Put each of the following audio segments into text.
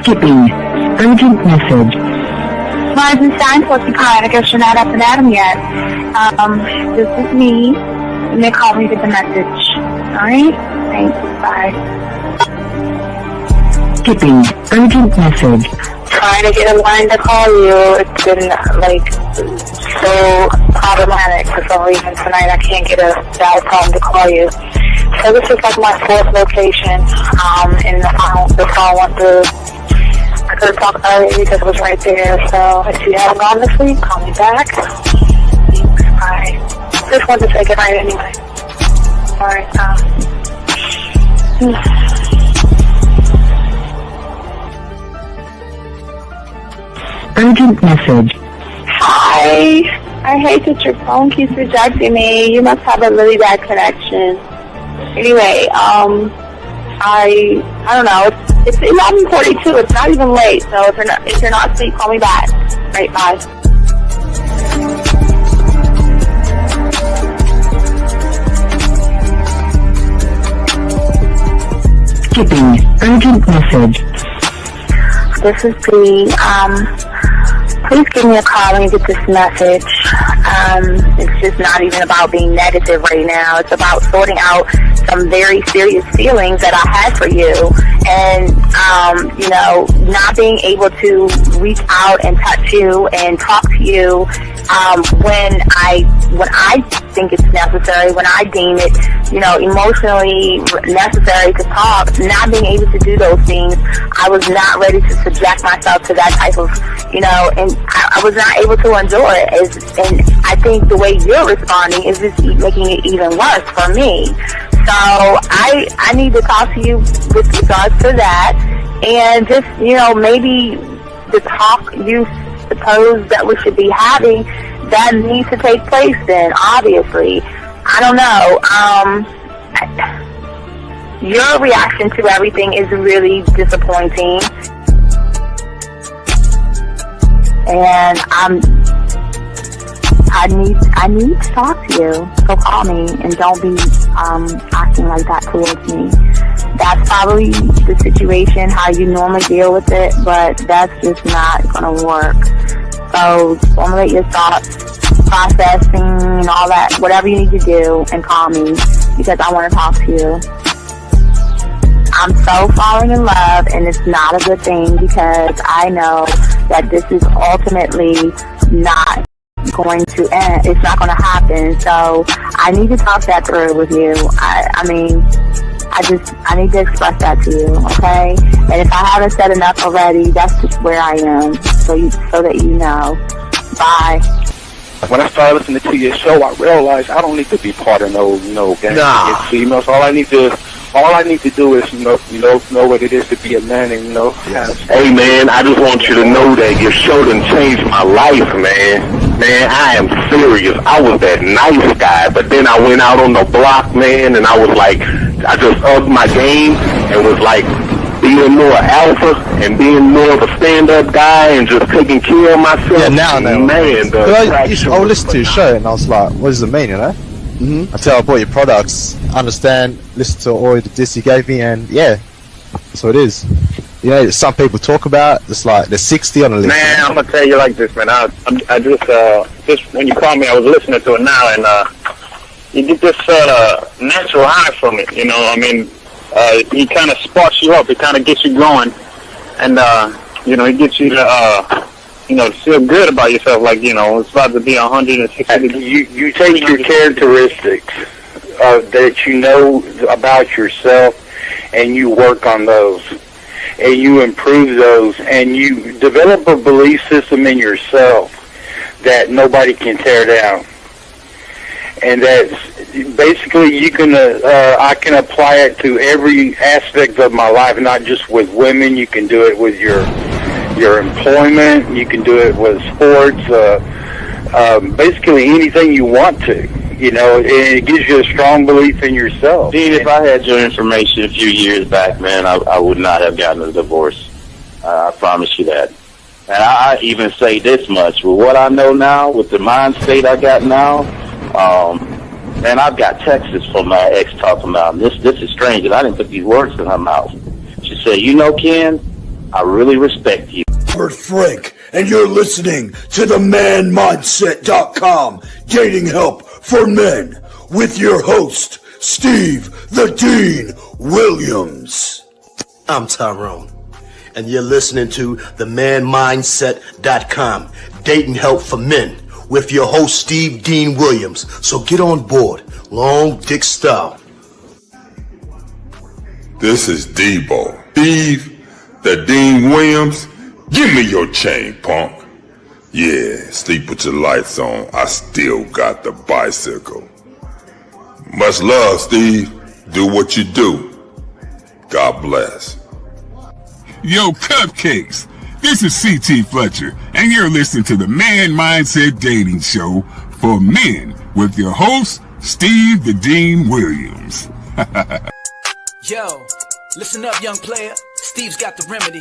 Skipping. Urgent message. Weisenstein, what's the kind? I guess you're not up and at 'em yet. This is me. You may call me with the message. Alright? Thanks. Bye. Skipping. Urgent message. Trying to get in line to call you. It's been, so problematic for some reason tonight. I can't get a dial tone to call you. So this is like my fourth location, and the phone went through. I could have talked earlier because it was right there. So if you haven't gone this week, call me back. Thanks. Bye. Just wanted to say goodnight anyway. Alright, Urgent message. Hi. I hate that your phone keeps rejecting me. You must have a really bad connection. Anyway, I don't know. It's 11:42. It's not even late. So if you're not asleep, call me back. Right, bye. Skipping. Urgent message. This is P. Please give me a call when you get this message. It's just not even about being negative right now. It's about sorting out some very serious feelings that I had for you, and not being able to reach out and touch you and talk to you when I think it's necessary, when I deem it, emotionally necessary to talk. Not being able to do those things, I was not ready to subject myself to that type of, and I was not able to endure it. And I think the way you're responding is just making it even worse for me. So I need to talk to you with regards to that, and just, maybe the talk you suppose that we should be having, that needs to take place then, obviously. I don't know. Your reaction to everything is really disappointing. And I need to talk to you. So call me and don't be acting like that towards me. That's probably the situation, how you normally deal with it, but that's just not going to work. So formulate your thoughts, processing and all that, whatever you need to do, and call me because I want to talk to you. I'm so falling in love, and it's not a good thing because I know that this is ultimately not going to end. It's not going to happen. So I need to talk that through with you. I need to express that to you, okay? And if I haven't said enough already, that's just where I am, so that you know. Bye. When I started listening to your show, I realized I don't need to be part of no gang against females. All I need to do is know what it is to be a man, and Yes. Hey man, I just want you to know that your show done changed my life, man. Man, I am serious. I was that nice guy, but then I went out on the block, man, and I was like, I just upped my game and was like being more alpha and being more of a stand-up guy and just taking care of myself. Yeah, now, man. I would listen to your show and I was like, what does it mean, Mm-hmm. Until I bought your products, understand, listen to all the discs you gave me, and yeah, that's what it is. Some people talk about it's like there's 60 on the list. Man, I'm gonna tell you like this, man. I just when you called me, I was listening to it now, and you get this natural high from it. He kind of sparks you up. It kind of gets you going, and it gets you to to feel good about yourself, like, it's about to be 160 degrees. You take your characteristics that you know about yourself, and you work on those, and you improve those, and you develop a belief system in yourself that nobody can tear down. And that's basically I can apply it to every aspect of my life, not just with women. You can do it with your employment. You can do it with sports. Basically anything you want to. And it gives you a strong belief in yourself. Dean, if I had your information a few years back, man, I would not have gotten a divorce. I promise you that. And I even say this much: with what I know now, with the mind state I got now, man, I've got texts from my ex talking about this is strange, and I didn't put these words in her mouth. She said, Ken, I really respect you. Robert Frank, and you're listening to the manmindset.com dating help for men with your host, Steve the Dean Williams. I'm Tyrone, and you're listening to the manmindset.com dating help for men with your host, Steve Dean Williams. So get on board, long dick style. This is Debo. Steve the Dean Williams. Give me your chain, punk. Yeah, sleep with your lights on. I still got the bicycle. Much love, Steve. Do what you do. God bless. Yo, cupcakes. This is C.T. Fletcher, and you're listening to the Man Mindset Dating Show for men with your host, Steve the Dean Williams. Yo, listen up, young player. Steve's got the remedy.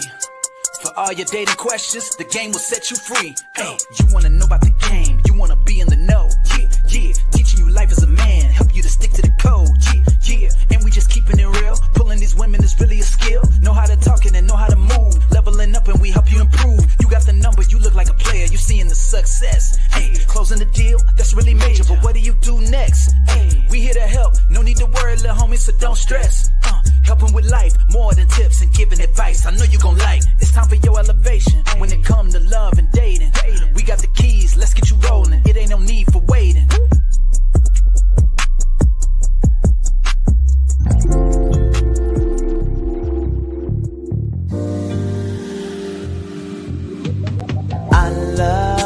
For all your dating questions, the game will set you free. Hey, you wanna know about the game, you wanna be in the know. Yeah, yeah, teaching you life as a man, help you to stick to the code. Yeah, yeah, and we just keeping it real. Pulling these women is really a skill. Know how to talk and know how to move. Leveling up and we help you improve. You got the number, you look like a player, you seeing the success. Hey, closing the deal, that's really major, but what do you do next? Hey, we here to help, no need to worry, little homie, so don't stress. Helping with life, more than tips and giving advice. I know you gon' like. It's time for your elevation. When it come to love and dating, we got the keys, let's get you rolling. It ain't no need for waiting. I love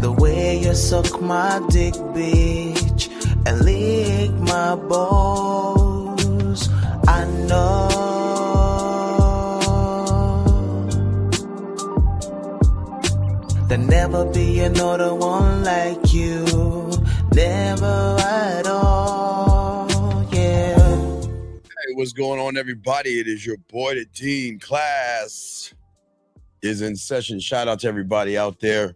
the way you suck my dick, bitch, and lick my balls. I know there'll never be another one like you, never at all, yeah. Hey, what's going on, everybody? It is your boy, the Dean. Class is in session. Shout out to everybody out there.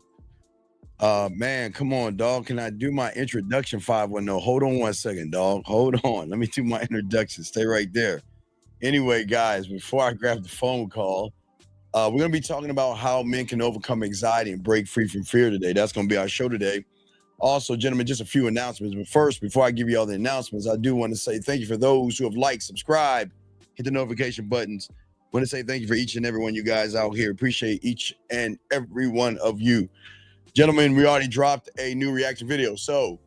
Man, come on, dog. Can I do my introduction 510? Hold on 1 second, dog. Hold on. Let me do my introduction. Stay right there. Anyway, guys, before I grab the phone call, we're going to be talking about how men can overcome anxiety and break free from fear today. That's going to be our show today. Also, gentlemen, just a few announcements. But first, before I give you all the announcements, I do want to say thank you for those who have liked, subscribed, hit the notification buttons. I want to say thank you for each and every one of you guys out here. Appreciate each and every one of you. Gentlemen, we already dropped a new reaction video, so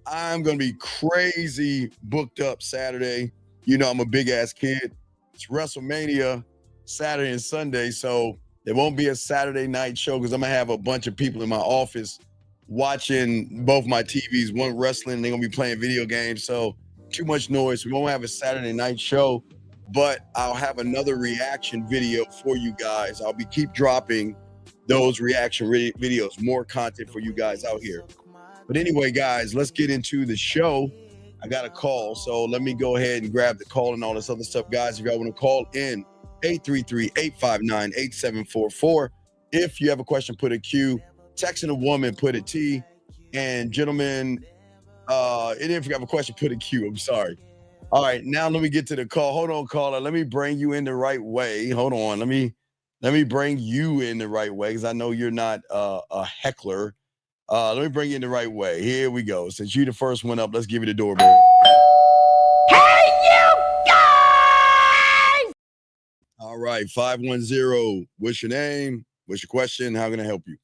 I'm going to be crazy booked up Saturday. You know I'm a big-ass kid. It's WrestleMania Saturday and Sunday, so there won't be a Saturday night show because I'm going to have a bunch of people in my office watching both my TVs, one wrestling, and they're going to be playing video games, so too much noise. We won't have a Saturday night show, but I'll have another reaction video for you guys. I'll be keep dropping those reaction videos, more content for you guys out here. But anyway, guys, let's get into the show. I got a call, so let me go ahead and grab the call and all this other stuff. Guys, if y'all want to call in, 833-859-8744. If you have a question, put a Q. Texting a woman, put a T. And gentlemen, and if you have a question, put a Q. I'm sorry. All right, now let me get to the call. Hold on, caller. Let me bring you in the right way. Hold on. Let me bring you in the right way because I know you're not a heckler. Let me bring you in the right way. Here we go. Since you the first one up, let's give you the doorbell. Hey, you guys! All right, 510. What's your name? What's your question? How can I help you?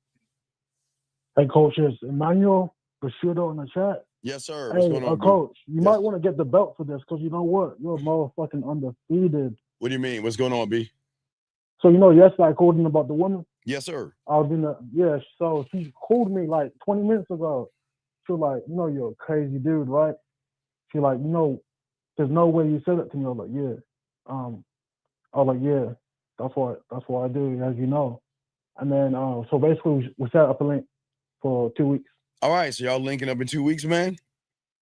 Hey, Coach, it's Emmanuel Bashudo in the chat. Yes, sir. What's going on, Coach, you might want to get the belt for this because you know what? You're motherfucking undefeated. What do you mean? What's going on, B? So, you know, yesterday I called him about the woman. Yes, sir. I was in the, so she called me like 20 minutes ago. She was like, you know, you're a crazy dude, right? She like, you know, there's no way you said it to me. I was like, yeah. I was like, yeah, that's what I do, as you know. And then, so basically we set up a link for 2 weeks. All right, so y'all linking up in 2 weeks, man?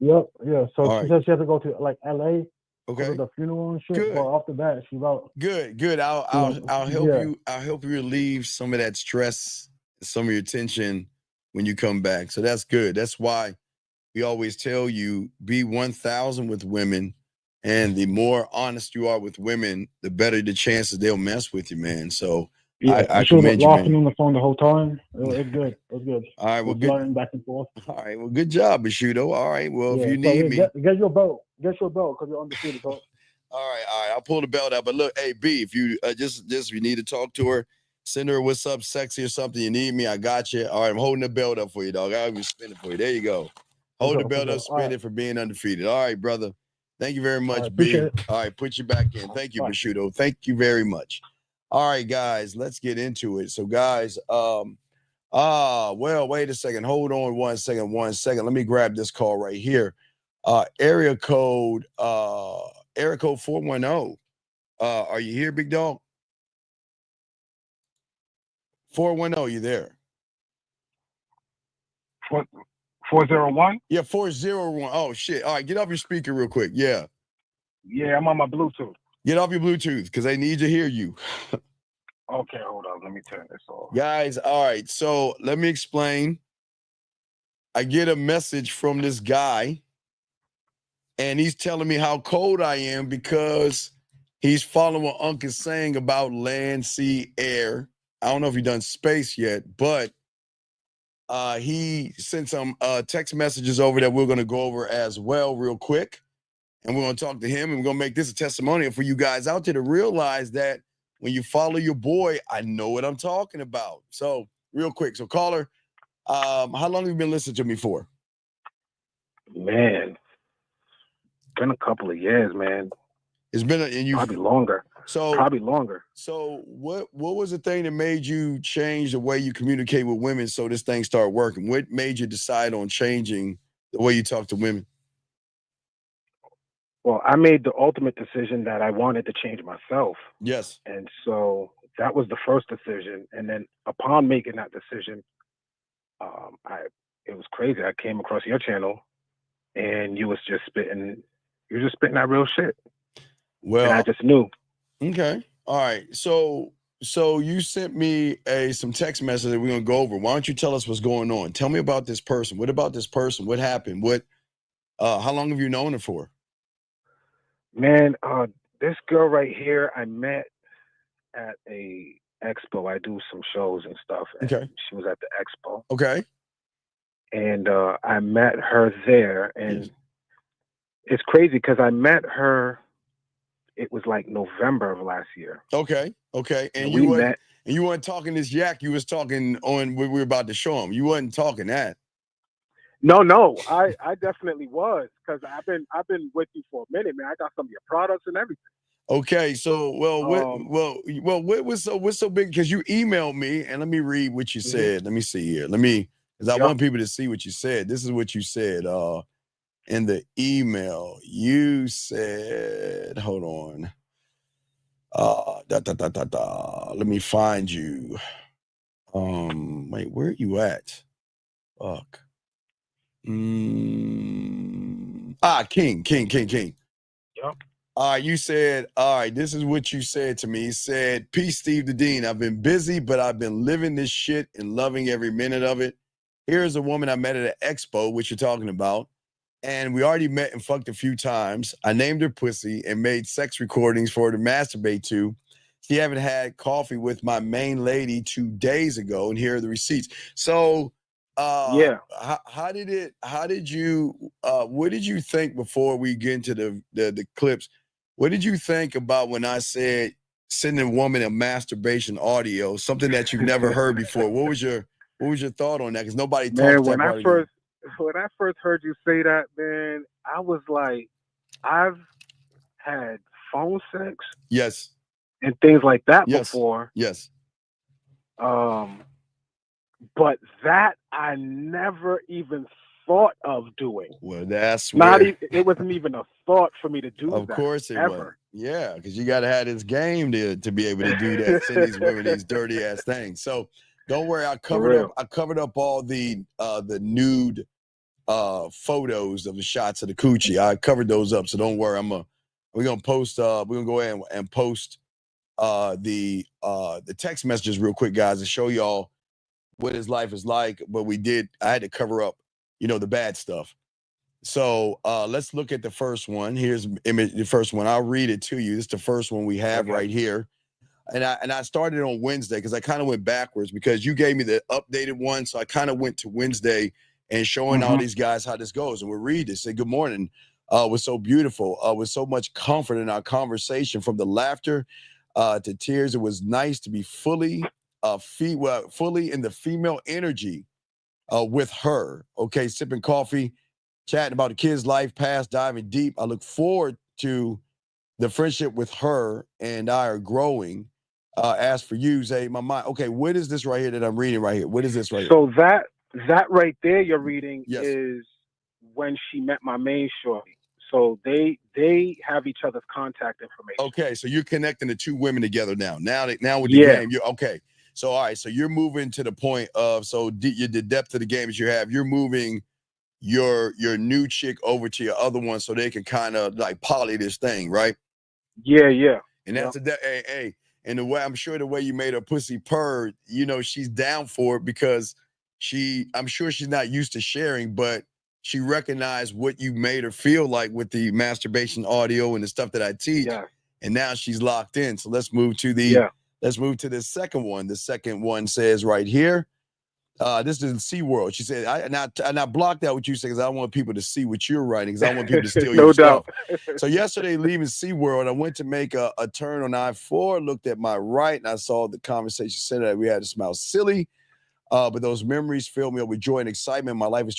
Yep, yeah. So all she right. said she had to go to like LA. Okay. For the funeral and shit. Good. But after that, she's out. Good. I'll help you. I'll help you relieve some of that stress, some of your tension when you come back. So that's good. That's why we always tell you be 1,000 with women And the more honest you are with women, the better the chances they'll mess with you, man. So Yeah, I you should have commend you, laughing man. on the phone the whole time. It's good. It's good. All right, well, We're good. flirting back and forth. All right, well, good job, Bashudo. All right, well, if Yeah. you So need yeah, me, get your belt. Get your belt because you're undefeated, dog. all right, I'll pull the belt out. But look, hey B, if you just if you need to talk to her, send her what's up, sexy or something. You need me, I got you. All right, I'm holding the belt up for you, dog. I'll be spinning for you. There you go. Hold the belt up, spin it for being undefeated. All right, brother. Thank you very much, B. Appreciate it. All right, put you back in. Thank you, Bye. Bashudo. Thank you very much. All right, guys, let's get into it. So, guys, well, wait a second. Hold on 1 second. Let me grab this call right here. Area code 410. Are you here, big dog? 410, you there? 401? Yeah, 401. Oh shit. All right, get off your speaker real quick. Yeah. Yeah, I'm on my Bluetooth. Get off your Bluetooth because they need to hear you. Okay, hold on. Let me turn this off. Guys, all right. So let me explain. I get a message from this guy, and he's telling me how cold I am because he's following what Unc is saying about land, sea, air. I don't know if he's done space yet, but he sent some text messages over that we're going to go over as well real quick. And we're going to talk to him, and we're going to make this a testimonial for you guys out there to realize that when you follow your boy, I know what I'm talking about. So real quick. So caller, how long have you been listening to me for? Man, been a couple of years, man. It's been and you probably longer. So probably longer. So what was the thing that made you change the way you communicate with women so this thing started working? What made you decide on changing the way you talk to women? Well, I made the ultimate decision that I wanted to change myself. Yes. And so that was the first decision. And then upon making that decision, it was crazy. I came across your channel and you was just spitting that real shit. Well, and I just knew. Okay. All right. So you sent me some text message that we're gonna go over. Why don't you tell us what's going on? Tell me about this person. What about this person? What happened? How long have you known her for? Man, this girl right here, I met at a expo. I do some shows and stuff. And Okay. she was at the expo. Okay. And I met her there. And it's crazy because I met her, it was like November of last year. Okay. Okay. And we met. And you weren't talking this yak. You was talking on what we were about to show him. You wasn't talking that. No, I definitely was because I've been with you for a minute, man. I got some of your products and everything. Okay, so what's so big? Because you emailed me, and let me read what you said. Let me see here. Because I want people to see what you said. This is what you said in the email. You said, hold on. Let me find you. Wait, where are you at? Fuck. King. Yep. All right, you said, all right, this is what you said to me. You said, peace, Steve the Dean. I've been busy, but I've been living this shit and loving every minute of it. Here's a woman I met at an expo, which you're talking about. And we already met and fucked a few times. I named her Pussy and made sex recordings for her to masturbate to. She haven't had coffee with my main lady 2 days ago, and here are the receipts. So what did you think before we get into the clips? What did you think about when I said sending a woman a masturbation audio, something that you've never heard before? What was your thought on that? Because nobody talks when I first heard you say that, man, I was like, I've had phone sex. Yes. And things like that before. Yes. But that I never even thought of doing. Well, that's it wasn't even a thought for me to do that. Of course it ever. wasn't. Yeah, because you gotta have this game to be able to do that, send these women these dirty ass things. So don't worry, I covered up all the nude photos of the shots of the coochie. I covered those up, so don't worry. We're gonna post we're gonna go ahead and post the text messages real quick, guys, to show y'all what his life is like. But I had to cover up, the bad stuff. So let's look at the first one. Here's the first one. I'll read it to you. This is the first one we have right here. And I started on Wednesday because I kind of went backwards because you gave me the updated one. So I kind of went to Wednesday and showing all these guys how this goes. And we'll read this. Say good morning. Was so beautiful. With so much comfort in our conversation, from the laughter to tears. It was nice to be fully in the female energy with her. Okay, sipping coffee, chatting about the kids' life, past, diving deep. I look forward to the friendship with her, and I are growing. As for you, Zay, my mind. Okay, what is this right here that I'm reading right here? What is this right here? So that right there you're reading is when she met my main shorty. So they have each other's contact information. Okay, so you're connecting the two women together now. Now with the game, you're okay. So all right, so you're moving to the point of the depth of the game that you have. You're moving your new chick over to your other one so they can kind of like poly this thing, right? Yeah. And that's hey. And the way I'm sure the way you made her pussy purr, she's down for it because I'm sure she's not used to sharing, but she recognized what you made her feel like with the masturbation audio and the stuff that I teach. Yeah. And now she's locked in. So let's move to the second one. The second one says right here, this is SeaWorld. She said, I blocked out what you said because I don't want people to see what you're writing because I don't want people to steal your stuff. So yesterday, leaving SeaWorld, I went to make a turn on I-4, looked at my right, and I saw the conversation center that we had to smell silly. But those memories filled me up with joy and excitement. My life is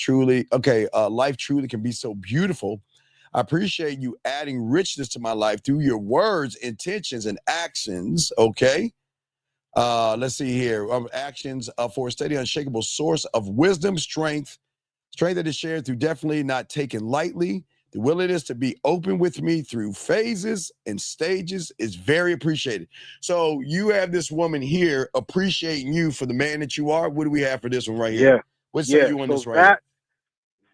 life truly can be so beautiful. I appreciate you adding richness to my life through your words, intentions, and actions. Okay. Let's see here. Actions for a steady, unshakable source of wisdom, strength that is shared through definitely not taken lightly. The willingness to be open with me through phases and stages is very appreciated. So you have this woman here appreciating you for the man that you are. What do we have for this one right here? Yeah. What's you on this right here?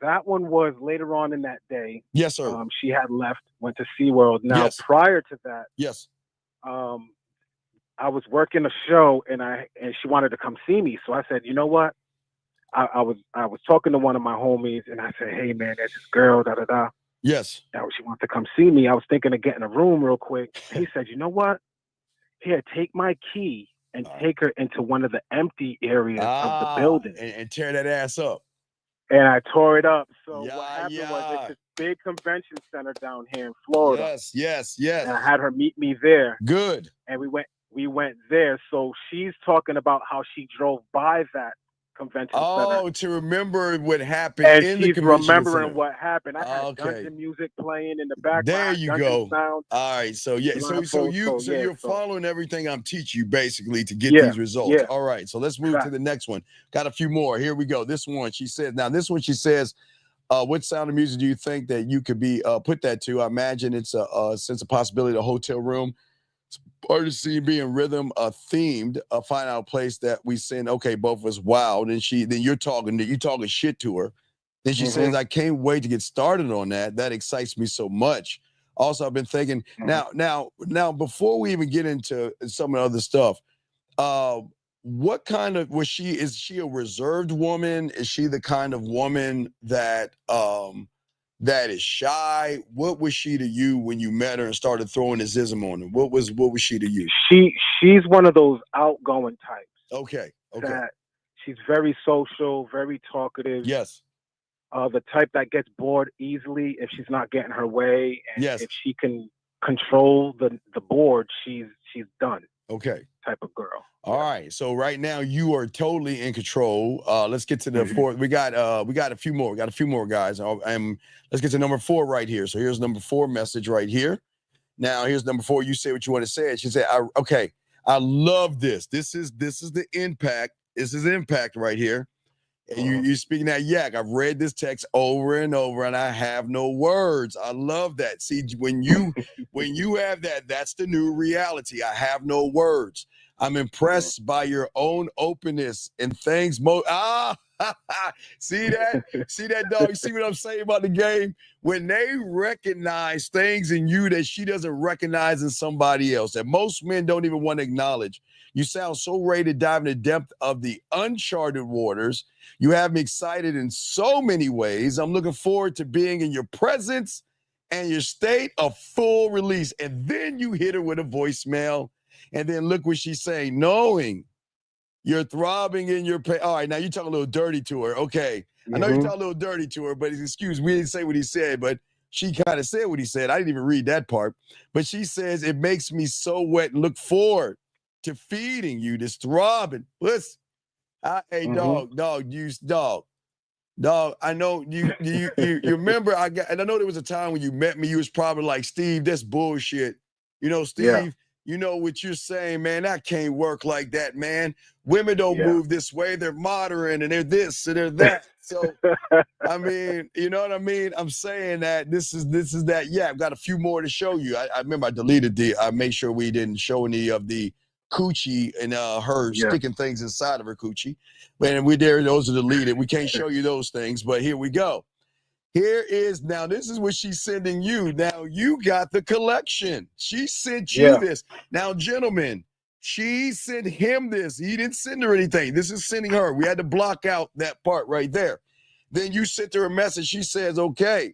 That one was later on in that day. Yes, sir. She had left, went to SeaWorld. Now, prior to that, I was working a show and she wanted to come see me. So I said, you know what? I was talking to one of my homies and I said, hey man, there's this girl, da-da-da. Yes. Now she wants to come see me. I was thinking of getting a room real quick. And he said, you know what? Here, take my key and take her into one of the empty areas of the building. And tear that ass up. And I tore it up. So what happened was it's this big convention center down here in Florida. Yes. And I had her meet me there. Good. And we went there. So she's talking about how she drove by that convention center. Oh, to remember what happened and in she's the convention remembering center. what happened. I had dungeon music playing in the background. There you go. Sound. All right. So you're following everything I'm teaching you basically to get these results. Yeah. All right. So let's move to the next one. Got a few more. Here we go. This one she says. Now this one she says, what sound of music do you think that you could be put that to? I imagine it's a sense of possibility, a hotel room. Part of the scene being rhythm themed, find out a place that we sing. Okay, both of us. Wow. Then you're talking shit to her. Then she says, I can't wait to get started on that. That excites me so much. Also, I've been thinking now, before we even get into some of the other stuff, what kind of is she a reserved woman? Is she the kind of woman that that is shy? What was she to you when you met her and started throwing the zism on her? What was she to you? She's one of those outgoing types. Okay. That she's very social, very talkative. Yes. The type that gets bored easily if she's not getting her way. And yes. If she can control the board, she's done. Okay. Type of girl. All right. So right now you are totally in control. Let's get to the fourth. We got a few more. We got a few more guys. Let's get to number 4 right here. So here's number 4 message right here. Now here's number 4. You say what you want to say. She said, I love this. This is the impact. This is impact right here. And you're speaking that yak. I've read this text over and over, and I have no words. I love that. See, when you have that, that's the new reality. I have no words. I'm impressed by your own openness and things. See that? See that, dog? You see what I'm saying about the game? When they recognize things in you that she doesn't recognize in somebody else, that most men don't even want to acknowledge. You sound so ready to dive into the depth of the uncharted waters. You have me excited in so many ways. I'm looking forward to being in your presence and your state of full release. And then you hit her with a voicemail. And then look what she's saying, knowing you're throbbing in your pain. All right, now you talk a little dirty to her. Okay. I know you talk a little dirty to her, but excuse me, we didn't say what he said, but she kind of said what he said. I didn't even read that part. But she says, it makes me so wet and look forward to feeding you this throbbing. Listen, hey, dog, I know you remember and I know there was a time when you met me, you was probably like, Steve, that's bullshit. You know, Steve, you know what you're saying, man, that can't work like that, man. Women don't move this way. They're modern and they're this and they're that. So, I mean, you know what I mean? I'm saying that this is that. Yeah, I've got a few more to show you. I remember I deleted I made sure we didn't show any of the coochie and her sticking things inside of her coochie. Man, those are deleted. We can't show you those things, but here we go. Now this is what she's sending you. Now you got the collection. She sent you this. Now, gentlemen, she sent him this. He didn't send her anything. This is sending her. We had to block out that part right there. Then you sent her a message. She says, okay,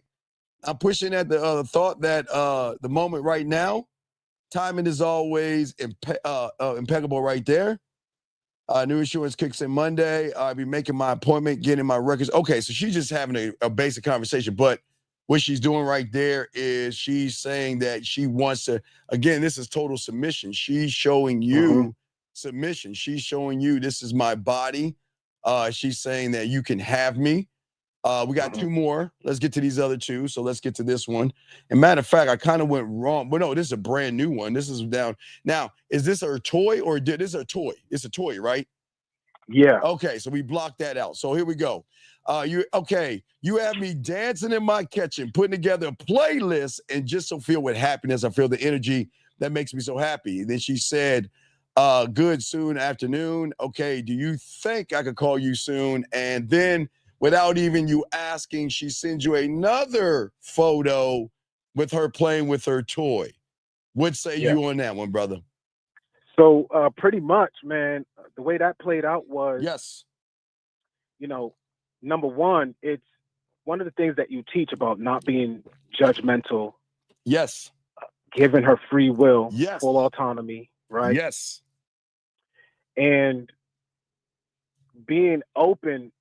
I'm pushing at the thought that the moment right now, timing is always impeccable right there. New insurance kicks in Monday. I'll be making my appointment, getting my records. Okay, so she's just having a basic conversation. But what she's doing right there is she's saying that she wants to, again, this is total submission. She's showing you submission. She's showing you this is my body. She's saying that you can have me. We got two more. Let's get to these other two. So let's get to this one. And matter of fact, I kind of went wrong. But no, this is a brand new one. This is down. Now, is this her toy or this is a toy? It's a toy, right? Yeah. Okay, so we blocked that out. So here we go. You have me dancing in my kitchen, putting together a playlist, and just so filled with happiness. I feel the energy that makes me so happy. Then she said, good soon afternoon. Okay, do you think I could call you soon? And then without even you asking, she sends you another photo with her playing with her toy. What say you on that one, brother? So pretty much, man, the way that played out was, you know, number one, it's one of the things that you teach about not being judgmental. Yes. Giving her free will, full autonomy, right? Yes. And being open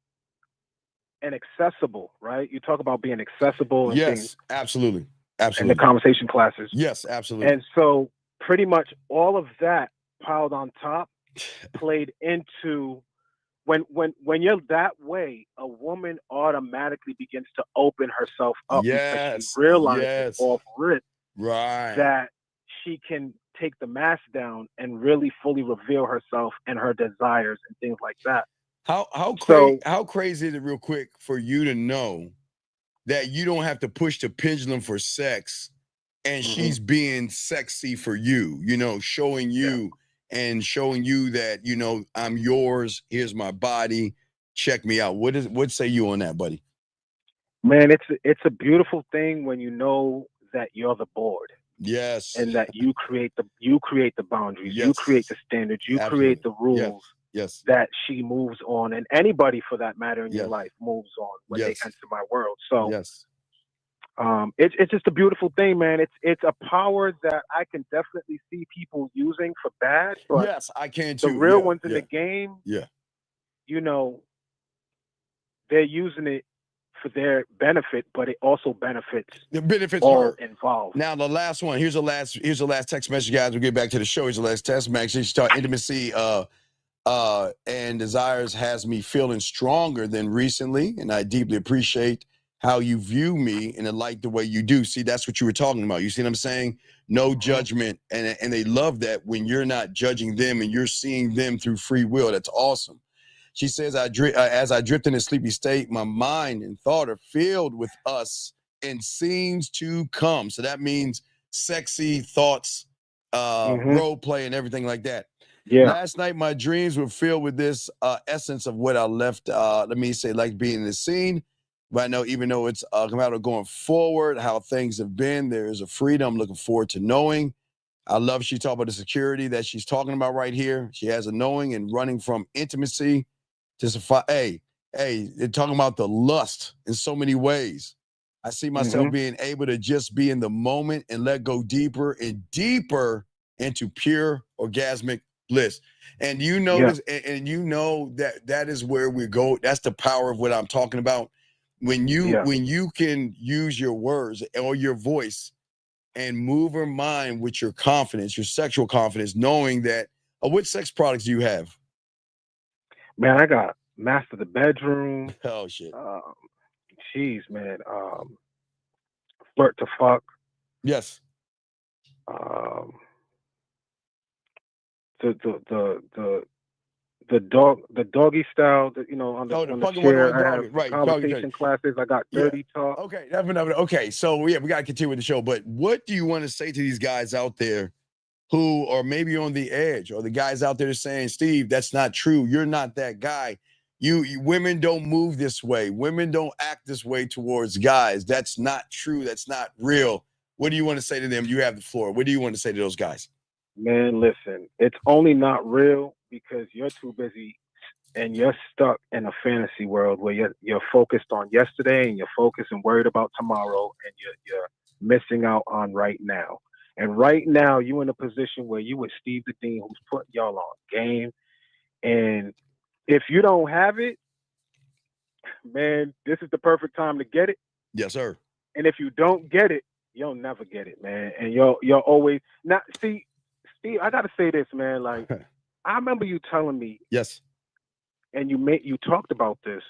and accessible, right? You talk about being accessible and things. Absolutely. In the conversation classes. Yes, absolutely. And so pretty much all of that piled on top played into when you're that way, a woman automatically begins to open herself up because she realizes off rip that she can take the mask down and really fully reveal herself and her desires and things like that. How crazy is it, real quick, for you to know that you don't have to push the pendulum for sex and she's being sexy for you, you know, showing you and showing you that, you know, I'm yours, here's my body, check me out. What say you on that, buddy? Man, it's a beautiful thing when you know that you're the board. Yes. And that you create the boundaries, you create the standards, you create the rules. Yes. That she moves on, and anybody for that matter in your life moves on when they enter my world. So it's just a beautiful thing, man. It's a power that I can definitely see people using for bad. But I can too. The real ones in the game, you know, they're using it for their benefit, but it also benefits all her involved. Now the last one. Here's the last text message, guys. We'll get back to the show. Here's the last text message. She started intimacy and desires has me feeling stronger than recently, and I deeply appreciate how you view me and I like the way you do. See, that's what you were talking about. You see what I'm saying? No judgment, and they love that when you're not judging them and you're seeing them through free will. That's awesome. She says, as I drift in a sleepy state, my mind and thought are filled with us and scenes to come. So that means sexy thoughts, role play, and everything like that. Yeah. Last night, my dreams were filled with this essence of what I left. Let me say, like being in the scene. But I know, even though it's a matter of going forward, how things have been, there is a freedom I'm looking forward to knowing. I love she talked about the security that she's talking about right here. She has a knowing and running from intimacy to they're talking about the lust in so many ways. I see myself being able to just be in the moment and let go deeper and deeper into pure orgasmic bliss. And you notice, and you know that is where we go. That's the power of what I'm talking about. When you can use your words or your voice and move her mind with your confidence, your sexual confidence, knowing that what sex products do you have? Man, I got Master the Bedroom. Oh shit. Jeez, man. Flirt to Fuck. Yes. The doggy style that on the chair. I have right, conversation classes. I got dirty talk. Okay, okay. So yeah, we gotta continue with the show. But what do you want to say to these guys out there who are maybe on the edge, or the guys out there saying, Steve, that's not true. You're not that guy. You women don't move this way. Women don't act this way towards guys. That's not true. That's not real. What do you want to say to them? You have the floor. What do you want to say to those guys? Man, listen, it's only not real because you're too busy and you're stuck in a fantasy world where you're focused on yesterday and you're focused and worried about tomorrow, and you're missing out on right now. And right now, you're in a position where you with Steve the Dean, who's putting y'all on game. And if you don't have it, man, this is the perfect time to get it. Yes, sir. And if you don't get it, you'll never get it, man. And you'll always not see. Steve, I gotta say this, man. Like, I remember you telling me, yes, and you talked about this,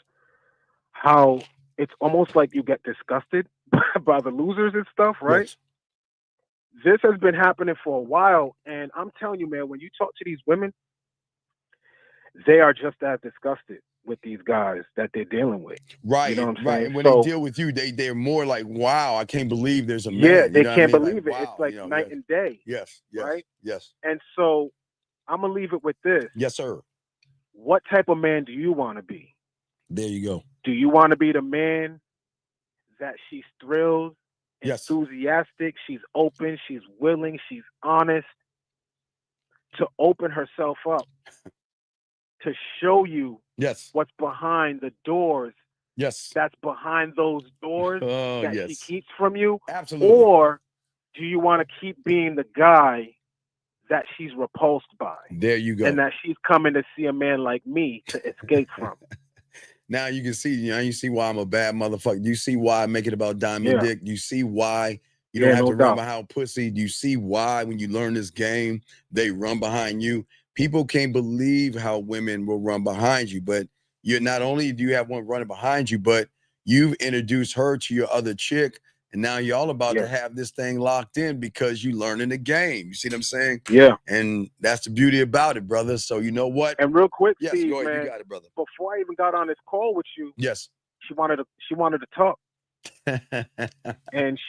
how it's almost like you get disgusted by the losers and stuff, right? Yes. This has been happening for a while, and I'm telling you, man, when you talk to these women, they are just as disgusted with these guys that they're dealing with. Right, you know what I'm right. saying? And when So, they deal with you, they're more like, wow, I can't believe there's a man. yeah, they You know what I can't mean? believe Like, it. wow, It's like night and day. Yes, right? yes. And so I'm gonna leave it with this. Yes, sir. What type of man do you want to be? There you go. Do you want to be the man that she's thrilled, Yes, enthusiastic, she's open, she's willing, she's honest to open herself up to show you yes, what's behind the doors yes, that's behind those doors oh, that yes. she keeps from you? Absolutely. Or do you want to keep being the guy that she's repulsed by? There you go. And that she's coming to see a man like me to escape from? Now you can see, you see why I'm a bad motherfucker. You see why I make it about diamond dick. You see why you don't have to run behind pussy. You see why when you learn this game, they run behind you. People can't believe how women will run behind you, but you're not only do you have one running behind you, but you've introduced her to your other chick, and now you're all about to have this thing locked in because you learning the game. You see what I'm saying? Yeah. And that's the beauty about it, brother. So you know what? And real quick, yes, Steve, go ahead. man, You got it, brother. before I even got on this call with you, yes, she wanted to talk. And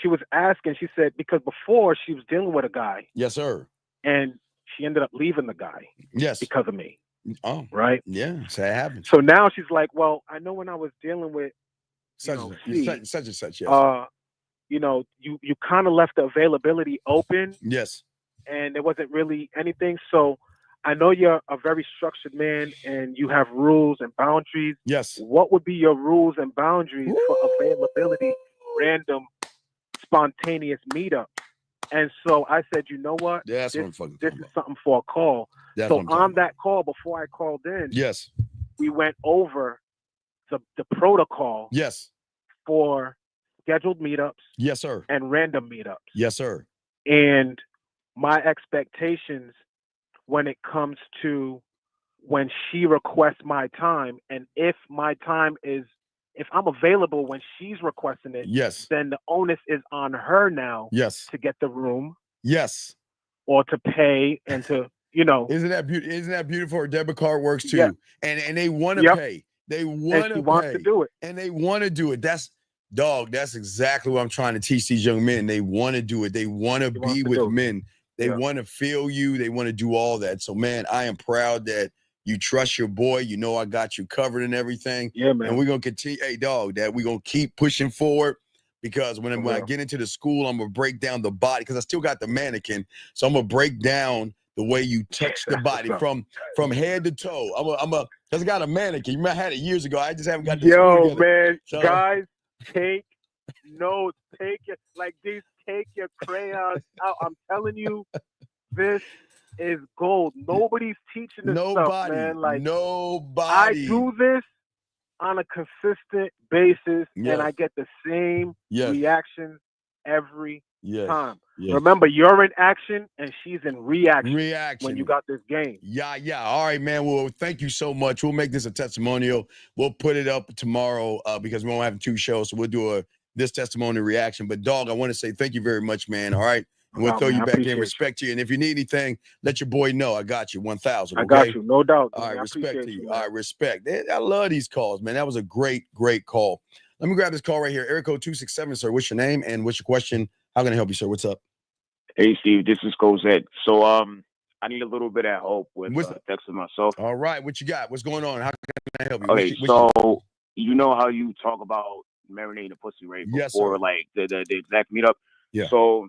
she was asking, she said, because before she was dealing with a guy. Yes, sir. And she ended up leaving the guy. Yes. Because of me. Oh. Right? Yeah, so that happens. So now she's like, well, I know when I was dealing with such and such, yes. You kind of left the availability open. Yes. And there wasn't really anything. So I know you're a very structured man and you have rules and boundaries. Yes. What would be your rules and boundaries for availability, random, spontaneous meetups? And so I said, you know what? Yeah, this is something for a call. That's so on that call, before I called in, yes, we went over the protocol. Yes. For scheduled meetups. Yes, sir. And random meetups. Yes, sir. And my expectations when it comes to when she requests my time, and if I'm available when she's requesting it, yes, then the onus is on her now. Yes. To get the room. Yes. Or to pay and to, Isn't that beautiful? Her debit card works too. Yeah. And they want to pay. They want to pay. To do it. And they want to do it. That's Dog, that's exactly what I'm trying to teach these young men. They want to do it. They want to be with men. They want to feel you. They want to do all that. So, man, I am proud that you trust your boy. You know I got you covered and everything. Yeah, man. And we're going to continue. Hey, dog, that we're going to keep pushing forward because when I get into the school, I'm going to break down the body because I still got the mannequin. So I'm going to break down the way you touch the body from head to toe. Because I got a mannequin. You might have had it years ago. I just haven't got the school together. Man, So, guys, take notes. Take your crayons out. I'm telling you, this is gold. Nobody's teaching this stuff, man. Like nobody. I do this on a consistent basis, and I get the same reaction every time. Remember, you're in action, and she's in reaction. When you got this game. Yeah. All right, man. Well, thank you so much. We'll make this a testimonial. We'll put it up tomorrow because we won't have 2 shows, so we'll do this testimonial reaction. But, dog, I want to say thank you very much, man. All right. And we'll throw you back in, respect you. And if you need anything, let your boy know. I got you, 1,000. I got you, no doubt. All right, respect to you. Man. All right, respect. I love these calls, man. That was a great call. Let me grab this call right here. Area code 267, sir. What's your name and what's your question? How can I help you, sir? What's up? Hey, Steve. This is Cosette. So, I need a little bit of help with texting myself. All right, what you got? What's going on? How can I help you? Okay, so you know how you talk about marinating the pussy, right? Before, like, the exact meetup. Yeah. So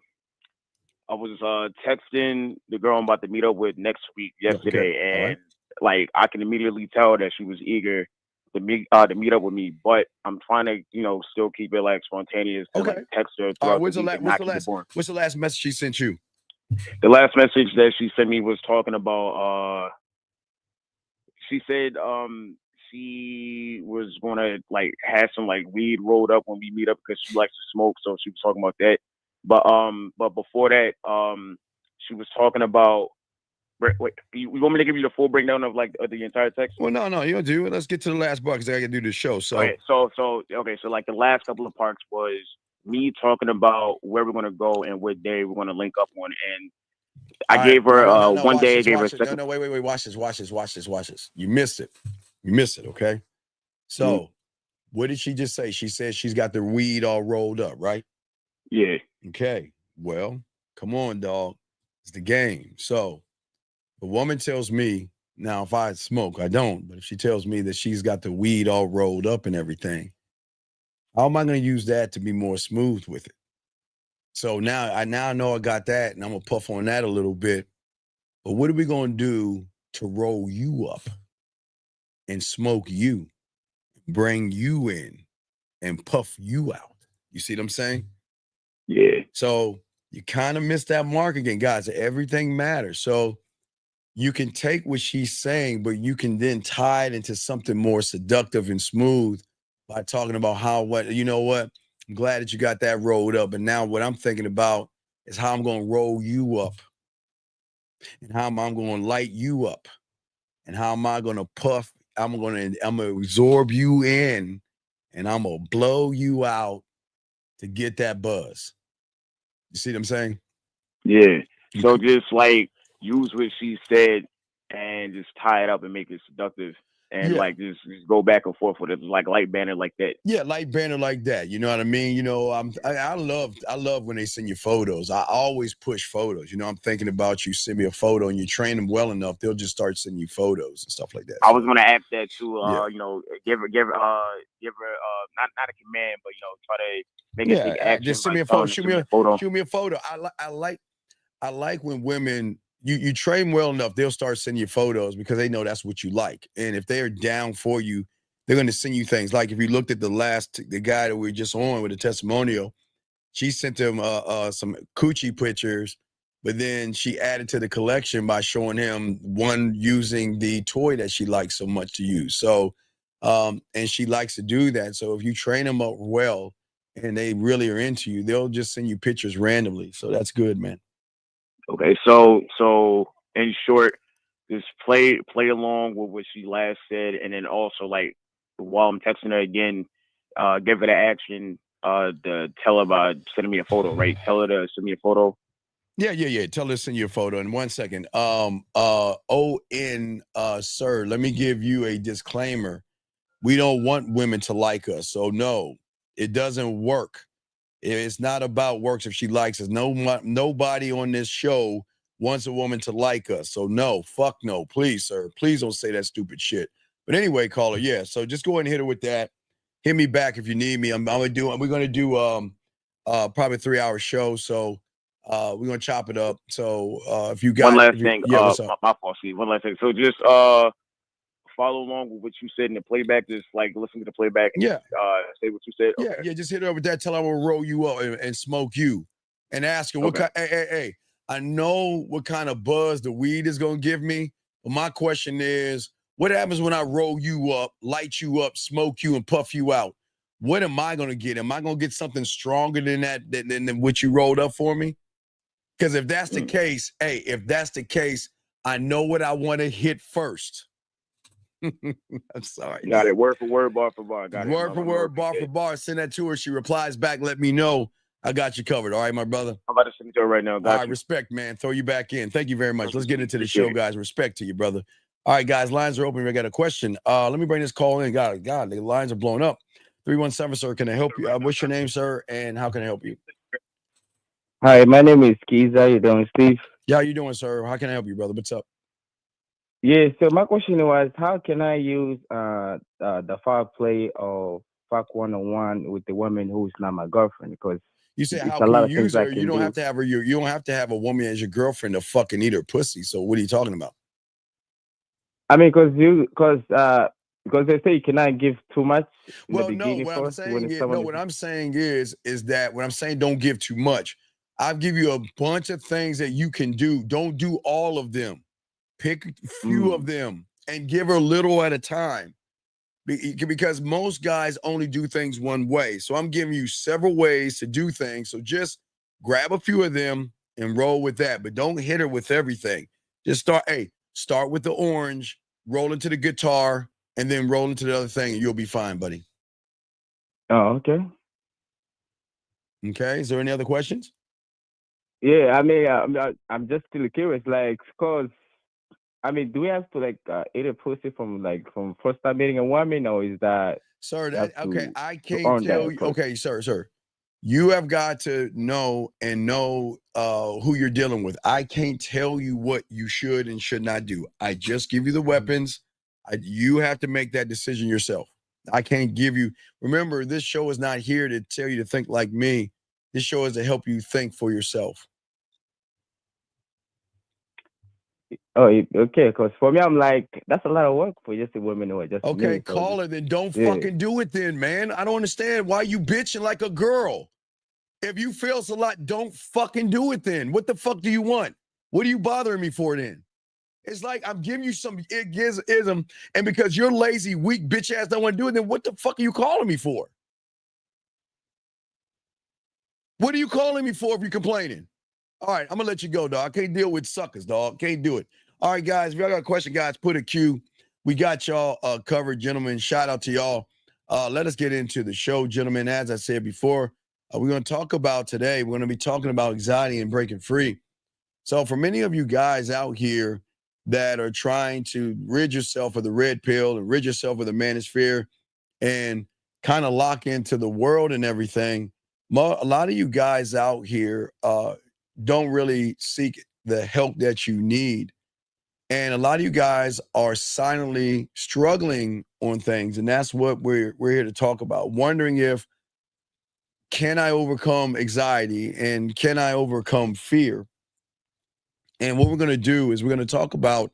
I was texting the girl I'm about to meet up with next week yesterday, and like I can immediately tell that she was eager to meet up with me, but I'm trying to, still keep it like spontaneous. To, like, text her. What's the last message she sent you? The last message that she sent me was talking about. She said she was gonna like have some like weed rolled up when we meet up because she likes to smoke, so she was talking about that. But before that, she was talking about. Wait, you want me to give you the full breakdown of like the entire text? Well, no, you don't do it. Let's get to the last part because I got to do the show. So, so like the last couple of parts was me talking about where we're gonna go and what day we're gonna link up on, and I gave her one day. I gave her a second. No, wait. Watch this. You missed it. Okay. So, what did she just say? She said she's got the weed all rolled up, right? Yeah. Okay. Well, come on, dog. It's the game. So, the woman tells me, now if I smoke, I don't, but if she tells me that she's got the weed all rolled up and everything, how am I going to use that to be more smooth with it? So now I know I got that, and I'm going to puff on that a little bit. But what are we going to do to roll you up and smoke you, bring you in, and puff you out? You see what I'm saying? Yeah. So you kind of missed that mark again, guys. Everything matters. So you can take what she's saying, but you can then tie it into something more seductive and smooth by talking about you know what? I'm glad that you got that rolled up. And now what I'm thinking about is how I'm going to roll you up and how I'm going to light you up and how am I going to puff? I'm going to absorb you in and I'm going to blow you out to get that buzz. You see what I'm saying? Yeah. So just like use what she said and just tie it up and make it seductive and like just go back and forth with it, like light banner like that. Yeah, light banner like that. You know what I mean? You know, I love when they send you photos. I always push photos. You know, I'm thinking about you send me a photo and you train them well enough, they'll just start sending you photos and stuff like that. I was gonna ask that too. You know, give her not a command, but try to make it take action. Just send me a photo. Shoot me a photo. I like when women. You train well enough, they'll start sending you photos because they know that's what you like. And if they're down for you, they're going to send you things. Like if you looked at the guy that we were just on with a testimonial, she sent him some coochie pictures, but then she added to the collection by showing him one using the toy that she likes so much to use. So, and she likes to do that. So if you train them up well and they really are into you, they'll just send you pictures randomly. So that's good, man. Okay, so in short, just play along with what she last said, and then also like while I'm texting her again, give her the action. To tell her about sending me a photo, right? Tell her to send me a photo. Yeah. Tell her to send you a photo. In 1 second. Sir, let me give you a disclaimer. We don't want women to like us, so no. It doesn't work. It's not about works if she likes us. Nobody on this show wants a woman to like us. So no, fuck no, please, sir. Please don't say that stupid shit. But anyway, caller, yeah. So just go ahead and hit her with that. Hit me back if you need me. We're gonna do probably a 3-hour show. So we're gonna chop it up. So if you got one last thing, what's up? my fault, Steve. One last thing. So just follow along with what you said in the playback. Just like listen to the playback and say what you said. Okay. Yeah, just hit her with that. Tell her I'm gonna roll you up and smoke you, and ask her what kind. Hey. I know what kind of buzz the weed is gonna give me, but my question is, what happens when I roll you up, light you up, smoke you, and puff you out? What am I gonna get? Am I gonna get something stronger than that than what you rolled up for me? Because if that's the case, I know what I want to hit first. I'm sorry. Got it. Word for word, bar for bar. Got it. Word for word, bar for bar. Send that to her. She replies back. Let me know. I got you covered. All right, my brother. I'm about to send it to her right now. All right, respect, man. Throw you back in. Thank you very much. Let's get into the show, guys. Respect to you, brother. All right, guys. Lines are open. I got a question. Let me bring this call in. God, the lines are blowing up. 317, sir. Can I help you? What's your name, sir? And how can I help you? Hi, my name is Keith. How you doing, Steve? Yeah, how you doing, sir? How can I help you, brother? What's up? Yeah, so my question was, how can I use the foul play or fuck one-on-one with the woman who's not my girlfriend? Because you say how can you use her? You don't have to have her. You don't have to have a woman as your girlfriend to fucking eat her pussy. So what are you talking about? I mean, because they say you cannot give too much. Well, no. What I'm saying is that when I'm saying don't give too much, I'll give you a bunch of things that you can do. Don't do all of them. Pick a few of them and give her little at a time. Because most guys only do things one way. So I'm giving you several ways to do things. So just grab a few of them and roll with that. But don't hit her with everything. Just start with the orange, roll into the guitar, and then roll into the other thing, and you'll be fine, buddy. Oh, okay. Okay. Is there any other questions? Yeah, I mean, I'm just still curious, like, cause I mean, do we have to eat a pussy from first time meeting a woman, or is that? Sir, I can't tell you. Okay, sir. You have got to know who you're dealing with. I can't tell you what you should and should not do. I just give you the weapons. You have to make that decision yourself. I can't give you. Remember, this show is not here to tell you to think like me. This show is to help you think for yourself. Oh, okay. Because for me, I'm like, that's a lot of work for just a woman who are just okay. Me, Call her, then don't fucking do it, then, man. I don't understand why you bitching like a girl. If you feel it's a lot, don't fucking do it, then. What the fuck do you want? What are you bothering me for, then? It's like I'm giving you some ism, and because you're lazy, weak bitch ass don't want to do it, then what the fuck are you calling me for? What are you calling me for if you're complaining? All right, I'm gonna let you go, dog. I can't deal with suckers, dog. Can't do it. All right, guys, if y'all got a question, guys, put a Q. We got y'all covered, gentlemen. Shout out to y'all. Let us get into the show, gentlemen. As I said before, we're gonna talk about today. We're gonna be talking about anxiety and breaking free. So for many of you guys out here that are trying to rid yourself of the red pill and rid yourself of the manosphere and kind of lock into the world and everything, a lot of you guys out here don't really seek the help that you need. And a lot of you guys are silently struggling on things. And that's what we're here to talk about. Wondering if, can I overcome anxiety and can I overcome fear? And what we're going to do is we're going to talk about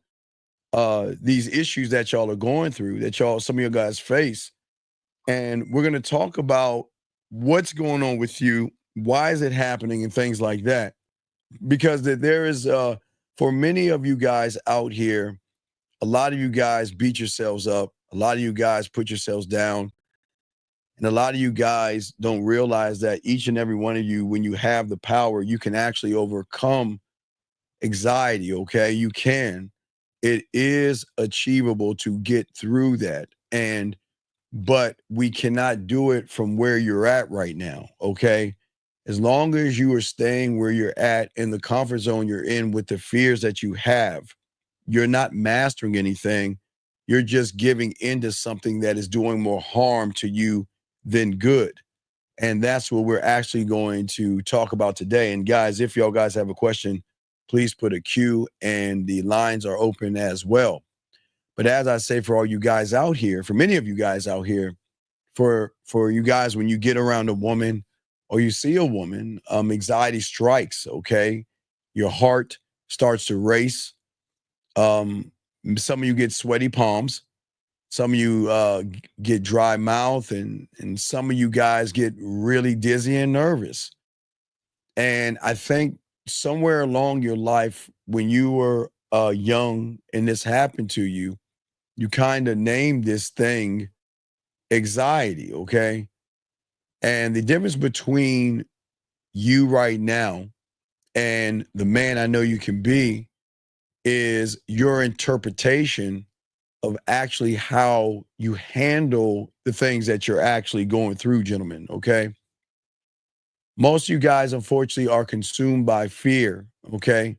these issues that y'all are going through, that some of you guys face. And we're going to talk about what's going on with you, why is it happening, and things like that. Because there is, for many of you guys out here, a lot of you guys beat yourselves up. A lot of you guys put yourselves down. And a lot of you guys don't realize that each and every one of you, when you have the power, you can actually overcome anxiety, okay? You can. It is achievable to get through that. But we cannot do it from where you're at right now, okay? As long as you are staying where you're at in the comfort zone you're in with the fears that you have, you're not mastering anything. You're just giving into something that is doing more harm to you than good. And that's what we're actually going to talk about today. And guys, if y'all guys have a question, please put a Q, and the lines are open as well. But as I say, for all you guys out here, for many of you guys out here, for you guys, when you get around a woman or you see a woman, anxiety strikes, okay? Your heart starts to race. Some of you get sweaty palms. Some of you get dry mouth, and some of you guys get really dizzy and nervous. And I think somewhere along your life, when you were young and this happened to you, you kind of named this thing anxiety, okay? And the difference between you right now and the man I know you can be is your interpretation of actually how you handle the things that you're actually going through, gentlemen, okay? Most of you guys, unfortunately, are consumed by fear, okay?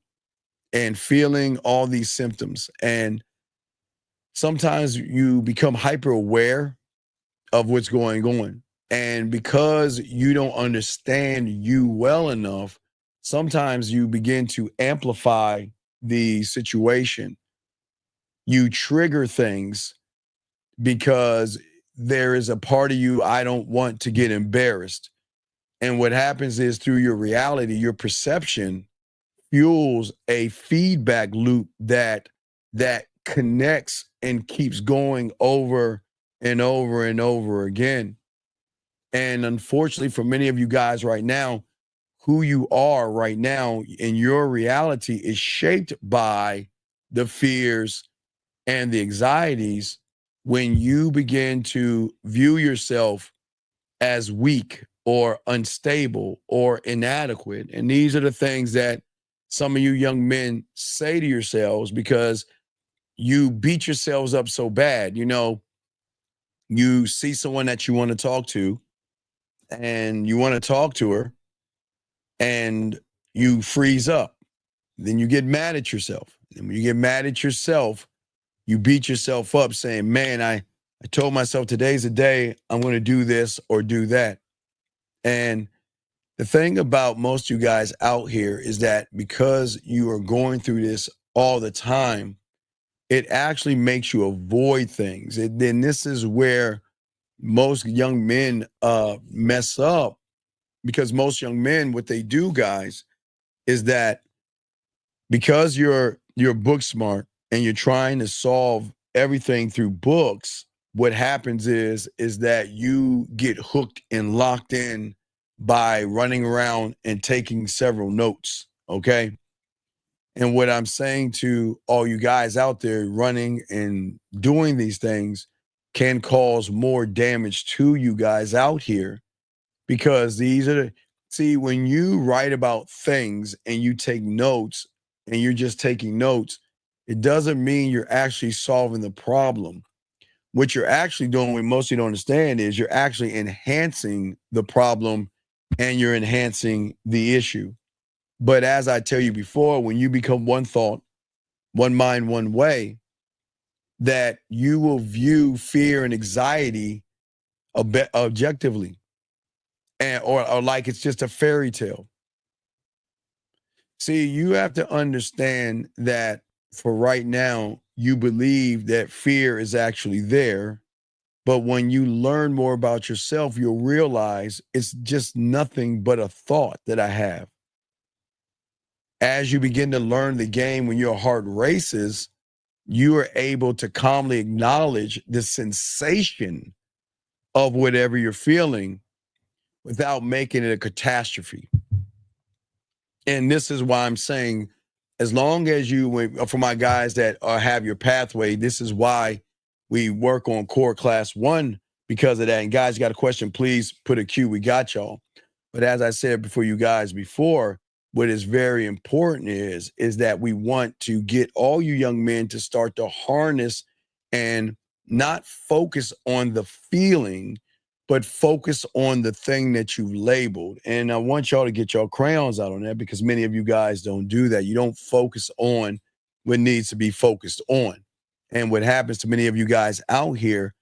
And feeling all these symptoms. And sometimes you become hyper aware of what's going on. And because you don't understand you well enough, sometimes you begin to amplify the situation. You trigger things because there is a part of you, I don't want to get embarrassed. And what happens is, through your reality, your perception fuels a feedback loop that connects and keeps going over and over and over again. And unfortunately, for many of you guys right now, who you are right now in your reality is shaped by the fears and the anxieties when you begin to view yourself as weak or unstable or inadequate. And these are the things that some of you young men say to yourselves because you beat yourselves up so bad. You know, you see someone that you want to talk to, and you want to talk to her, and you freeze up. Then you get mad at yourself. And when you get mad at yourself, you beat yourself up saying, man, I told myself today's the day I'm going to do this or do that. And the thing about most of you guys out here is that because you are going through this all the time, it actually makes you avoid things. Then this is where most young men mess up, because most young men, what they do, guys, is that because you're book smart and you're trying to solve everything through books, what happens is that you get hooked and locked in by running around and taking several notes, okay? And what I'm saying to all you guys out there, running and doing these things can cause more damage to you guys out here, because these are see, when you write about things and you take notes and you're just taking notes, it doesn't mean you're actually solving the problem. What you're actually doing, what most of you don't understand, is you're actually enhancing the problem and you're enhancing the issue. But as I tell you before, when you become one thought, one mind, one way, that you will view fear and anxiety objectively, and or like it's just a fairy tale. See, you have to understand that for right now, you believe that fear is actually there. But when you learn more about yourself, you'll realize it's just nothing but a thought that I have. As you begin to learn the game, when your heart races, you are able to calmly acknowledge the sensation of whatever you're feeling without making it a catastrophe. And this is why I'm saying, as long as you, for my guys that have your pathway, this is why we work on core class 1, because of that. And guys, you got a question, please put a Q. We got y'all. But as I said before, you guys before, what is very important is that we want to get all you young men to start to harness and not focus on the feeling, but focus on the thing that you've labeled. And I want y'all to get your crayons out on that, because many of you guys don't do that. You don't focus on what needs to be focused on. And what happens to many of you guys out here,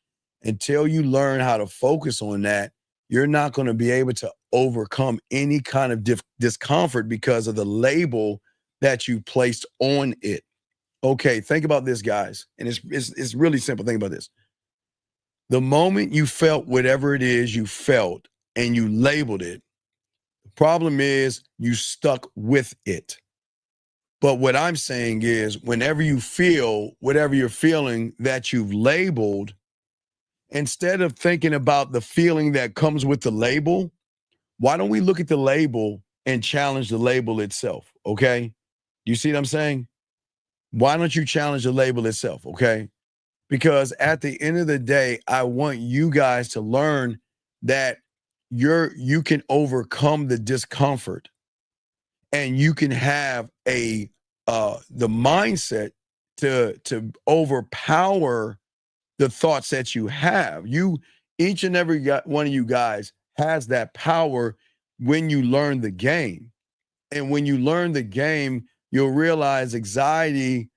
until you learn how to focus on that, you're not going to be able to overcome any kind of discomfort because of the label that you placed on it. Okay, think about this, guys. And it's really simple. Think about this. The moment you felt whatever it is you felt and you labeled it, the problem is you stuck with it. But what I'm saying is whenever you feel whatever you're feeling that you've labeled, instead of thinking about the feeling that comes with the label, why don't we look at the label and challenge the label itself, okay? You see what I'm saying? Why don't you challenge the label itself, okay? Because at the end of the day, I want you guys to learn that you can overcome the discomfort and you can have the mindset to overpower the thoughts that you have. Each and every one of you guys has that power when you learn the game. And when you learn the game, you'll realize anxiety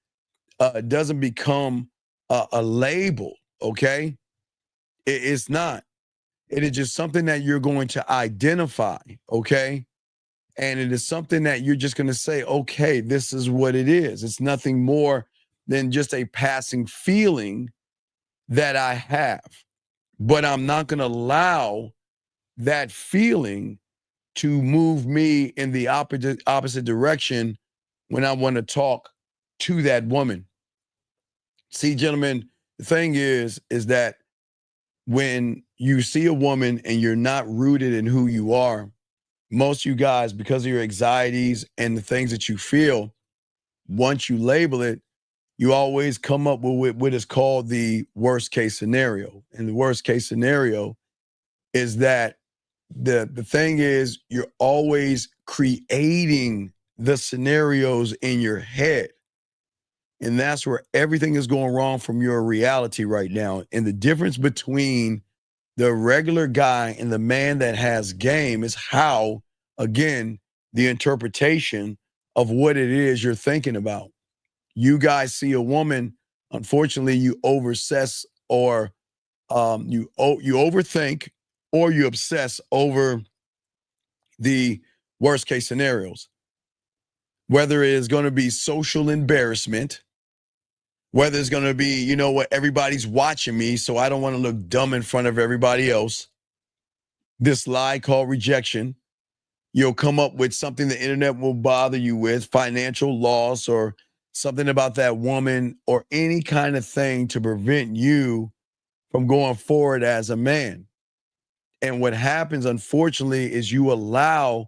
doesn't become a label, okay? It's not. It is just something that you're going to identify, okay? And it is something that you're just going to say, okay, this is what it is. It's nothing more than just a passing feeling that I have. But I'm not going to allow that feeling to move me in the opposite direction when I want to talk to that woman. See, gentlemen, the thing is that when you see a woman and you're not rooted in who you are, most of you guys, because of your anxieties and the things that you feel, once you label it, you always come up with what is called the worst case scenario. And the worst case scenario is that the thing is you're always creating the scenarios in your head. And that's where everything is going wrong from your reality right now. And the difference between the regular guy and the man that has game is how, again, the interpretation of what it is you're thinking about. You guys see a woman, unfortunately, you oversess or you overthink or you obsess over the worst case scenarios. Whether it is going to be social embarrassment, whether it's going to be, you know what, everybody's watching me, so I don't want to look dumb in front of everybody else. This lie called rejection. You'll come up with something the internet will bother you with, financial loss or something about that woman or any kind of thing to prevent you from going forward as a man. And what happens, unfortunately, is you allow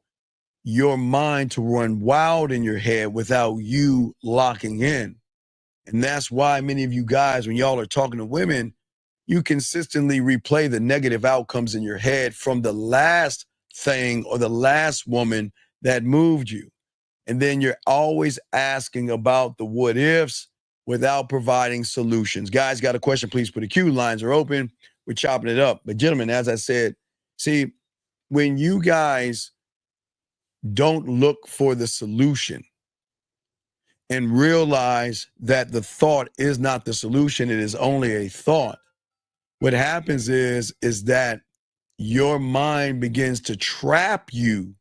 your mind to run wild in your head without you locking in. And that's why many of you guys, when y'all are talking to women, you consistently replay the negative outcomes in your head from the last thing or the last woman that moved you. And then you're always asking about the what ifs without providing solutions. Guys, got a question, please put a queue. Lines are open. We're chopping it up. But gentlemen, as I said, see, when you guys don't look for the solution and realize that the thought is not the solution, it is only a thought, what happens is that your mind begins to trap you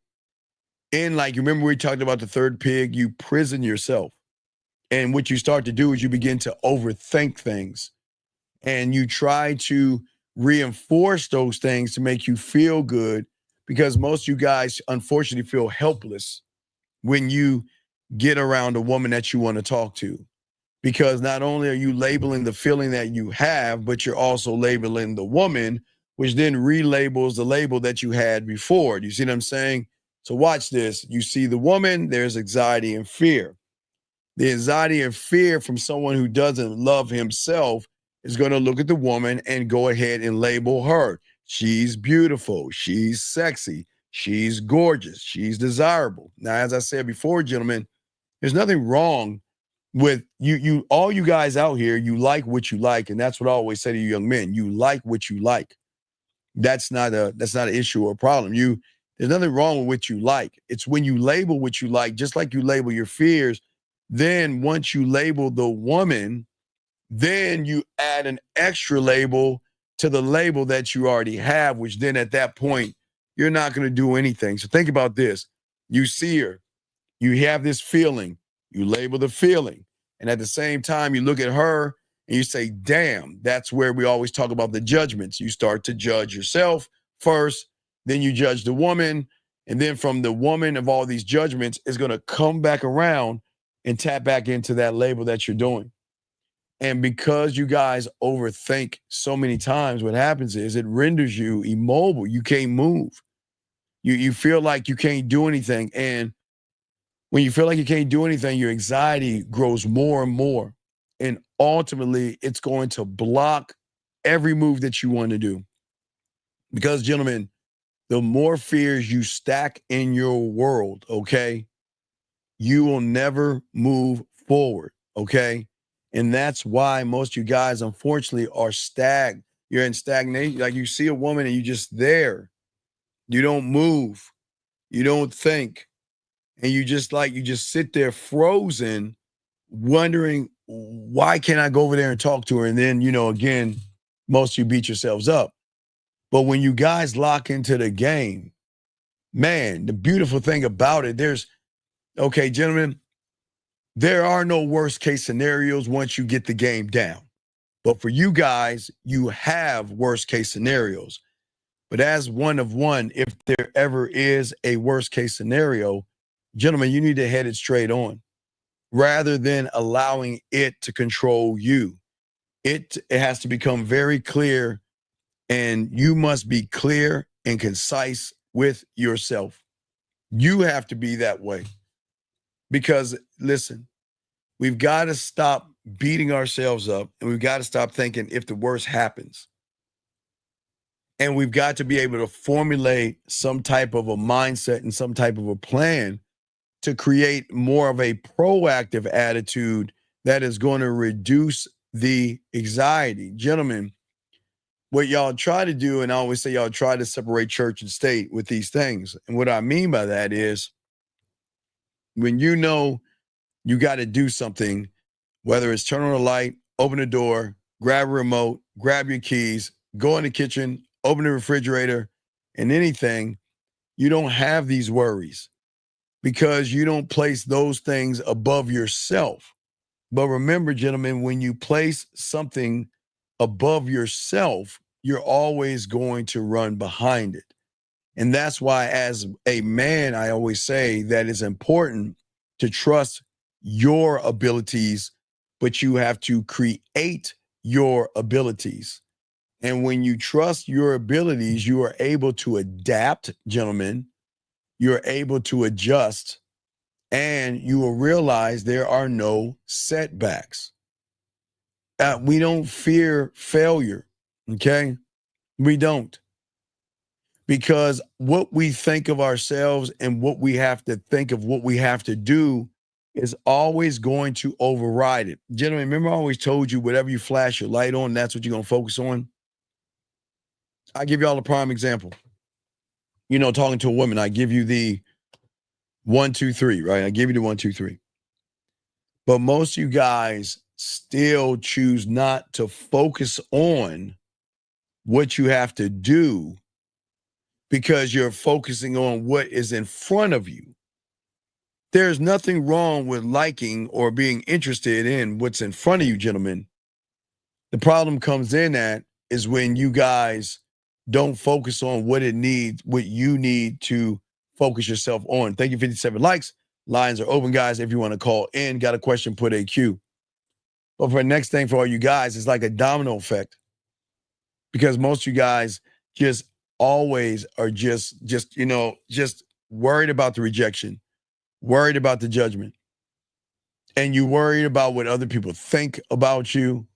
in, like, you remember we talked about the third pig, you prison yourself. And what you start to do is you begin to overthink things and you try to reinforce those things to make you feel good, because most of you guys unfortunately feel helpless when you get around a woman that you want to talk to, because not only are you labeling the feeling that you have, but you're also labeling the woman, which then relabels the label that you had before. Do you see what I'm saying? So watch this. You see the woman, there's anxiety and fear. The anxiety and fear from someone who doesn't love himself is going to look at the woman and go ahead and label her. She's beautiful. She's sexy. She's gorgeous. She's desirable. Now, as I said before, gentlemen, there's nothing wrong with you. All you guys out here, you like what you like. And that's what I always say to you young men. You like what you like. That's not an issue or a problem. There's nothing wrong with what you like. It's when you label what you like, just like you label your fears. Then once you label the woman, then you add an extra label to the label that you already have, which then at that point, you're not going to do anything. So think about this. You see her, you have this feeling, you label the feeling. And at the same time, you look at her and you say, damn, that's where we always talk about the judgments. You start to judge yourself first, then you judge the woman. And then from the woman of all these judgments is going to come back around and tap back into that label that you're doing. And because you guys overthink so many times, what happens is it renders you immobile. You can't move. You feel like you can't do anything. And when you feel like you can't do anything, your anxiety grows more and more. And ultimately, it's going to block every move that you want to do. Because, gentlemen, the more fears you stack in your world, okay, you will never move forward, okay? And that's why most of you guys, unfortunately, are You're in stagnation. Like you see a woman and you're just there. You don't move. You don't think. And you just sit there frozen, wondering, why can't I go over there and talk to her? And then, again, most of you beat yourselves up. But when you guys lock into the game, man, the beautiful thing about it, okay, gentlemen, there are no worst case scenarios once you get the game down. But for you guys, you have worst case scenarios. But as one of one, if there ever is a worst case scenario, gentlemen, you need to head it straight on rather than allowing it to control you. It has to become very clear, and you must be clear and concise with yourself. You have to be that way. Because, listen, we've got to stop beating ourselves up, and we've got to stop thinking if the worst happens. And we've got to be able to formulate some type of a mindset and some type of a plan to create more of a proactive attitude that is going to reduce the anxiety. Gentlemen, what y'all try to do, and I always say y'all try to separate church and state with these things. And what I mean by that is when you know you got to do something, whether it's turn on a light, open the door, grab a remote, grab your keys, go in the kitchen, open the refrigerator, and anything, you don't have these worries because you don't place those things above yourself. But remember, gentlemen, when you place something above yourself, you're always going to run behind it. And that's why, as a man, I always say that it's important to trust your abilities, but you have to create your abilities. And when you trust your abilities, you are able to adapt, gentlemen. You're able to adjust, and you will realize there are no setbacks. We don't fear failure, okay? We don't. Because what we think of ourselves and what we have to think of what we have to do is always going to override it. Gentlemen, remember I always told you whatever you flash your light on, that's what you're going to focus on? I give y'all a prime example. Talking to a woman, I give you the 1, 2, 3, right? I give you the 1, 2, 3. But most of you guys still choose not to focus on what you have to do because you're focusing on what is in front of you. There's nothing wrong with liking or being interested in what's in front of you, gentlemen. The problem comes in at is when you guys don't focus on what you need to focus yourself on. Thank you, 57 likes. Lines are open, guys. If you want to call in, got a question, put a Q. But for the next thing for all you guys, it's like a domino effect. Because most of you guys just always are just worried about the rejection, worried about the judgment. And you worried about what other people think about you.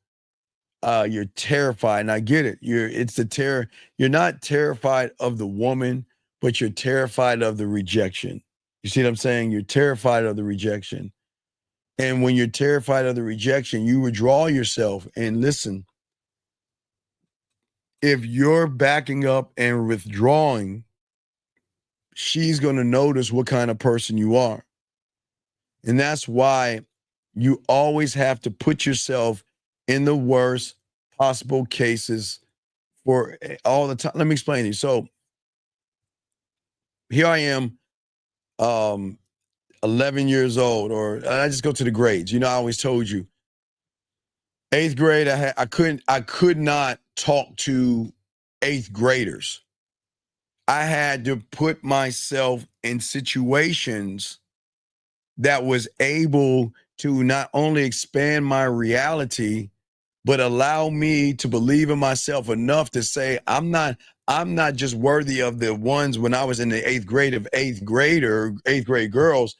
You're terrified, and I get it. It's the terror. You're not terrified of the woman, but you're terrified of the rejection. You see what I'm saying? You're terrified of the rejection. And when you're terrified of the rejection, you withdraw yourself. And listen, if you're backing up and withdrawing, she's going to notice what kind of person you are. And that's why you always have to put yourself in the worst possible cases for all the time. Let me explain to you. So here I am, 11 years old, or I just go to the grades. I always told you, 8th grade, I could not talk to 8th graders. I had to put myself in situations that was able to not only expand my reality, but allow me to believe in myself enough to say, I'm not just worthy of the ones when I was in the 8th grade of 8th grade girls.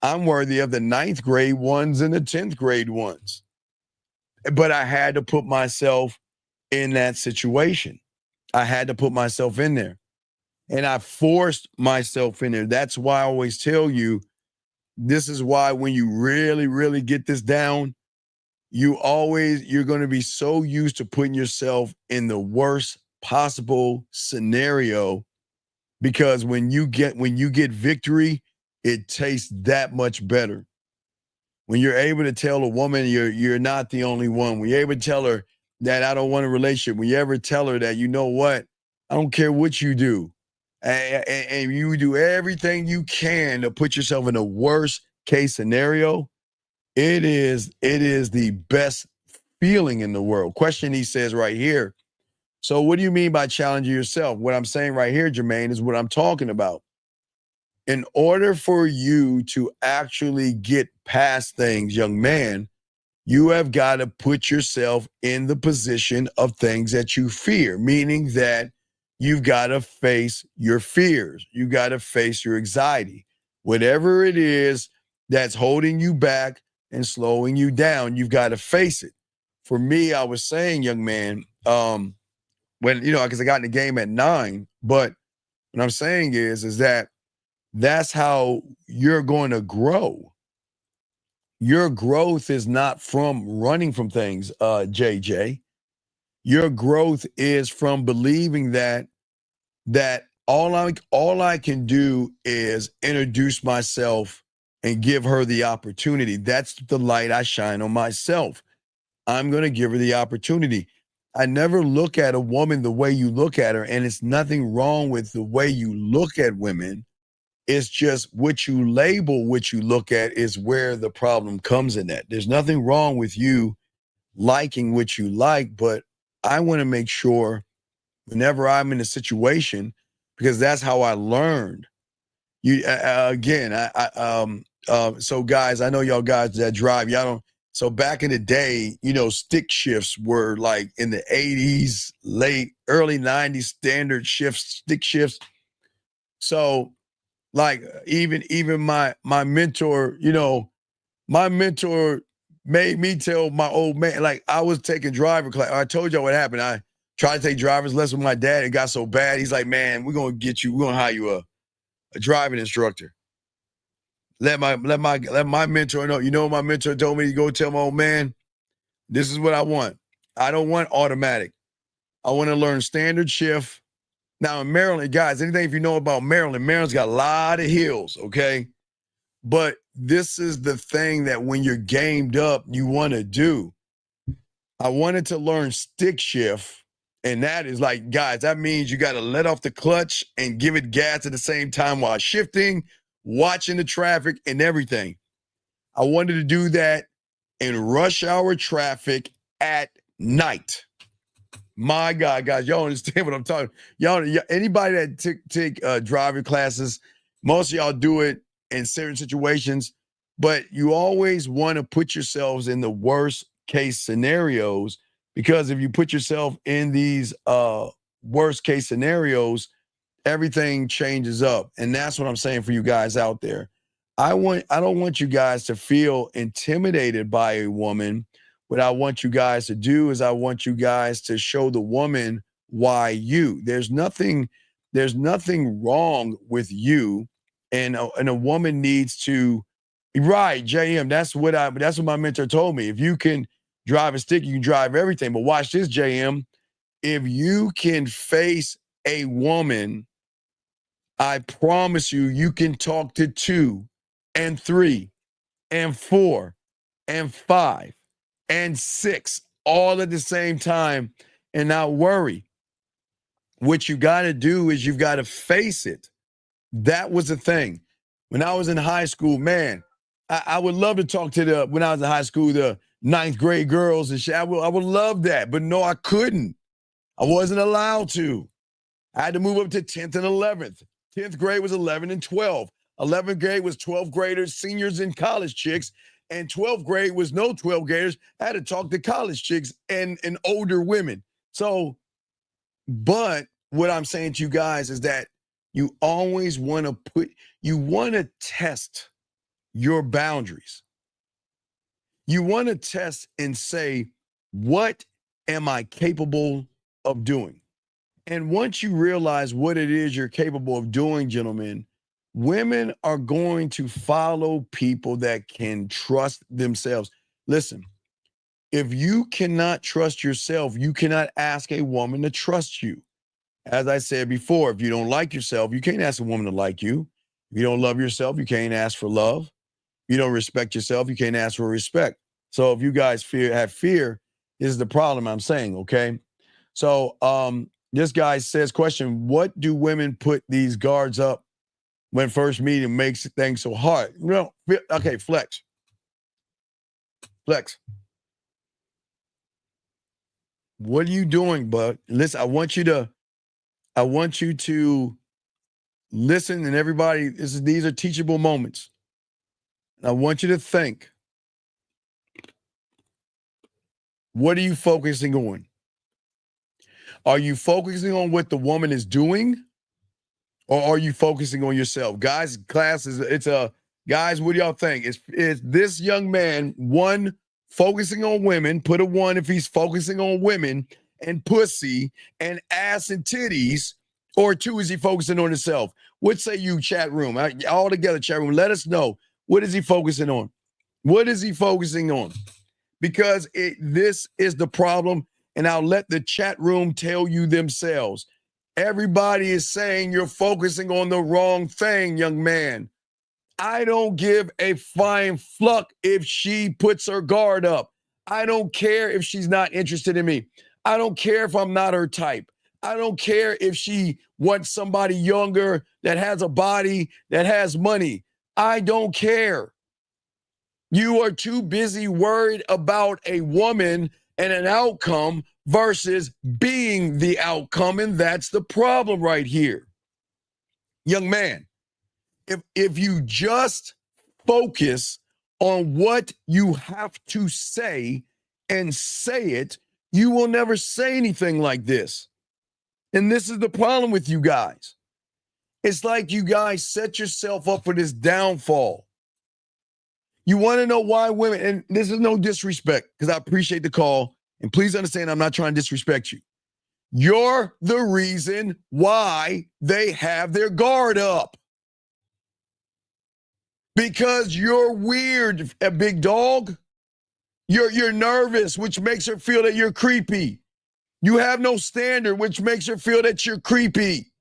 I'm worthy of the 9th grade ones and the 10th grade ones. But I had to put myself in that situation. I had to put myself in there. And I forced myself in there. That's why I always tell you, this is why when you really, really get this down, you're going to be so used to putting yourself in the worst possible scenario, because when you get victory, it tastes that much better. When you're able to tell a woman you're not the only one, when you're able to tell her that I don't want a relationship, when you ever tell her that, you know what, I don't care what you do, and you do everything you can to put yourself in the worst case scenario, it is the best feeling in the world. Question he says right here. So what do you mean by challenging yourself? What I'm saying right here, Jermaine, is what I'm talking about. In order for you to actually get past things, young man, you have got to put yourself in the position of things that you fear, meaning that you've got to face your fears. You got to face your anxiety. Whatever it is that's holding you back and slowing you down, you've got to face it. For me, I was saying, young man, when, because I got in the game at 9, but what I'm saying is that that's how you're going to grow. Your growth is not from running from things, JJ. Your growth is from believing that all I can do is introduce myself and give her the opportunity. That's the light I shine on myself. I'm going to give her the opportunity. I never look at a woman the way you look at her, and it's nothing wrong with the way you look at women. It's just what you label, what you look at is where the problem comes in at. There's nothing wrong with you liking what you like, but I want to make sure whenever I'm in a situation, because that's how I learned. So guys, I know y'all guys that drive, y'all don't. So back in the day, stick shifts were like in the 80s, early 90s, standard shifts, stick shifts. So like even my mentor, my mentor made me tell my old man, like I was taking driver class. I told y'all what happened. I tried to take driver's lesson with my dad. It got so bad. He's like, man, we're going to hire you a driving instructor. Let my mentor know. My mentor told me to go tell my old man, this is what I want. I don't want automatic. I want to learn standard shift. Now in Maryland, guys, anything if you know about Maryland, Maryland's got a lot of hills, okay? But this is the thing that when you're gamed up, you want to do. I wanted to learn stick shift. And that is like, guys, that means you got to let off the clutch and give it gas at the same time while shifting, watching the traffic and everything. I wanted to do that in rush hour traffic at night. My God, guys, y'all understand what I'm talking about. Y'all, anybody that take driving classes, most of y'all do it in certain situations, but you always want to put yourselves in the worst case scenarios, because if you put yourself in these worst case scenarios, everything changes up. And that's what I'm saying for you guys out there. I don't want you guys to feel intimidated by a woman. What I want you guys to do is I want you guys to show the woman why you. There's nothing wrong with you, and a woman needs to. Right, JM. That's what my mentor told me. If you can drive a stick, you can drive everything. But watch this, JM. If you can face a woman, I promise you can talk to 2 and 3 and 4 and 5 and 6 all at the same time and not worry. what you got to do is you've got to face it. That was the thing. When I was in high school, man, I would love to talk to when I was in high school, the 9th grade girls and shit. I would love that, but no, I couldn't. I wasn't allowed to. I had to move up to 10th and 11th. 10th grade was 11 and 12. 11th grade was 12th graders, seniors, and college chicks. And 12th grade was no 12th graders. I had to talk to college chicks and older women. So, but what I'm saying to you guys is that you always want to test your boundaries. You want to test and say, what am I capable of doing? And once you realize what it is you're capable of doing, gentlemen, women are going to follow people that can trust themselves. Listen, if you cannot trust yourself, you cannot ask a woman to trust you. As I said before, if you don't like yourself, you can't ask a woman to like you. If you don't love yourself, you can't ask for love. If you don't respect yourself, you can't ask for respect. So if you guys have fear, this is the problem I'm saying, okay? So this guy says, question, what do women put these guards up when first meeting makes things so hard? No, okay, Flex. What are you doing, bud? Listen, I want you to listen, and everybody, these are teachable moments. I want you to think. What are you focusing on? Are you focusing on what the woman is doing? Or are you focusing on yourself? Guys, class guys, what do y'all think? Is this young man, one, focusing on women, put a 1 if he's focusing on women and pussy and ass and titties, or 2, is he focusing on himself? What say you, chat room? All together, chat room, let us know. What is he focusing on? What is he focusing on? Because this is the problem, and I'll let the chat room tell you themselves. Everybody is saying you're focusing on the wrong thing, young man. I don't give a flying fluck if she puts her guard up. I don't care if she's not interested in me. I don't care if I'm not her type. I don't care if she wants somebody younger that has a body, that has money. I don't care. You are too busy worried about a woman and an outcome versus being the outcome, and that's the problem right here. Young man, if you just focus on what you have to say and say it, you will never say anything like this. And this is the problem with you guys. It's like you guys set yourself up for this downfall. You want to know why women, and this is no disrespect, because I appreciate the call, and please understand I'm not trying to disrespect you. You're the reason why they have their guard up. Because you're weird, a big dog. You're nervous, which makes her feel that you're creepy. You have no standard, which makes her feel that you're creepy.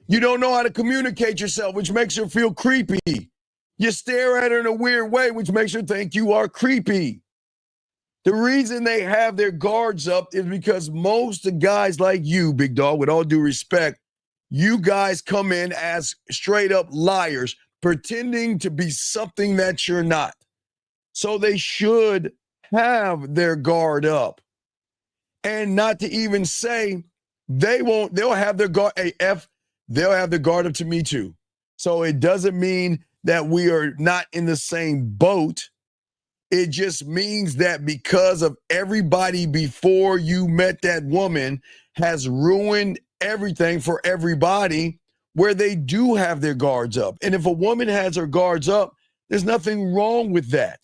You don't know how to communicate yourself, which makes her feel creepy. You stare at her in a weird way, which makes her think you are creepy. The reason they have their guards up is because most of guys like you, big dog, with all due respect, you guys come in as straight up liars, pretending to be something that you're not. So they should have their guard up. And not to even say they'll have their guard, they'll have their guard up to me too. So it doesn't mean that we are not in the same boat. It just means that because of everybody before you met that woman has ruined everything for everybody, where they do have their guards up. And if a woman has her guards up, there's nothing wrong with that.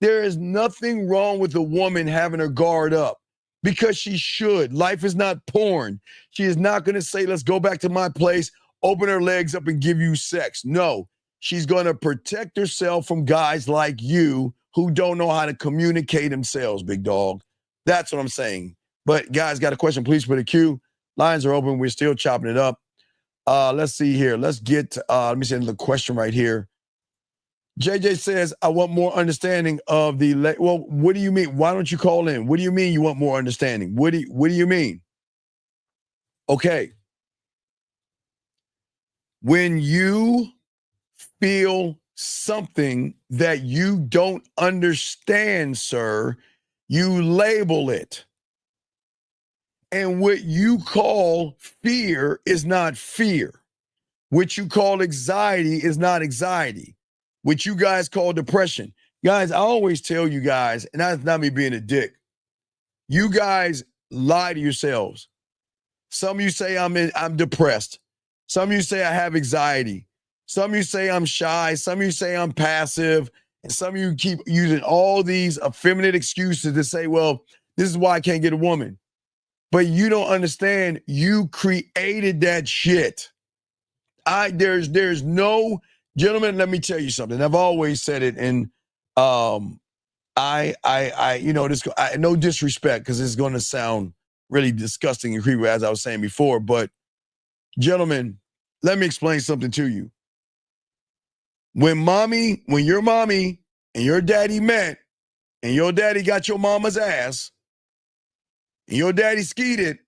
There is nothing wrong with a woman having her guard up, because she should. Life is not porn. She is not going to say, let's go back to my place, open her legs up and give you sex. No, she's going to protect herself from guys like you who don't know how to communicate themselves, big dog. That's what I'm saying. But guys, got a question, please put a queue. Lines are open. We're still chopping it up. Let's see here. Let's get, let me send the question right here. JJ says, I want more understanding of the, well, what do you mean? Why don't you call in? What do you mean you want more understanding? What do you mean? Okay. When you feel something that you don't understand, sir, you label it. And what you call fear is not fear. What you call anxiety is not anxiety. What you guys call depression. Guys, I always tell you guys, and that's not me being a dick, you guys lie to yourselves. Some of you say I'm depressed. Some of you say I have anxiety. Some of you say I'm shy. Some of you say I'm passive. And some of you keep using all these effeminate excuses to say, well, this is why I can't get a woman. But you don't understand, you created that shit. There's no, gentlemen, let me tell you something. I've always said it, and no disrespect, because it's going to sound really disgusting and creepy, as I was saying before, but gentlemen, let me explain something to you. When your mommy and your daddy met, and your daddy got your mama's ass, and your daddy skied it,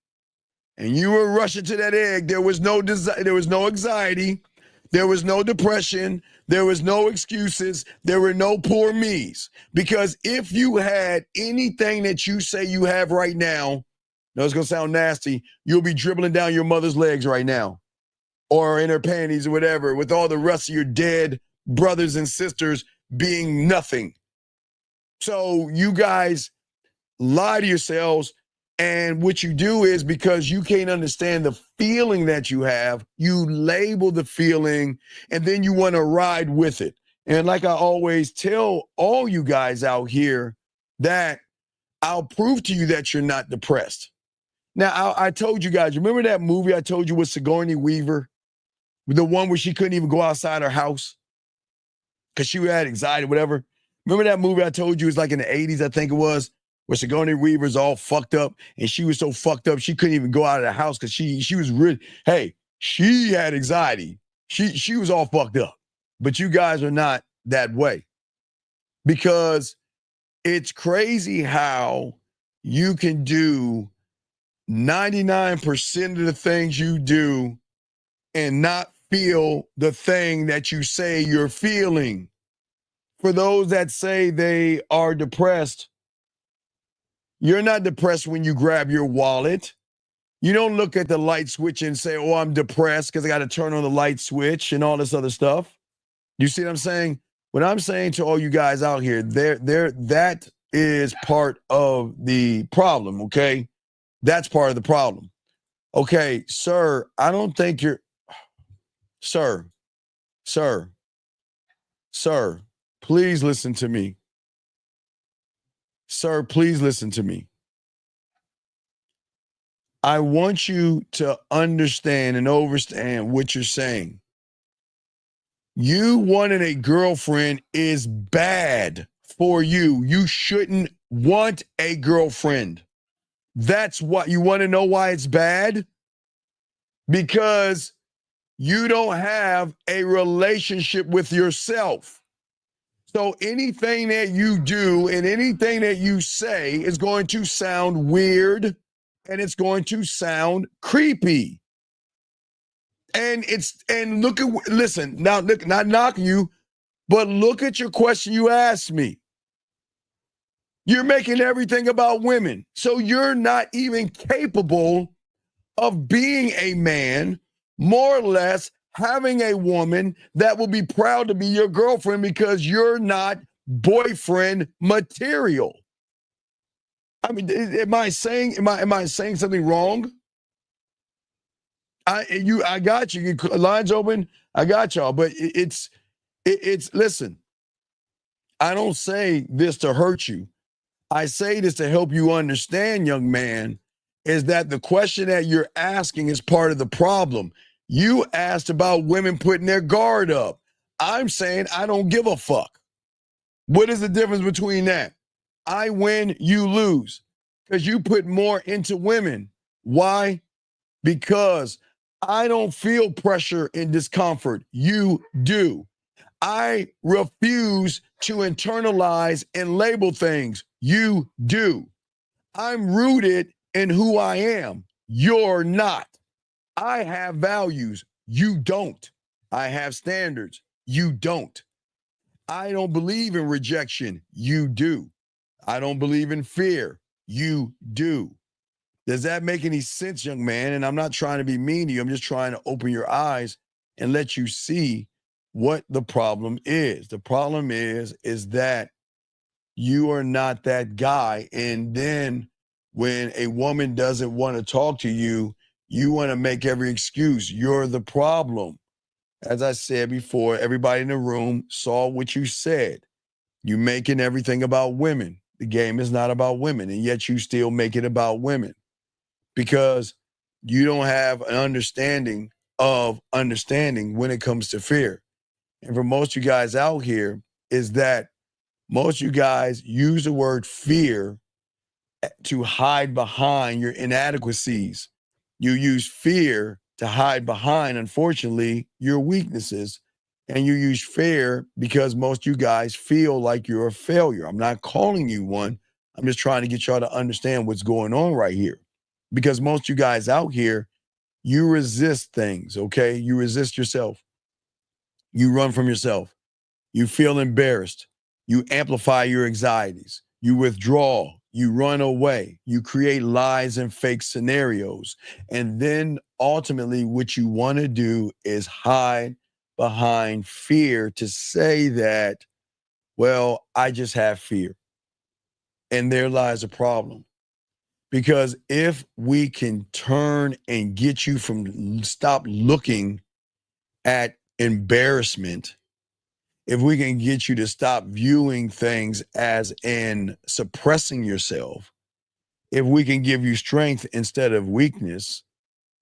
and you were rushing to that egg, there was no there was no anxiety, there was no depression, there was no excuses, there were no poor me's. Because if you had anything that you say you have right now, no, it's gonna sound nasty, you'll be dribbling down your mother's legs right now, or in her panties or whatever, with all the rest of your dead brothers and sisters being nothing. So you guys lie to yourselves. And what you do is, because you can't understand the feeling that you have, you label the feeling, and then you want to ride with it. And like I always tell all you guys out here, that I'll prove to you that you're not depressed. Now, I told you guys, remember that movie I told you with Sigourney Weaver? The one where she couldn't even go outside her house because she had anxiety, whatever. Remember that movie I told you? It was like in the 80s, I think it was, where Sigourney Weaver's all fucked up, and she was so fucked up she couldn't even go out of the house because she was really, hey, she had anxiety. She was all fucked up. But you guys are not that way, because it's crazy how you can do 99% of the things you do and not feel the thing that you say you're feeling. For those that say they are depressed, you're not depressed when you grab your wallet. You don't look at the light switch and say, oh, I'm depressed because I got to turn on the light switch and all this other stuff. You see what I'm saying? What I'm saying to all you guys out here, that is part of the problem, okay? That's part of the problem. Okay, sir, I don't think you're... Sir, please listen to me. Sir, please listen to me. I want you to understand and understand what you're saying. You wanting a girlfriend is bad for you. You shouldn't want a girlfriend. That's what you want to know why it's bad? Because you don't have a relationship with yourself. So anything that you do and anything that you say is going to sound weird, and it's going to sound creepy. And listen, now look, not knocking you, but look at your question you asked me. You're making everything about women. So you're not even capable of being a man, more or less having a woman that will be proud to be your girlfriend, because you're not boyfriend material. I mean, am I saying something wrong? I got you. Lines open. I got y'all. But it's listen, I don't say this to hurt you. I say this to help you understand, young man, is that the question that you're asking is part of the problem. You asked about women putting their guard up. I'm saying I don't give a fuck. What is the difference between that? I win, you lose. Because you put more into women. Why? Because I don't feel pressure and discomfort. You do. I refuse to internalize and label things. You do. I'm rooted in who I am. You're not. I have values. You don't. I have standards. You don't. I don't believe in rejection. You do. I don't believe in fear. You do. Does that make any sense, young man? And I'm not trying to be mean to you. I'm just trying to open your eyes and let you see what the problem is. The problem is that you are not that guy. And then when a woman doesn't want to talk to you, you want to make every excuse. You're the problem. As I said before, everybody in the room saw what you said. You making everything about women. The game is not about women, and yet you still make it about women because you don't have an understanding of understanding when it comes to fear. And for most of you guys out here is that most of you guys use the word fear to hide behind your inadequacies. You use fear to hide behind, unfortunately, your weaknesses. And you use fear because most of you guys feel like you're a failure. I'm not calling you one. I'm just trying to get y'all to understand what's going on right here. Because most of you guys out here, you resist things, okay? You resist yourself. You run from yourself. You feel embarrassed. You amplify your anxieties. You withdraw. You run away. You create lies and fake scenarios. And then ultimately, what you want to do is hide behind fear to say that, well, I just have fear. And there lies a problem. Because if we can turn and get you from stop looking at embarrassment, if we can get you to stop viewing things as in suppressing yourself, if we can give you strength instead of weakness,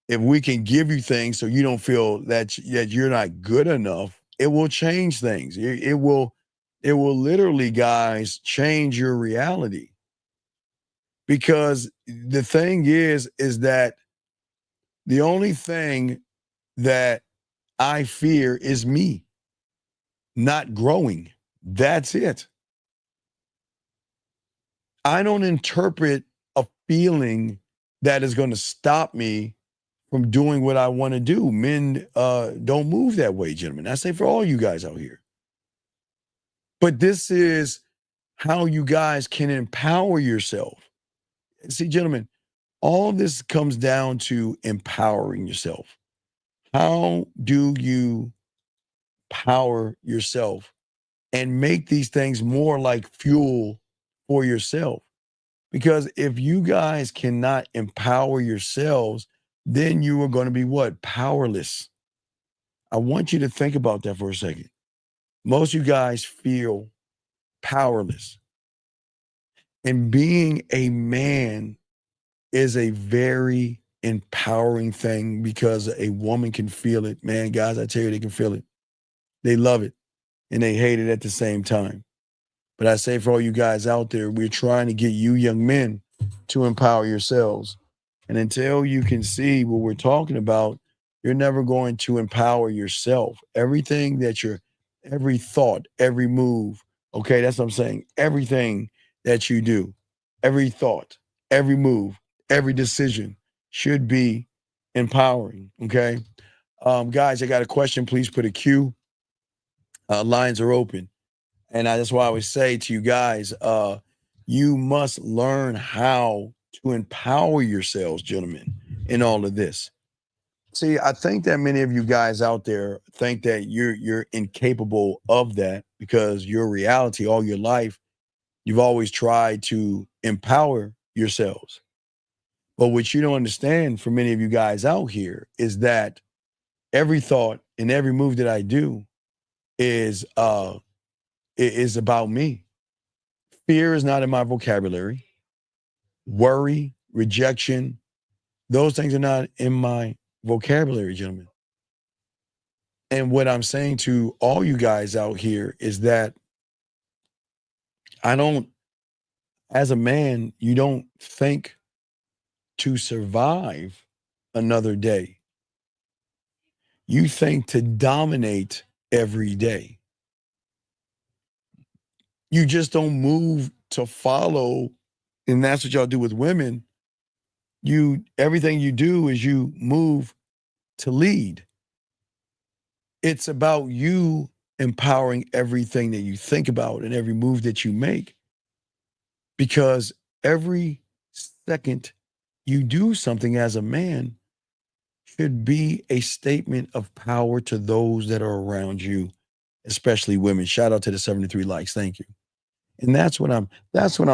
if we can give you things so you don't feel that you're not good enough, it will change things. It will literally, guys, change your reality. Because the thing is that the only thing that I fear is me not growing. That's it. I don't interpret a feeling that is going to stop me from doing what I want to do. Men don't move that way, gentlemen. I say for all you guys out here. But this is how you guys can empower yourself. See, gentlemen, all this comes down to empowering yourself. How do you power yourself and make these things more like fuel for yourself? Because if you guys cannot empower yourselves, then you are going to be what? Powerless. I want you to think about that for a second. Most of you guys feel powerless. And being a man is a very empowering thing because a woman can feel it. Man, guys, I tell you, they can feel it. They love it and they hate it at the same time. But I say for all you guys out there, we're trying to get you young men to empower yourselves. And until you can see what we're talking about, you're never going to empower yourself. Everything that every thought, every move, okay, that's what I'm saying. Everything that you do, every thought, every move, every decision should be empowering, okay? Guys, I got a question. Please put a Q. Lines are open. And that's why I would say to you guys, you must learn how to empower yourselves, gentlemen, in all of this. See, I think that many of you guys out there think that you're incapable of that because your reality all your life, you've always tried to empower yourselves. But what you don't understand for many of you guys out here is that every thought and every move that I do is about me. Fear is not in my vocabulary. Worry, rejection, those things are not in my vocabulary, gentlemen. And what I'm saying to all you guys out here is that as a man, you don't think to survive another day. You think to dominate every day. You just don't move to follow, and that's what y'all do with women. Everything you do is you move to lead. It's about you empowering everything that you think about and every move that you make. Because every second you do something as a man should be a statement of power to those that are around you, especially women. Shout out to the 73 likes. Thank you. And that's what I'm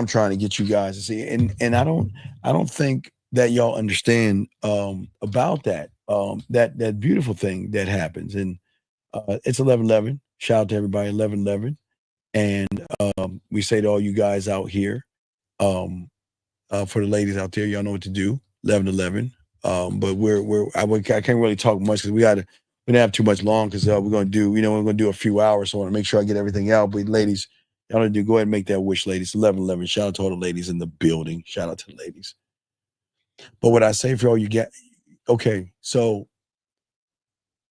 trying to get you guys to see. And I don't think that y'all understand about that that beautiful thing that happens. And it's 11:11. Shout out to everybody 11:11. And we say to all you guys out here, for the ladies out there, y'all know what to do. 11:11. But I can't really talk much because we don't have too much long because we're gonna do a few hours. So I want to make sure I get everything out. But ladies, y'all want to go ahead and make that wish, ladies. 11:11. Shout out to all the ladies in the building. Shout out to the ladies. But what I say for all you get, okay, so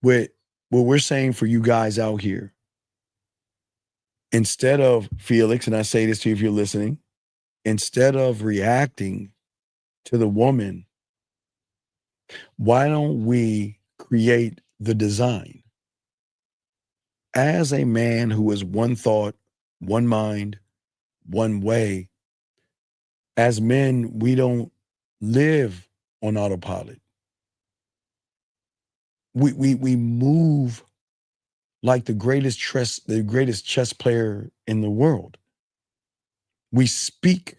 what we're saying for you guys out here, instead of Felix, and I say this to you if you're listening, instead of reacting to the woman, why don't we create the design? As a man who is one thought, one mind, one way, as men, we don't live on autopilot. We move like the greatest chess player in the world. We speak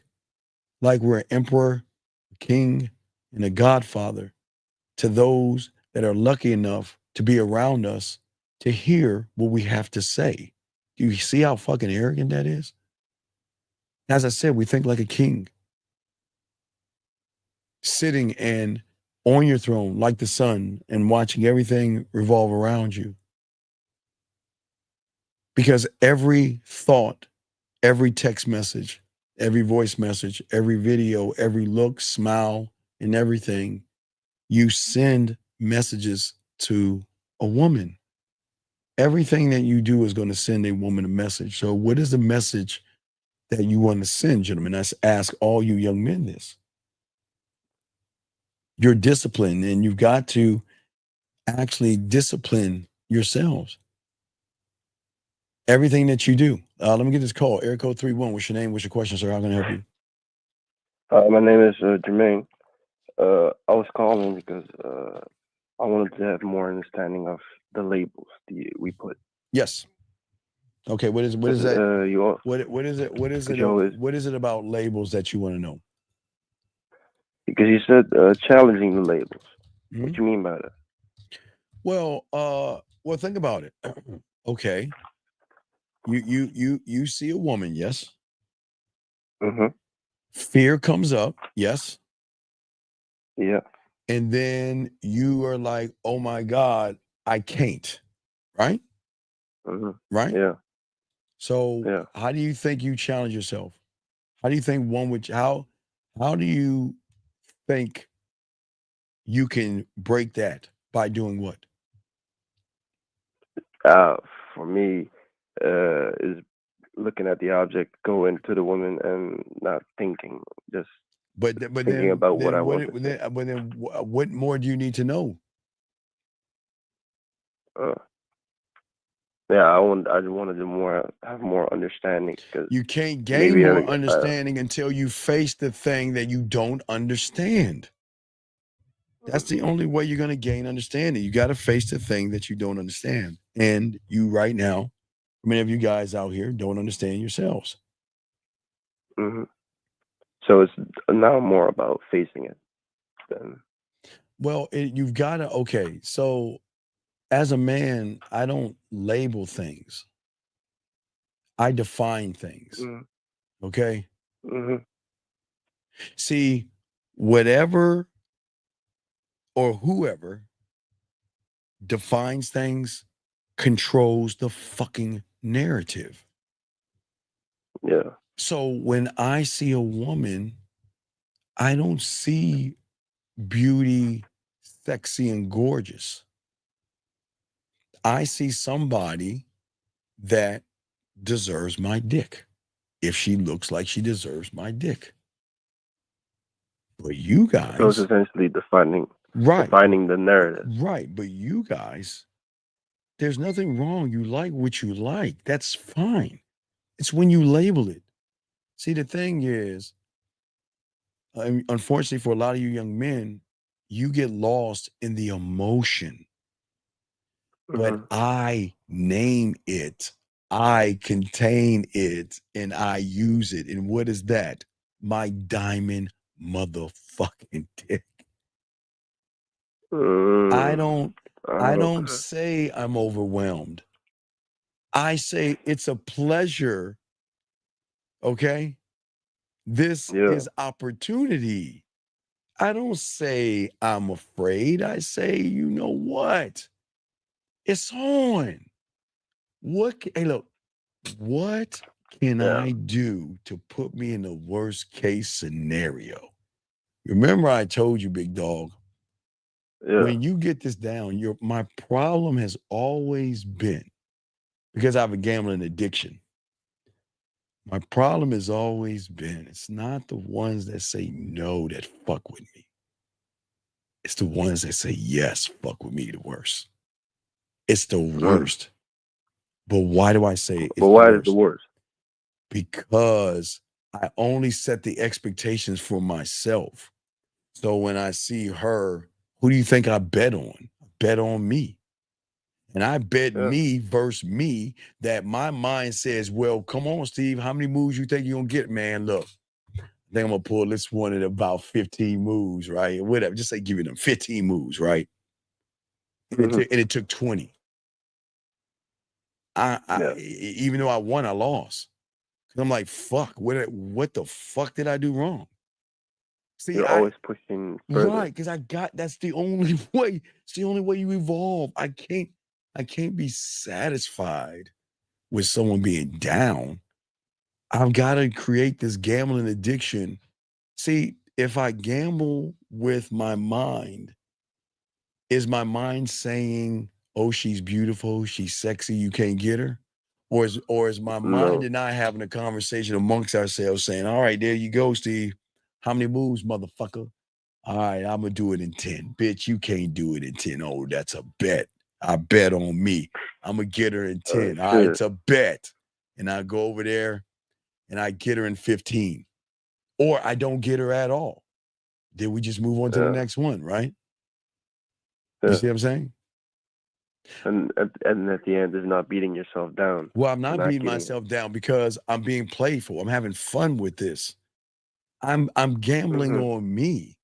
like we're an emperor, a king, and a godfather to those that are lucky enough to be around us to hear what we have to say. Do you see how fucking arrogant that is? As I said, we think like a king, sitting and on your throne like the sun and watching everything revolve around you. Because every thought, every text message, every voice message, every video, every look, smile, and everything, you send messages to a woman. Everything that you do is going to send a woman a message. So what is the message that you want to send, gentlemen? I ask all you young men this. You're disciplined, and you've got to actually discipline yourselves. Everything that you do. Let me get this call. Area code 31. What's your name? What's your question, sir? How can I help you? My name is Jermaine. I was calling because I wanted to have more understanding of the labels we put. Yes. Okay. What is that? What is it about labels that you want to know? Because you said challenging the labels. Mm-hmm. What do you mean by that? Well, think about it. Okay. You see a woman, yes? Mm-hmm. Fear comes up, yes? Yeah. And then you are like, oh my God, I can't. Right? Mm-hmm. Right? Yeah. So how do you think you challenge yourself? How do you think how do you think you can break that? By doing what? For me, is looking at the object, go into the woman, and not thinking, just thinking about what I want to say. But then, what more do you need to know? I wanted to have more understanding. You can't gain more understanding until you face the thing that you don't understand. That's the only way you're going to gain understanding. You got to face the thing that you don't understand. And you right now, many of you guys out here don't understand yourselves. Mm-hmm. So it's now more about facing it. Well, you've got to, okay. So as a man, I don't label things. I define things. Mm-hmm. Okay? Mm-hmm. See, whatever or whoever defines things controls the fucking narrative. Yeah. So when I see a woman, I don't see beauty, sexy, and gorgeous. I see somebody that deserves my dick. If she looks like she deserves my dick. But you guys. So it's essentially defining defining the narrative. Right, but you guys, there's nothing wrong. You like what you like. That's fine. It's when you label it. See, the thing is, unfortunately for a lot of you young men, you get lost in the emotion. But I name it, I contain it, and I use it. And what is that? My diamond motherfucking dick. I don't say I'm overwhelmed. I say it's a pleasure. Okay? This is opportunity. I don't say I'm afraid. I say, you know what? It's on. Hey, look, what can I do to put me in the worst case scenario? Remember, I told you, big dog, when you get this down, my problem has always been, because I have a gambling addiction, my problem has always been, it's not the ones that say no that fuck with me. It's the ones that say yes, fuck with me the worst. It's the worst. But why do I say it's the worst? Because I only set the expectations for myself. So when I see her, who do you think I bet on? I bet on me. And I bet me versus me, that my mind says, well, come on, Steve, how many moves you think you're going to get, man? Look, I think I'm going to pull this one at about 15 moves, right? Whatever, just say give them 15 moves, right? And it took 20. Even though I won, I lost. I'm like, fuck, what the fuck did I do wrong? See, you're always pushing further. Right, because that's the only way. It's the only way you evolve. I can't be satisfied with someone being down. I've got to create this gambling addiction. See, if I gamble with my mind, is my mind saying, oh, she's beautiful, she's sexy, you can't get her? Or is my mind and I having a conversation amongst ourselves saying, all right, there you go, Steve. How many moves, motherfucker? All right, I'm going to do it in 10. Bitch, you can't do it in 10. Oh, that's a bet. I bet on me. I'm going to get her in 10. All right, it's a bet. And I go over there and I get her in 15. Or I don't get her at all. Then we just move on to the next one, right? You see what I'm saying? And at the end is not beating yourself down. Well, I'm not beating myself down because I'm being playful. I'm having fun with this. I'm gambling on me.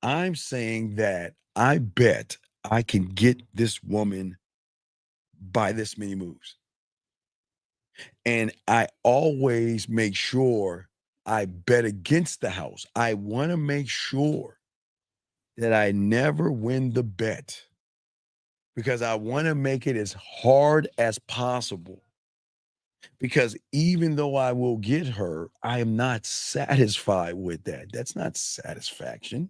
I'm saying that I bet I can get this woman by this many moves. And I always make sure I bet against the house. I want to make sure that I never win the bet, because I want to make it as hard as possible. Because even though I will get her, I am not satisfied with that. That's not satisfaction,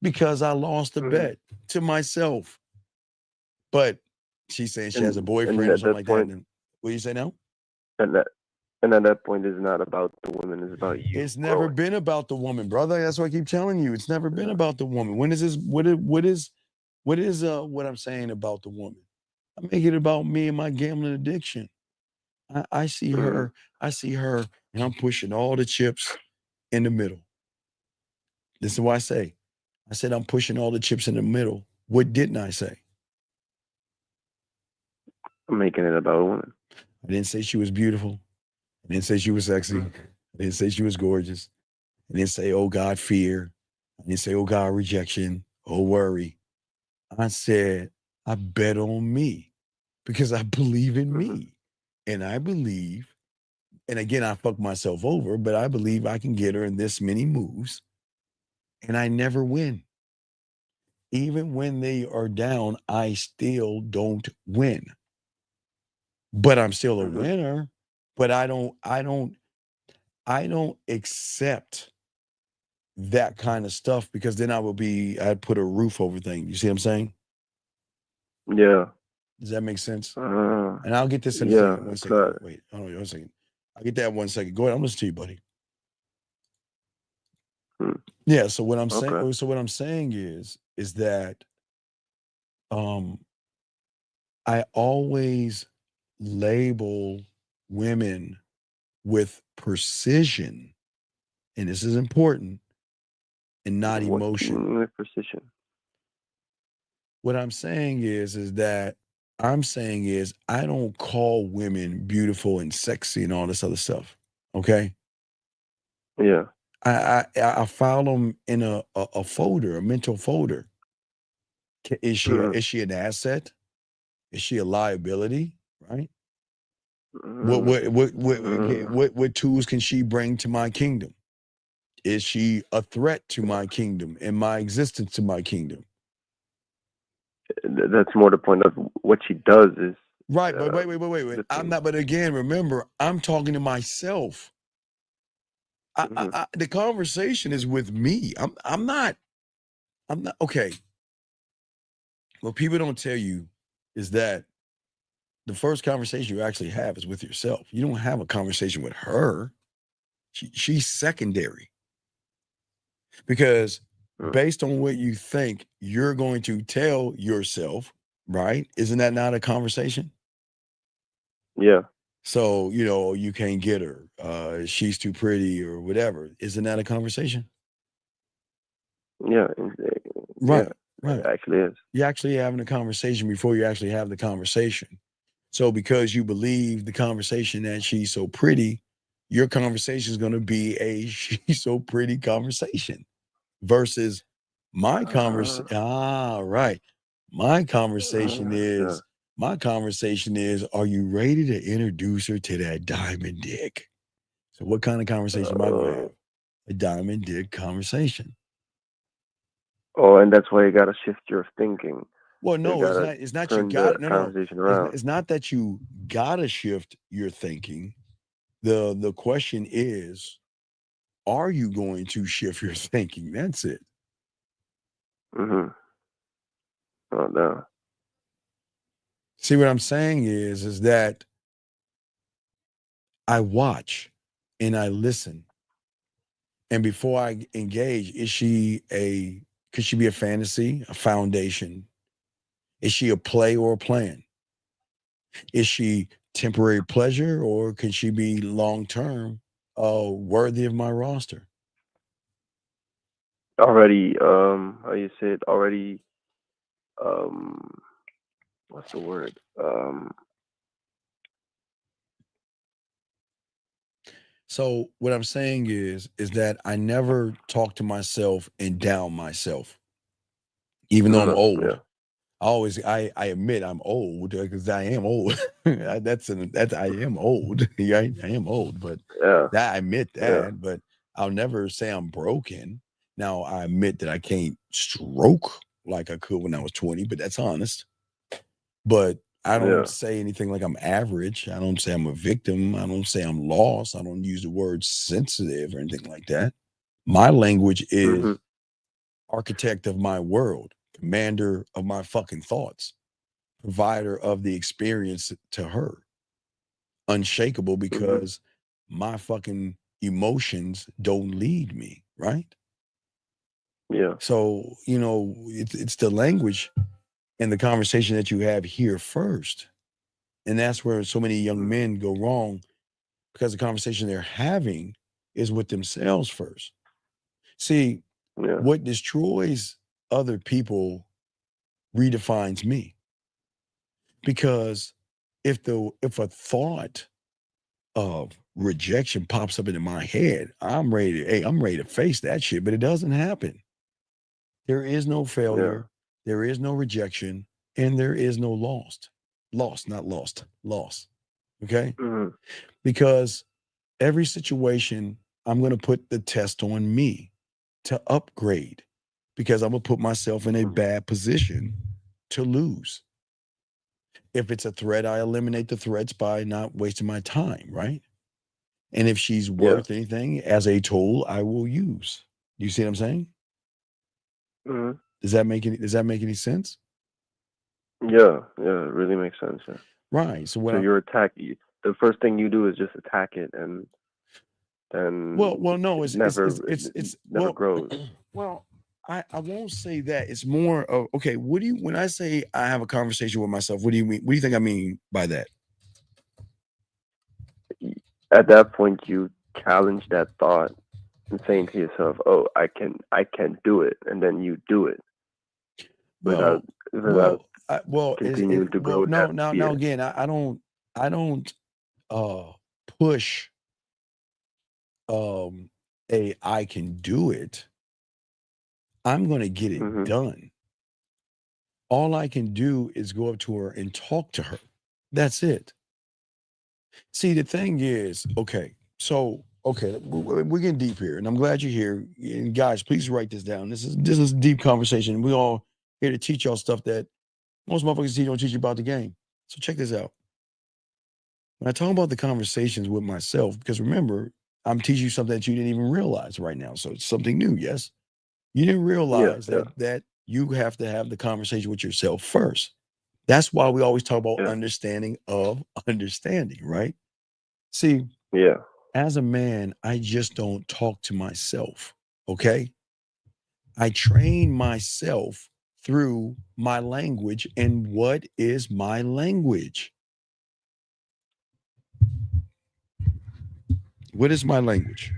because I lost the bet to myself. But she's saying she has a boyfriend or something like that. And what do you say now? And at that point, it's not about the woman, it's about you. It's never been about the woman, brother. That's what I keep telling you. It's never been about the woman. When is this? What is what I'm saying about the woman? I make it about me and my gambling addiction. I see her, and I'm pushing all the chips in the middle. This is what I say. I said I'm pushing all the chips in the middle. What didn't I say? I'm making it about a woman. I didn't say she was beautiful. I didn't say she was sexy. I didn't say she was gorgeous. I didn't say, oh God, fear. I didn't say, oh God, rejection, oh worry. I said, I bet on me because I believe in me. And I believe, and again, I fuck myself over, but I believe I can get her in this many moves. And I never win. Even when they are down, I still don't win. But I'm still a winner. But I don't accept that kind of stuff, because then I'd put a roof over things. You see what I'm saying? Yeah. Does that make sense? And I'll get this in a second. 1 second. Wait, hold on 1 second. I'll get that 1 second. Go ahead. I'm listening to you, buddy. Yeah. So what I'm saying is is that I always label women with precision, and this is important, and not emotion. With precision. What I'm saying is that I don't call women beautiful and sexy and all this other stuff. Okay. Yeah. I file them in a folder, a mental folder. Is she an asset? Is she a liability? Right. What tools can she bring to my kingdom? Is she a threat to my kingdom and my existence to my kingdom? That's more the point of what she does is right. But wait. I'm not. But again, remember, I'm talking to myself. The conversation is with me. I'm not okay. What people don't tell you is that the first conversation you actually have is with yourself. You don't have a conversation with her. She's secondary. Because based on what you think you're going to tell yourself, right? Isn't that not a conversation? Yeah. So, you can't get her. She's too pretty or whatever. Isn't that a conversation? Yeah. Right. Yeah, it actually is. You're actually having a conversation before you actually have the conversation. So because you believe the conversation that she's so pretty, your conversation is going to be a she's so pretty conversation versus my conversation. Right. My conversation is, are you ready to introduce her to that diamond dick? So what kind of conversation am I going to have? A diamond dick conversation. Oh, and that's why you got to shift your thinking. Well, no, it's not you got conversation around. It's not that you gotta shift your thinking. The question is, are you going to shift your thinking? That's it. Oh no. See, what I'm saying is that I watch and I listen. And before I engage, could she be a fantasy, a foundation? Is she a play or a plan? Is she temporary pleasure or can she be long-term worthy of my roster? Already, how you say it? Already, what's the word? So what I'm saying is that I never talk to myself and down myself, even though I'm old. Yeah. I admit I'm old because I am old. I am old. I am old, but I admit that. But I'll never say I'm broken. Now I admit that I can't stroke like I could when I was 20, but that's honest. But I don't say anything like I'm average. I don't say I'm a victim. I don't say I'm lost. I don't use the word sensitive or anything like that. My language is architect of my world, commander of my fucking thoughts, provider of the experience to her, unshakable because my fucking emotions don't lead me, right? Yeah. So, it's the language and the conversation that you have here first. And that's where so many young men go wrong because the conversation they're having is with themselves first. See, what destroys other people redefines me. Because if a thought of rejection pops up into my head, I'm ready to face that shit, but it doesn't happen. There is no failure, there is no rejection, and there is no loss. Loss. Okay? Because every situation, I'm going to put the test on me to upgrade because I'm going to put myself in a bad position to lose. If it's a threat, I eliminate the threats by not wasting my time, right? And if she's worth anything as a tool, I will use. You see what I'm saying? Does that make any sense? Yeah, it really makes sense. Yeah. Right. So you're attacking. The first thing you do is just attack it, and well, no, it's never well, grows. Well, I won't say that. It's more of, okay, what do you, when I say I have a conversation with myself, what do you mean? What do you think I mean by that? At that point, you challenge that thought and saying to yourself, "Oh, I can do it," and then you do it without continuing to grow that now fear. again, I don't push I can do it. I'm going to get it done. All I can do is go up to her and talk to her. That's it. See, the thing is, okay, we're getting deep here, and I'm glad you're here. And guys, please write this down. This is a deep conversation. We all here to teach y'all stuff that most motherfuckers don't teach you about the game. So check this out. When I talk about the conversations with myself, because remember, I'm teaching you something that you didn't even realize right now. So it's something new, yes? You didn't realize that you have to have the conversation with yourself first. That's why we always talk about understanding of understanding, right? See, as a man, I just don't talk to myself, okay? I train myself through my language. And what is my language? What is my language?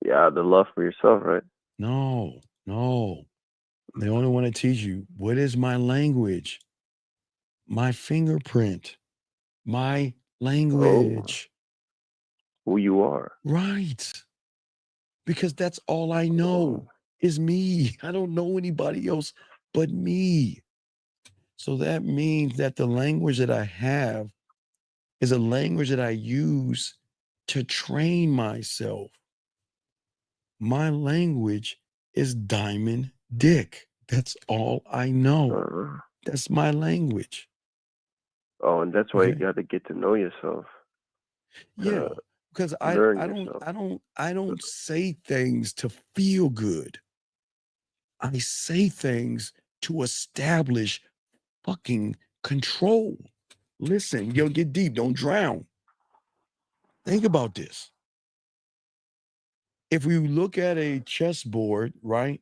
Yeah, the love for yourself, right? No. They only want to teach you, what is my language? My fingerprint, my language. Who you are. Right. Because that's all I know is me. I don't know anybody else but me. So that means that the language that I have is a language that I use to train myself. My language is diamond dick. That's all I know. That's my language. Oh, and that's why you got to get to know yourself. Yeah, because I don't say things to feel good. I say things to establish fucking control. Listen, you'll get deep, don't drown. Think about this. If we look at a chessboard, right?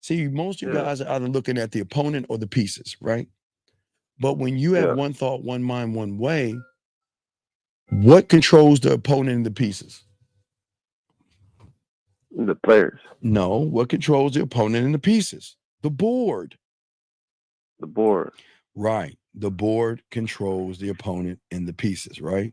See, most of you guys are either looking at the opponent or the pieces, right? But when you have one thought, one mind, one way, what controls the opponent and the pieces? The players. No, what controls the opponent and the pieces? The board. The board. Right. The board controls the opponent and the pieces, right?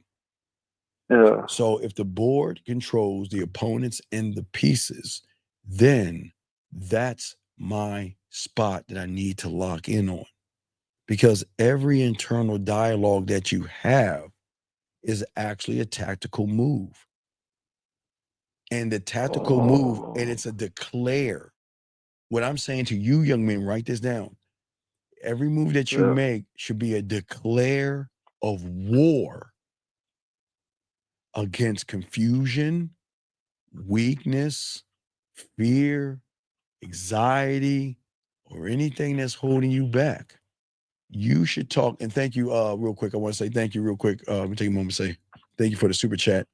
Yeah. So if the board controls the opponents and the pieces, then that's my spot that I need to lock in on. Because every internal dialogue that you have is actually a tactical move. And the tactical move, and it's a declare. What I'm saying to you, young men, write this down. Every move that you make should be a declare of war against confusion, weakness, fear, anxiety, or anything that's holding you back. You should talk. And thank you, real quick. I want to say thank you real quick. Let me take a moment to say thank you for the super chat.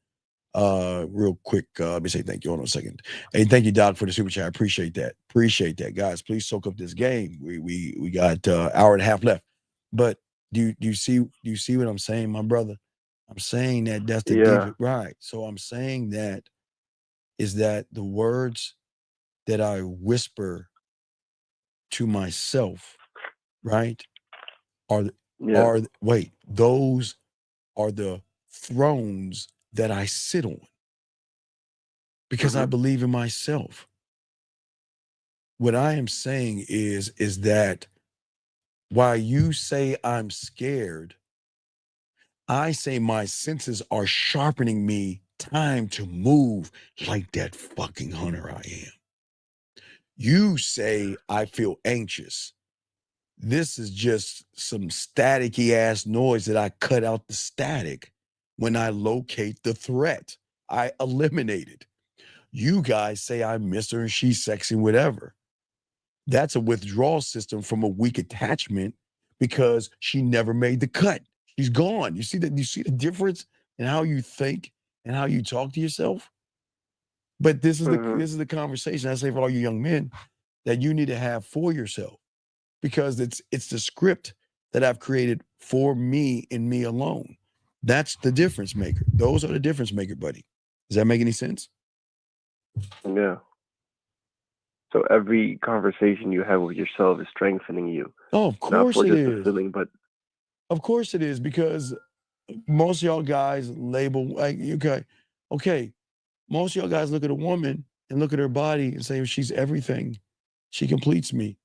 Real quick, let me say thank you. Hold on a second. Hey, thank you, Doc, for the super chat. I appreciate that. Guys. Please soak up this game. We got hour and a half left. But do you see what I'm saying, my brother? I'm saying that that's the deep, right. So I'm saying that is that the words that I whisper to myself, right, those are the thrones that I sit on. Because I believe in myself. What I am saying is that while you say I'm scared, I say my senses are sharpening me time to move like that fucking hunter I am. You say I feel anxious. This is just some staticky ass noise that I cut out the static when I locate the threat. I eliminate it. You guys say I miss her and she's sexy, whatever. That's a withdrawal system from a weak attachment because she never made the cut. She's gone. You see that? You see the difference in how you think and how you talk to yourself? But this is the conversation I say for all you young men that you need to have for yourself, because it's the script that I've created for me and me alone. That's the difference maker. Those are the difference maker, buddy. Does that make any sense? Yeah. So every conversation you have with yourself is strengthening you. Oh, of Not course for it just is. a feeling, but Of course it is, because most of y'all guys label like, okay. Most of y'all guys look at a woman and look at her body and say she's everything. She completes me.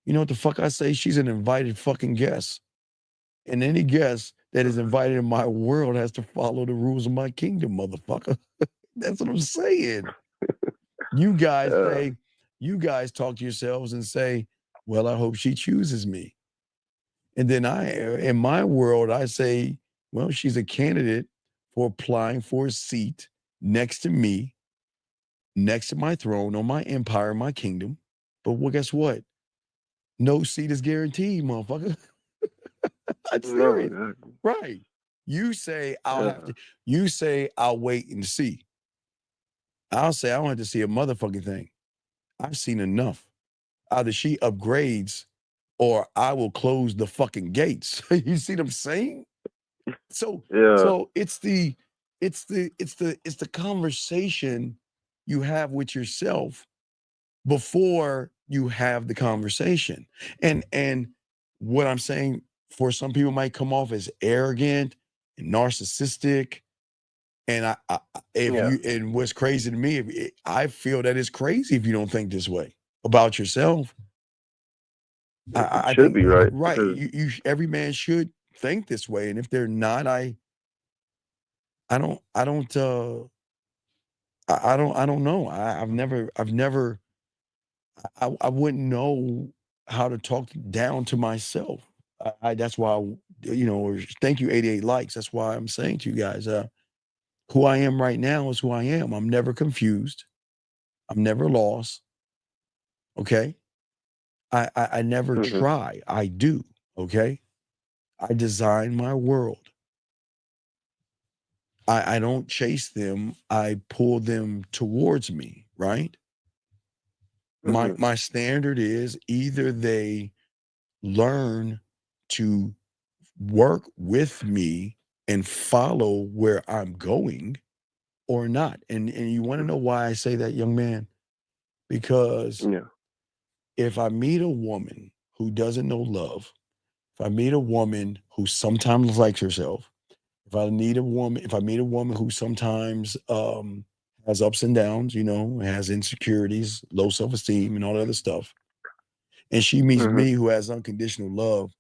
You know what the fuck I say? She's an invited fucking guest. And any guest that is invited in my world has to follow the rules of my kingdom, motherfucker. That's what I'm saying. You guys you guys talk to yourselves and say, well, I hope she chooses me. And then in my world, I say, well, she's a candidate for applying for a seat next to me, next to my throne, on my empire, my kingdom. But well, guess what? No seat is guaranteed, motherfucker. I'm serious. no. Right. You say you say I'll wait and see. I'll say I don't have to see a motherfucking thing. I've seen enough. Either she upgrades or I will close the fucking gates. You see what I'm saying? So it's the conversation you have with yourself before you have the conversation. And what I'm saying, for some people, might come off as arrogant and narcissistic. And and what's crazy to me, I feel that it's crazy if you don't think this way about yourself. I should think be right. right. Because You every man should think this way. And if they're not, I don't know. I wouldn't know how to talk down to myself. That's why, thank you, 88 likes. That's why I'm saying to you guys, who I am right now is who I am. I'm never confused. I'm never lost. Okay. I never try. I do. Okay. I design my world. I don't chase them. I pull them towards me. Right. My standard is either they learn to work with me and follow where I'm going or not. And you want to know why I say that, young man? Because if I meet a woman who doesn't know love, if I meet a woman who sometimes likes herself, if I meet a woman who sometimes has ups and downs, has insecurities, low self-esteem, and all that other stuff, and she meets me who has unconditional love,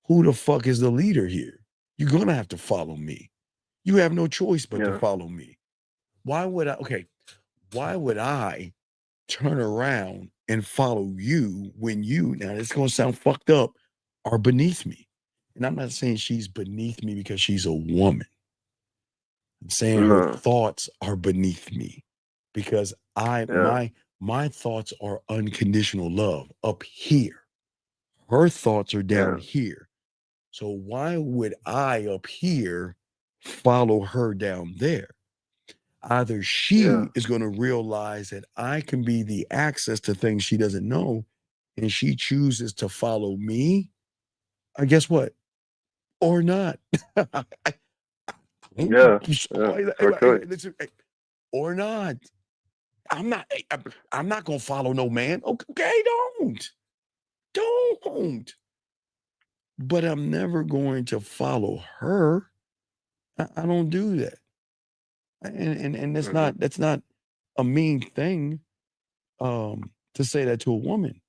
who the fuck is the leader here? You're gonna have to follow me. You have no choice but to follow me. Why would I turn around and follow you when you, now it's gonna sound fucked up, are beneath me? And I'm not saying she's beneath me because she's a woman. I'm saying her thoughts are beneath me because my thoughts are unconditional love up here. Her thoughts are down here. So why would I up here follow her down there? Either she is going to realize that I can be the access to things she doesn't know, and she chooses to follow me, or guess what? Or not. Or not. I'm not going to follow no man. Okay, don't. But I'm never going to follow her. I don't do that. And that's not a mean thing to say that to a woman.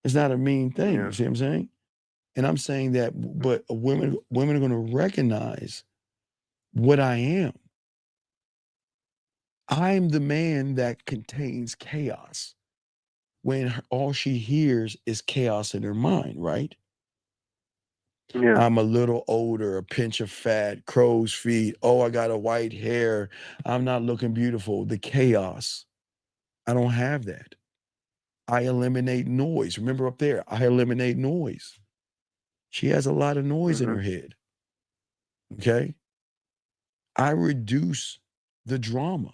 It's not a mean thing. You see what I'm saying? And I'm saying that, but women are going to recognize what I am. I'm the man that contains chaos when all she hears is chaos in her mind, right? I'm a little older, a pinch of fat, crow's feet. Oh, I got a white hair. I'm not looking beautiful. The chaos. I don't have that. I eliminate noise. Remember up there, I eliminate noise. She has a lot of noise in her head. Okay. I reduce the drama.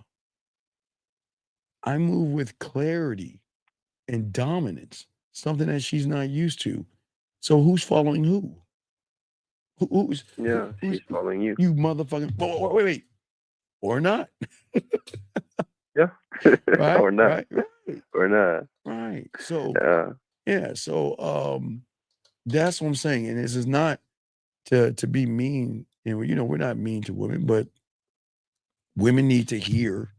I move with clarity and dominance, something that she's not used to. So who's following who? Who's she's following you. You motherfucking wait. Or not. Yeah. Right? Or not. Right. Or not. Right. So yeah, so that's what I'm saying. And this is not to be mean, and we're not mean to women, but women need to hear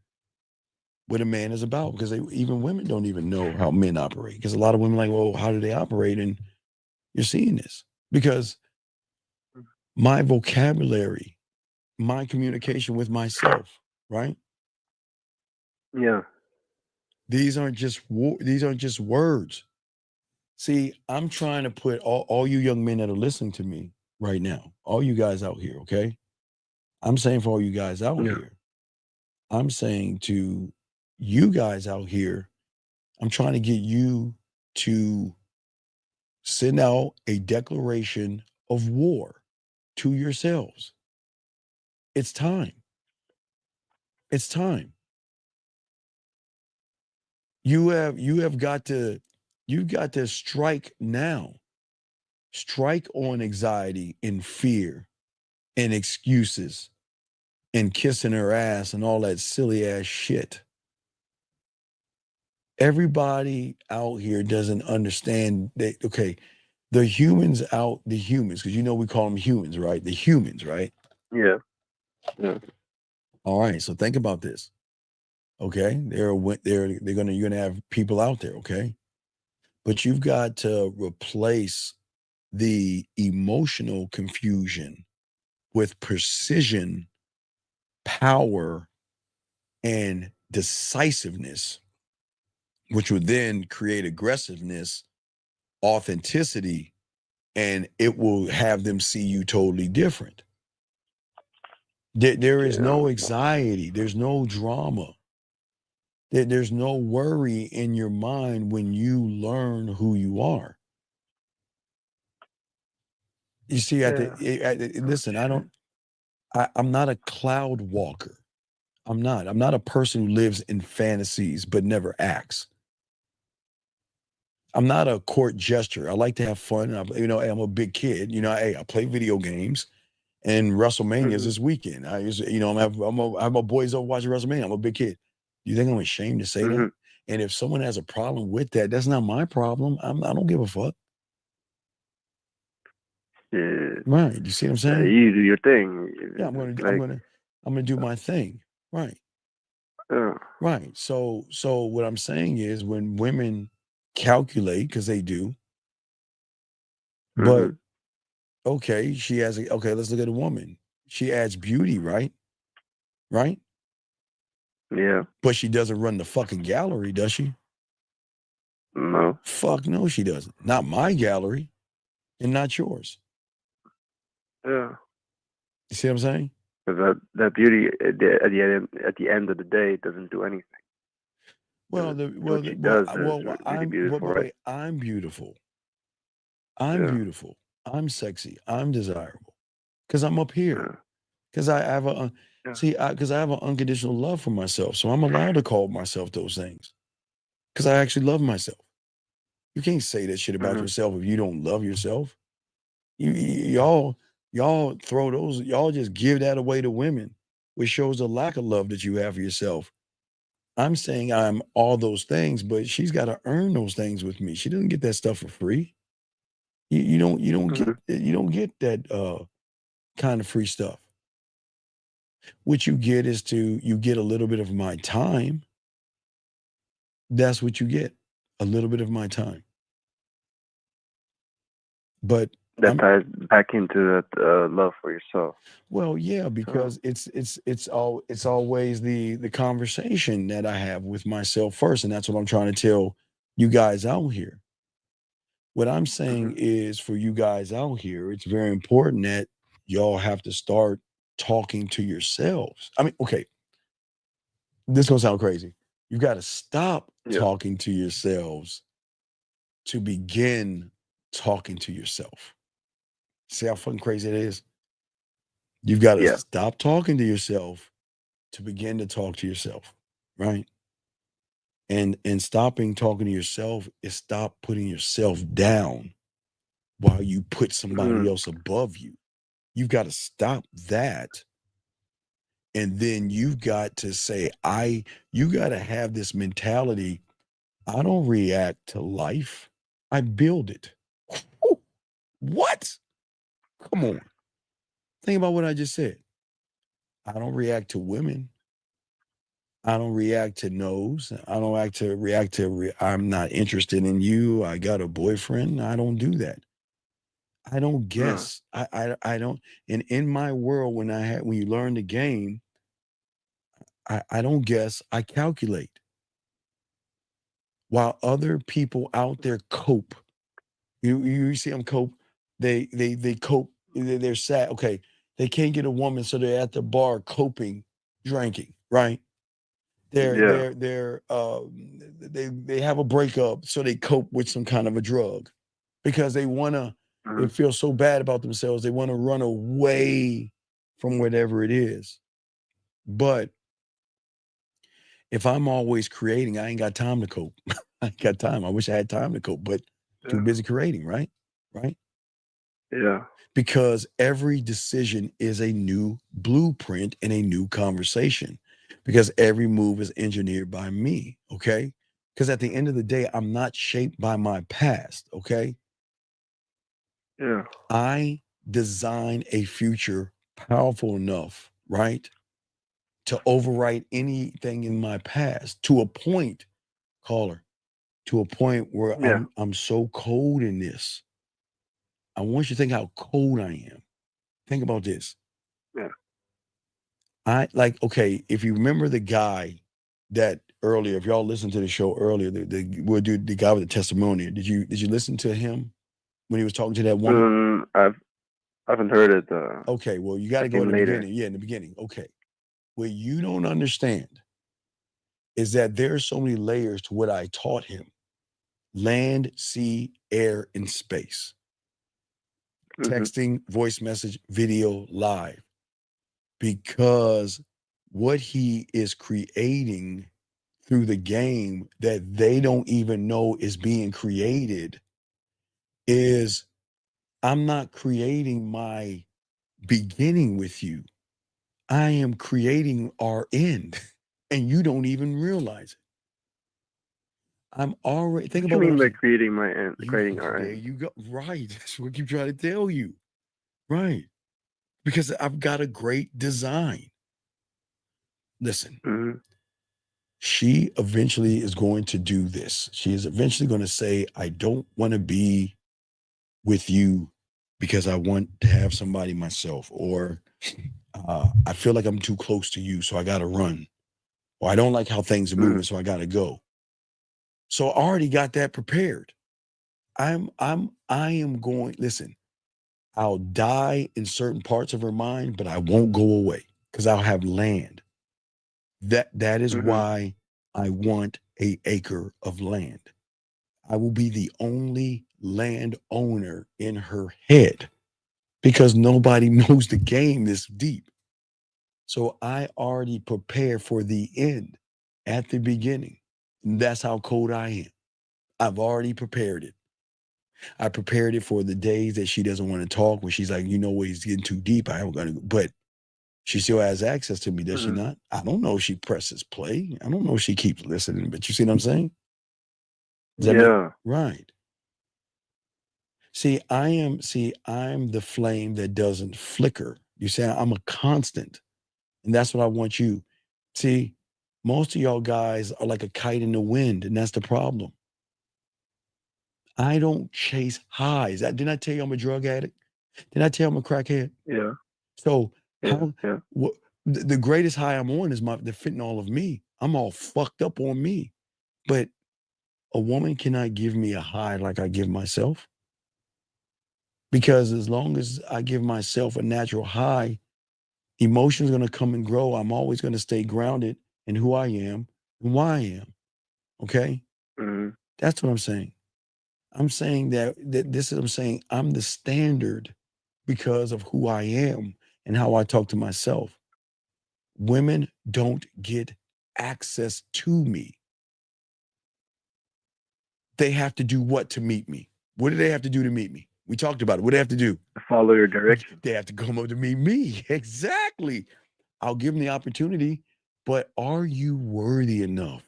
what a man is about, because even women don't even know how men operate. Because a lot of women are like, well, how do they operate? And you're seeing this because my vocabulary, my communication with myself, right? Yeah. These aren't just words. See, I'm trying to put all you young men that are listening to me right now, all you guys out here, okay? I'm saying for all you guys out here, I'm saying to you guys out here, I'm trying to get you to send out a declaration of war to yourselves. It's time. It's time. You've got to strike now. Strike on anxiety and fear and excuses and kissing her ass and all that silly ass shit. Everybody out here doesn't understand that, okay, the humans, because we call them humans, right? The humans, right? Yeah. Yeah. All right, so think about this. Okay, you're gonna have people out there, okay? But you've got to replace the emotional confusion with precision, power, and decisiveness, which would then create aggressiveness, authenticity, and it will have them see you totally different. There is no anxiety. There's no drama. There's no worry in your mind when you learn who you are. You see, listen, I'm not a cloud walker. I'm not a person who lives in fantasies but never acts. I'm not a court jester. I like to have fun. I'm a big kid. I play video games, and WrestleMania is this weekend. I have my boys over watching WrestleMania. I'm a big kid. You think I'm ashamed to say that? And if someone has a problem with that, that's not my problem. I don't give a fuck. Yeah. Right. You see what I'm saying? You do your thing. Yeah, I'm gonna do my thing. Right. Right. So what I'm saying is, when women calculate, because they do, but okay, let's look at a woman. She adds beauty, right? Right? Yeah. But she doesn't run the fucking gallery, does she? No. Fuck no, she doesn't. Not my gallery, and not yours. Yeah. You see what I'm saying? Because that beauty at the end of the day doesn't do anything. I'm beautiful. I'm beautiful. I'm sexy. I'm desirable. Because I'm up here. Because I have because I have an unconditional love for myself. So I'm allowed to call myself those things. Because I actually love myself. You can't say that shit about yourself if you don't love yourself. Y'all throw those, y'all just give that away to women, which shows a lack of love that you have for yourself. I'm saying I'm all those things, but she's got to earn those things with me. She doesn't get that stuff for free. You don't get that kind of free stuff. What you get is you get a little bit of my time. That's what you get. A little bit of my time. But that ties back into that love for yourself. Well, yeah, because it's always the conversation that I have with myself first, and that's what I'm trying to tell you guys out here. What I'm saying is, for you guys out here, it's very important that y'all have to start talking to yourselves. I mean, okay, this is gonna sound crazy. You got to stop talking to yourselves to begin talking to yourself. See how fucking crazy it is? You've got to stop talking to yourself to begin to talk to yourself, right? And stopping talking to yourself is stop putting yourself down while you put somebody else above you. You've got to stop that. And then you've got to say, you got to have this mentality. I don't react to life. I build it. Whew. What? Come on. Think about what I just said. I don't react to women. I don't react to no's. I don't react to I'm not interested in you. I got a boyfriend. I don't do that. I don't guess. I don't. And in my world, when you learn the game, I don't guess. I calculate. While other people out there cope, you see them cope. They cope. They're sad. Okay, they can't get a woman, so they're at the bar coping, drinking. Right. They have a breakup, so they cope with some kind of a drug because they feel so bad about themselves. They want to run away from whatever it is. But if I'm always creating, I ain't got time to cope. I ain't got time. I wish I had time to cope, but too busy creating, right? Right? Yeah. Because every decision is a new blueprint and a new conversation. Because every move is engineered by me, okay? Because at the end of the day, I'm not shaped by my past, okay? Yeah. I design a future powerful enough, right, to overwrite anything in my past to a point, caller, to a point where I'm so cold in this. I want you to think how cold I am. Think about this. Yeah. If you remember the guy that earlier, if y'all listened to the show earlier, the guy with the testimonial, did you listen to him when he was talking to that woman? I haven't heard it. Okay, well, you got to go in the beginning. Yeah, in the beginning. Okay. What you don't understand is that there are so many layers to what I taught him. Land, sea, air, and space. Texting, voice message, video, live. Because what he is creating through the game that they don't even know is being created is I'm not creating my beginning with you. I am creating our end, and you don't even realize it. I'm already think about what you mean what by creating my end, creating our there end. you go. Right. That's what I keep trying to tell you. Right. Because I've got a great design. Listen, she eventually is going to do this. She is eventually going to say, I don't want to be with you because I want to have somebody myself, or I feel like I'm too close to you, so I got to run, or I don't like how things are moving, so I got to go. So I already got that prepared. I am going, listen, I'll die in certain parts of her mind, but I won't go away because I'll have land. That is why I want an acre of land. I will be the only landowner in her head because nobody knows the game this deep. So I already prepare for the end at the beginning. And that's how cold I am. I've already prepared it. I prepared it for the days that she doesn't want to talk, when she's like, what, he's getting too deep. I am going to, but she still has access to me, does she not? I don't know if she presses play. I don't know if she keeps listening, but you see what I'm saying? Right. See, I'm the flame that doesn't flicker. You say I'm a constant. And that's what I want you. See, most of y'all guys are like a kite in the wind, and that's the problem. I don't chase highs. Didn't I tell you I'm a drug addict? Didn't I tell you I'm a crackhead? Yeah. So the greatest high I'm on is the fentanyl of me. I'm all fucked up on me. But a woman cannot give me a high like I give myself. Because as long as I give myself a natural high, emotion's going to come and grow. I'm always going to stay grounded in who I am and why I am. Okay? That's what I'm saying. I'm saying that I'm saying I'm the standard because of who I am and how I talk to myself. Women don't get access to me. they have to do what to meet me? What do they have to do to meet me? We talked about it. What do they have to do? Follow your direction. They have to come up to meet me. Exactly. I'll give them the opportunity, but are you worthy enough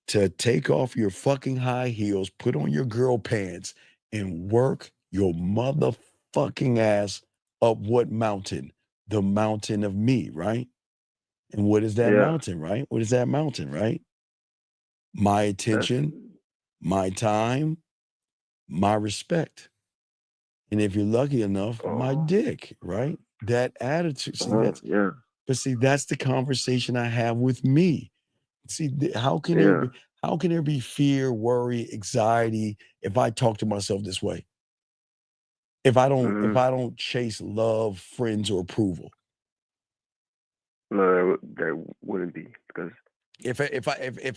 to take off your fucking high heels, put on your girl pants, and work your motherfucking ass up what mountain? The mountain of me, right? And what is that mountain, right? What is that mountain, right? My attention, my time, my respect. And if you're lucky enough, my dick, right? That attitude. See, but see, that's the conversation I have with me. See, how can there be fear, worry, anxiety if I talk to myself this way? If I don't chase love, friends, or approval. No, there wouldn't be, because if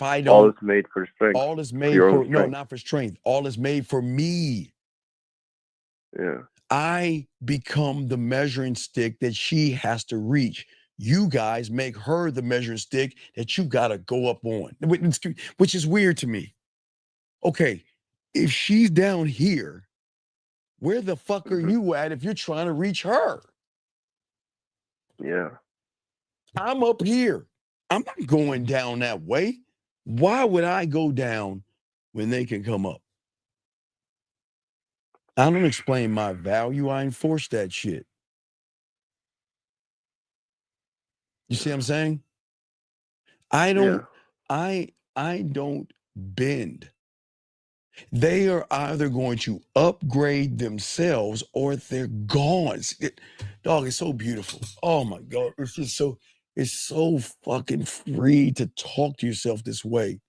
I don't, all is made for strength. all is made for no, not for strength. All is made for me. Yeah. I become the measuring stick that she has to reach. You guys make her the measuring stick that you got to go up on, which is weird to me. Okay, if she's down here, where the fuck are you at if you're trying to reach her? Yeah. I'm up here. I'm not going down that way. Why would I go down when they can come up? I don't explain my value. I enforce that shit. You see what I'm saying? I don't bend. They are either going to upgrade themselves or they're gone. Dog, it's so beautiful. Oh my God. It's so fucking free to talk to yourself this way.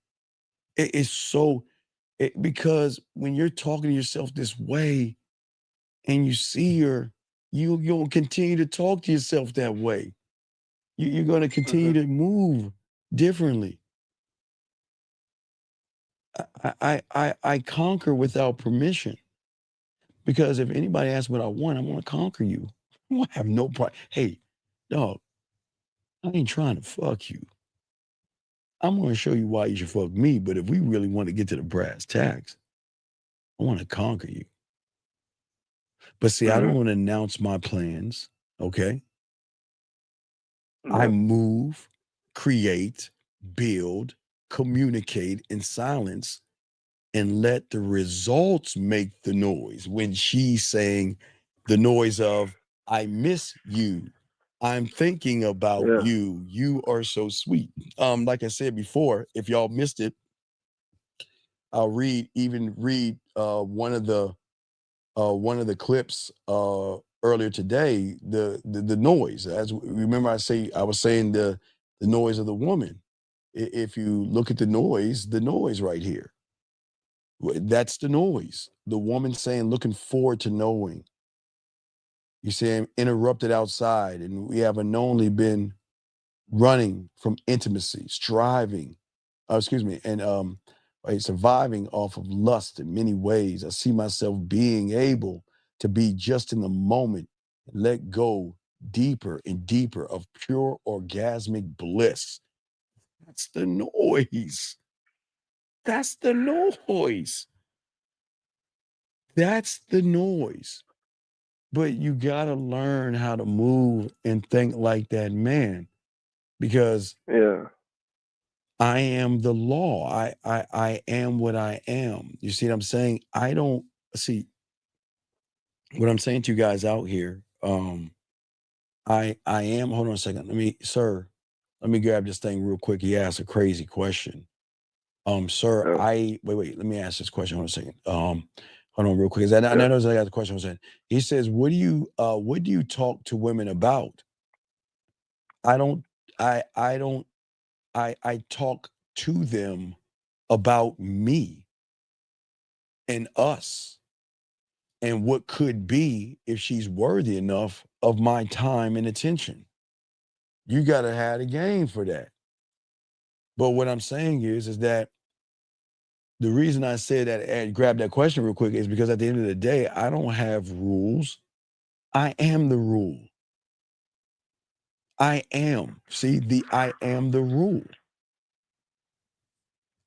Because when you're talking to yourself this way and you see you'll continue to talk to yourself that way. You're going to continue to move differently. I conquer without permission, because if anybody asks what I want to conquer you. I have no problem. Hey, dog, I ain't trying to fuck you. I'm going to show you why you should fuck me. But if we really want to get to the brass tacks, I want to conquer you. But see, I don't announce my plans. Okay. I move, create, build, communicate in silence, and let the results make the noise. When she's saying the noise of, I miss you, I'm thinking about you, you are so sweet. Like I said before, if y'all missed it, I'll read one of the clips earlier today, the noise. As remember, I was saying the noise of the woman. If you look at the noise right here, that's the noise. The woman saying, looking forward to knowing. You see, I'm interrupted outside, and we have unknowingly been running from intimacy, striving, and surviving off of lust in many ways. I see myself being able to be just in the moment and let go deeper and deeper of pure orgasmic bliss. That's the noise. That's the noise. That's the noise. But you got to learn how to move and think like that man, because I am the law. I am what I am. You see what I'm saying? I don't see what I'm saying to you guys out here. I am, hold on a second. Let me grab this thing real quick. He asked a crazy question. Sir, wait, let me ask this question. Hold on a second. Hold on real quick. I know I got the question. He says, what do you talk to women about? I talk to them about me and us and what could be if she's worthy enough of my time and attention. You got to have a game for that. But what I'm saying is that the reason I said that and grab that question real quick is because at the end of the day, I don't have rules. I am the rule. I am. See, I am the rule.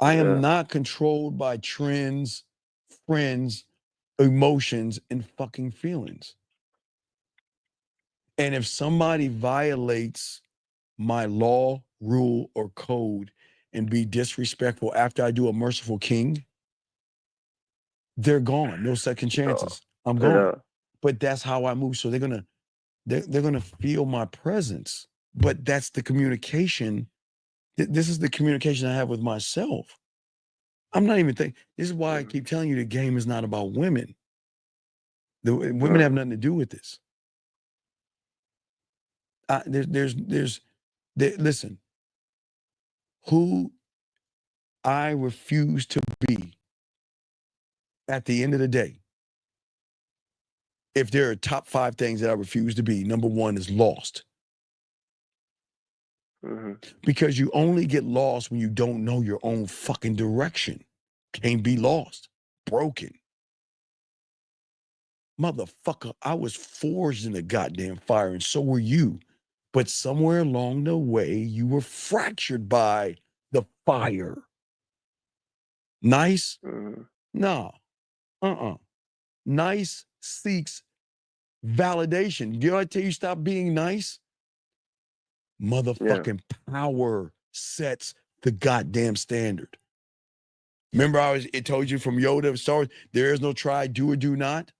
I am not controlled by trends, friends, emotions, and fucking feelings. And if somebody violates my law, rule, or code and be disrespectful after I do a merciful king, they're gone. No second chances. I'm gone. But that's how I move. So they're gonna feel my presence. But that's the communication. This is the communication I have with myself. I'm not even thinking. This is why I keep telling you the game is not about women. The women have nothing to do with this. Listen, who I refuse to be at the end of the day, if there are top 5 things that I refuse to be, number 1 is lost. Because you only get lost when you don't know your own fucking direction. Can't be lost. Broken. Motherfucker, I was forged in the goddamn fire, and so were you. But somewhere along the way, you were fractured by the fire. Nice? No. Nice seeks validation. Do I tell you stop being nice? Motherfucking power sets the goddamn standard. Remember it told you from Yoda, Star Wars, there is no try, do or do not.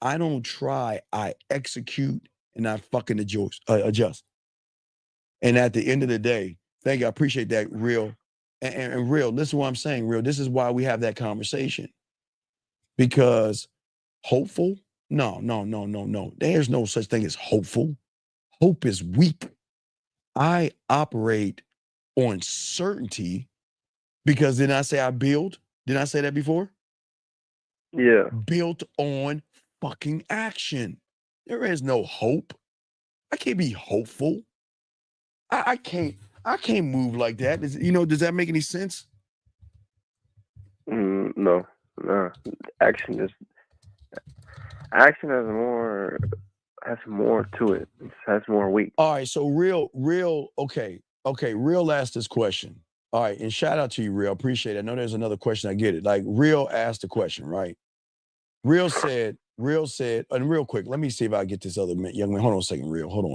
I don't try, I execute, and I fucking adjust. And at the end of the day, thank you, I appreciate that, Real. And Real, listen to what I'm saying, Real. This is why we have that conversation. Because hopeful? No. There's no such thing as hopeful. Hope is weak. I operate on certainty because didn't I say I build? Didn't I say that before? Yeah. Built on fucking action. There is no hope. I can't be hopeful. I can't move like that. Does that make any sense? No. Action has more to it. It has more weight. All right, so Real, okay, Real asked this question. All right, and shout out to you, Real. Appreciate it. I know there's another question. I get it. Like, Real asked the question, right? Real said, and real quick, let me see if I get this other young man. Hold on a second, Real. Hold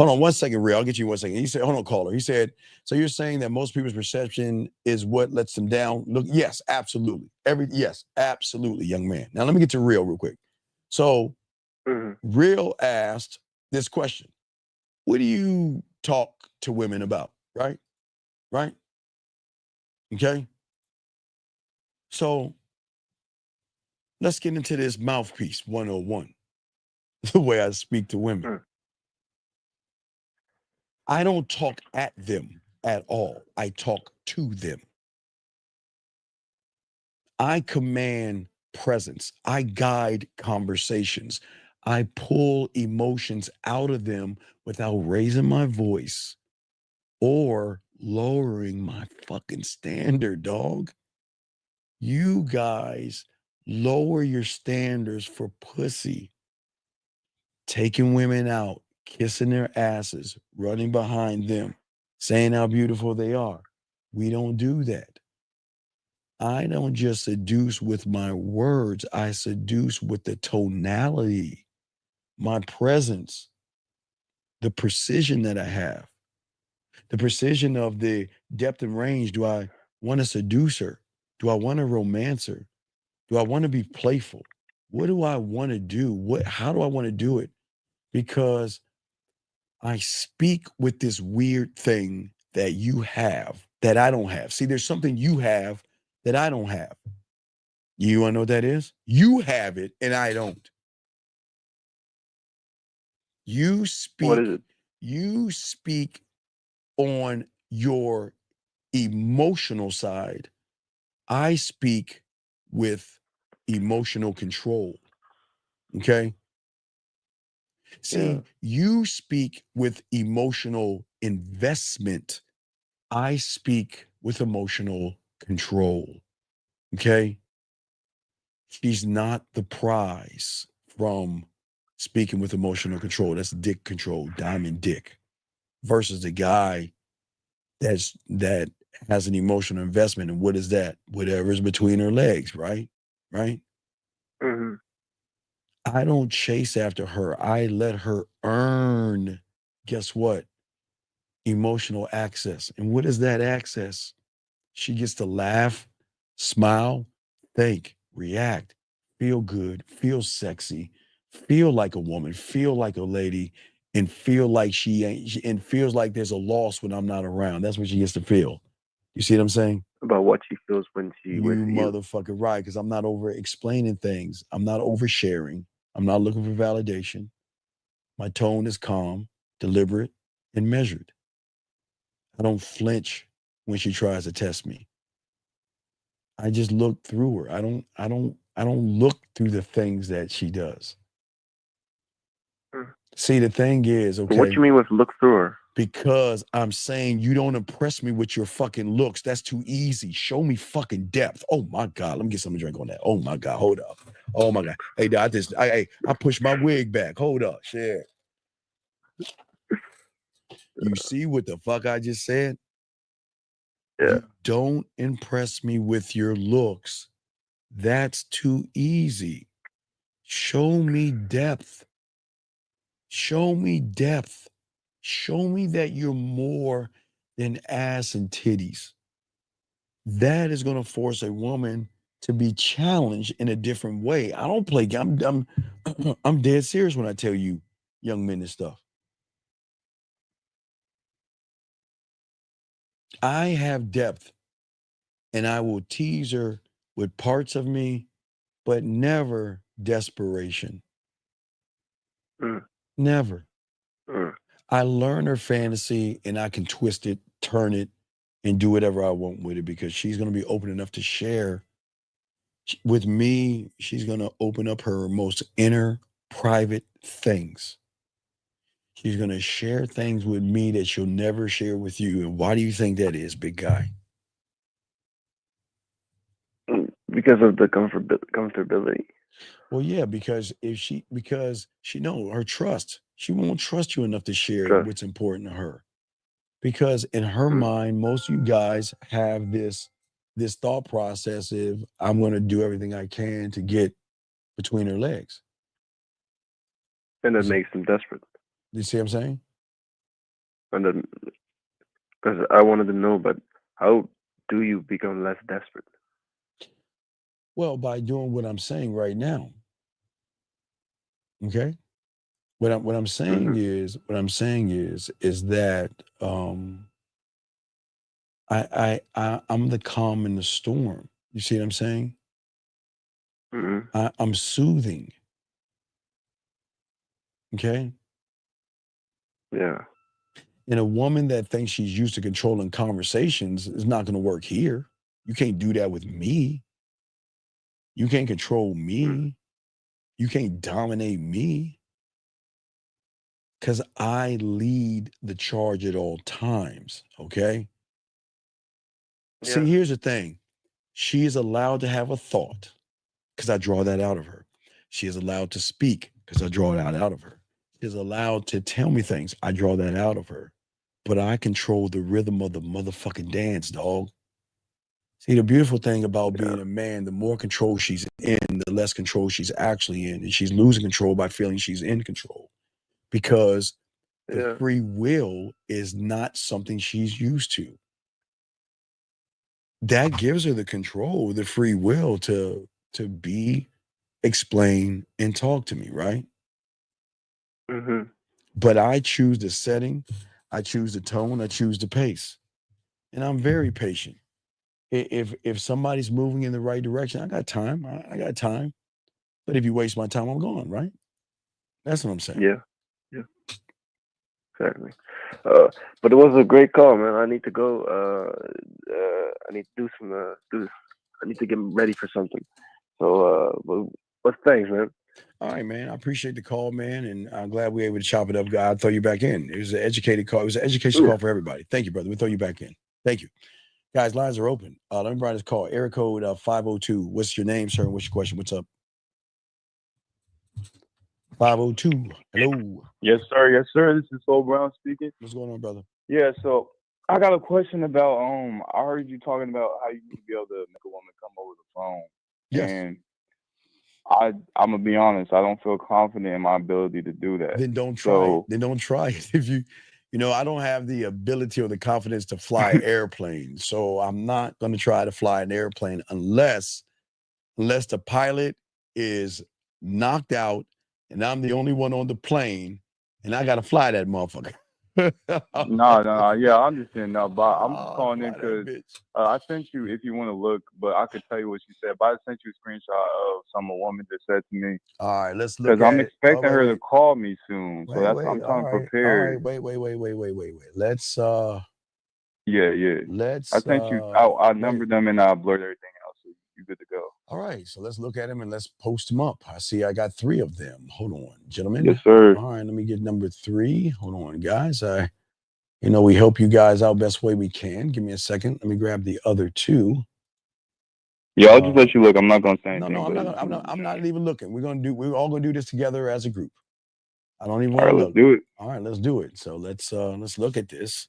on 1 second, Real. I'll get you 1 second. He said, hold on, caller. He said, so you're saying that most people's perception is what lets them down? Look, yes, absolutely. Yes, absolutely, young man. Now, let me get to Real quick. So, Real asked this question. What do you talk to women about? Right? Okay. So let's get into this mouthpiece 101. The way I speak to women. I don't talk at them at all. I talk to them. I command presence. I guide conversations. I pull emotions out of them without raising my voice or lowering my fucking standard, dog. You guys lower your standards for pussy. Taking women out, kissing their asses, running behind them, saying how beautiful they are. We don't do that. I don't just seduce with my words. I seduce with the tonality, my presence, the precision that I have, the precision of the depth and range. Do I want to seduce her? Do I want to romance her? Do I want to be playful? What do I want to do? How do I want to do it? Because I speak with this weird thing that you have that I don't have. See, there's something you have that I don't have. You want to know what that is? You have it and I don't. You speak. What is it? You speak on your emotional side. I speak with emotional control. Okay? See, you speak with emotional investment. I speak with emotional control. Okay? She's not the prize from speaking with emotional control. That's dick control, diamond dick, versus the guy that has an emotional investment. And what is that? Whatever's between her legs, right? Right? Mm-hmm. I don't chase after her. I let her earn, guess what? Emotional access. And what is that access? She gets to laugh, smile, think, react, feel good, feel sexy, feel like a woman, feel like a lady, and feel like she ain't, and feels like there's a loss when I'm not around. That's what she gets to feel. You see what I'm saying? About what she feels when she with You you. motherfucker right, because I'm not over explaining things. I'm not oversharing. I'm not looking for validation. My tone is calm, deliberate, and measured. I don't flinch when she tries to test me. I just look through her. I don't look through the things that she does. See, the thing is, okay. What you mean with look through her? Because I'm saying you don't impress me with your fucking looks. That's too easy. Show me fucking depth. Oh my God. Let me get something to drink on that. Oh my God. Hold up. Oh my God. Hey, I pushed my wig back. Hold up. Shit. You see what the fuck I just said? Yeah. You don't impress me with your looks. That's too easy. Show me depth. Show me depth. Show me that you're more than ass and titties. That is going to force a woman to be challenged in a different way. I don't play. I'm dead serious when I tell you, young men, this stuff. I have depth, and I will tease her with parts of me, but never desperation. Never. I learn her fantasy, and I can twist it, turn it, and do whatever I want with it because she's going to be open enough to share. With me, she's going to open up her most inner, private things. She's going to share things with me that she'll never share with you. And why do you think that is, big guy? Because of the comfortability. Well, yeah, because she know her trust. She won't trust you enough to share what's important to her. Because in her mind, most of you guys have this thought process of I'm going to do everything I can to get between her legs. And that makes them desperate. You see what I'm saying? And then, because I wanted to know, but how do you become less desperate? Well, by doing what I'm saying right now. Okay. What I'm saying is that I'm the calm in the storm. You see what I'm saying? I'm soothing. Okay. Yeah. And a woman that thinks she's used to controlling conversations is not going to work here. You can't do that with me. You can't control me. You can't dominate me. Because I lead the charge at all times. Okay. Yeah. See, here's the thing. She is allowed to have a thought because I draw that out of her. She is allowed to speak because I draw that out of her. She is allowed to tell me things. I draw that out of her. But I control the rhythm of the motherfucking dance, dog. See, the beautiful thing about being a man, the more control she's in, the less control she's actually in. And she's losing control by feeling she's in control. Because the free will is not something she's used to. That gives her the control, the free will to be, explain, and talk to me, right? But I choose the setting, I choose the tone, I choose the pace. And I'm very patient. If somebody's moving in the right direction, I got time. I got time. But if you waste my time, I'm gone, right? That's what I'm saying. Yeah. Yeah. Exactly. But it was a great call, man. I need to go. I need to do some. I need to get ready for something. So, but thanks, man. All right, man. I appreciate the call, man, and I'm glad we were able to chop it up. God, throw you back in. It was an educated call. It was an education call for everybody. Thank you, brother. We'll throw you back in. Thank you. Guys, lines are open. Let me write this call. Area code 502. What's your name, sir? What's your question? What's up? 502. Hello. Yes, sir. Yes, sir. This is Soul Brown speaking. What's going on, brother? Yeah, so I got a question about I heard you talking about how you need to be able to make a woman come over the phone. Yes. And I'm gonna be honest, I don't feel confident in my ability to do that. Then don't try it. Then don't try it. If you I don't have the ability or the confidence to fly an airplane. So I'm not gonna try to fly an airplane unless the pilot is knocked out and I'm the only one on the plane and I gotta fly that motherfucker. No, yeah, I understand now, but I'm just Oh, calling in fly that because bitch. I sent you, if you want to look, but I could tell you what she said. But I sent you a screenshot of some woman that said to me, All right, let's look because I'm at it. Oh, expecting her to call me soon, so that's wait. I'm All trying to right. prepare. Wait. Let's Yeah. I sent you. I numbered them and I blurred everything out, so you're good to go. all right, so let's look at them and let's post them up. I see I got 3 of them. Hold on, gentlemen. Yes, sir. All right, let me get number 3. Hold on, guys. We help you guys out best way we can. Give me a second. Let me grab the other 2. Yeah, I'll just let you look. I'm not gonna say anything. No, I'm not even looking. We're all gonna do this together as a group. I don't even All want right, to let's look. do it. All right, let's do it. So let's look at this.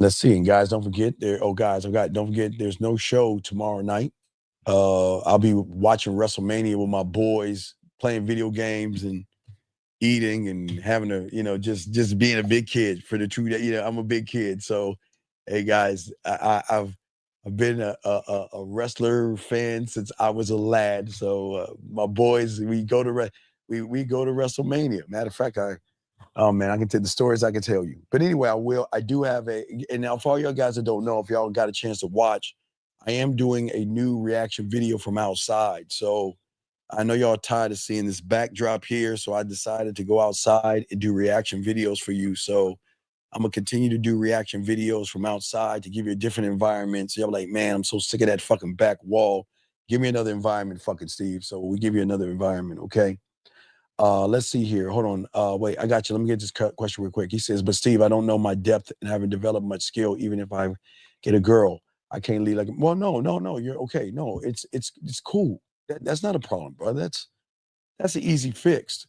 Let's see. And guys, don't forget don't forget there's no show tomorrow night. I'll be watching WrestleMania with my boys, playing video games and eating and having just being a big kid for the true I'm a big kid. So hey guys, I've been a wrestler fan since I was a lad. So my boys, we go to WrestleMania. Matter of fact, oh man, I can tell the stories I can tell you. But anyway, I do have and now for all y'all guys that don't know, if y'all got a chance to watch, I am doing a new reaction video from outside. So I know y'all tired of seeing this backdrop here. So I decided to go outside and do reaction videos for you. So I'm gonna continue to do reaction videos from outside to give you a different environment. So y'all like, man, I'm so sick of that fucking back wall. Give me another environment, fucking Steve. So we give you another environment, okay? Let's see here. Hold on. Wait, I got you. Let me get this question real quick. He says, but Steve, I don't know my depth and haven't developed much skill. Even if I get a girl, I can't lead like, well, no, you're okay. No, it's cool. That's not a problem, bro. That's an easy fix.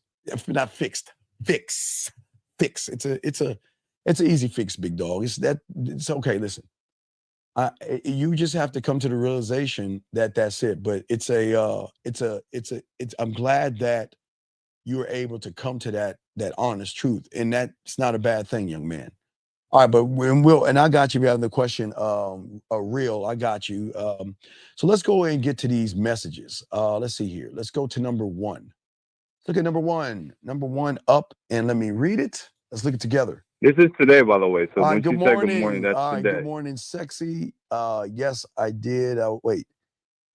Not fixed. Fix. It's an easy fix, big dog. It's okay. Listen, you just have to come to the realization that that's it. But I'm glad that you were able to come to that honest truth, and that's not a bad thing, young man. All right, but and I got you. We have the question, real. I got you. So let's go and get to these messages. Let's see here. Let's go to number 1. Look at number 1. Number 1 up, and let me read it. Let's look at it together. This is today, by the way. So All right, when good she morning. said good morning, that's All right, today. good morning, sexy. Yes, I did. Wait.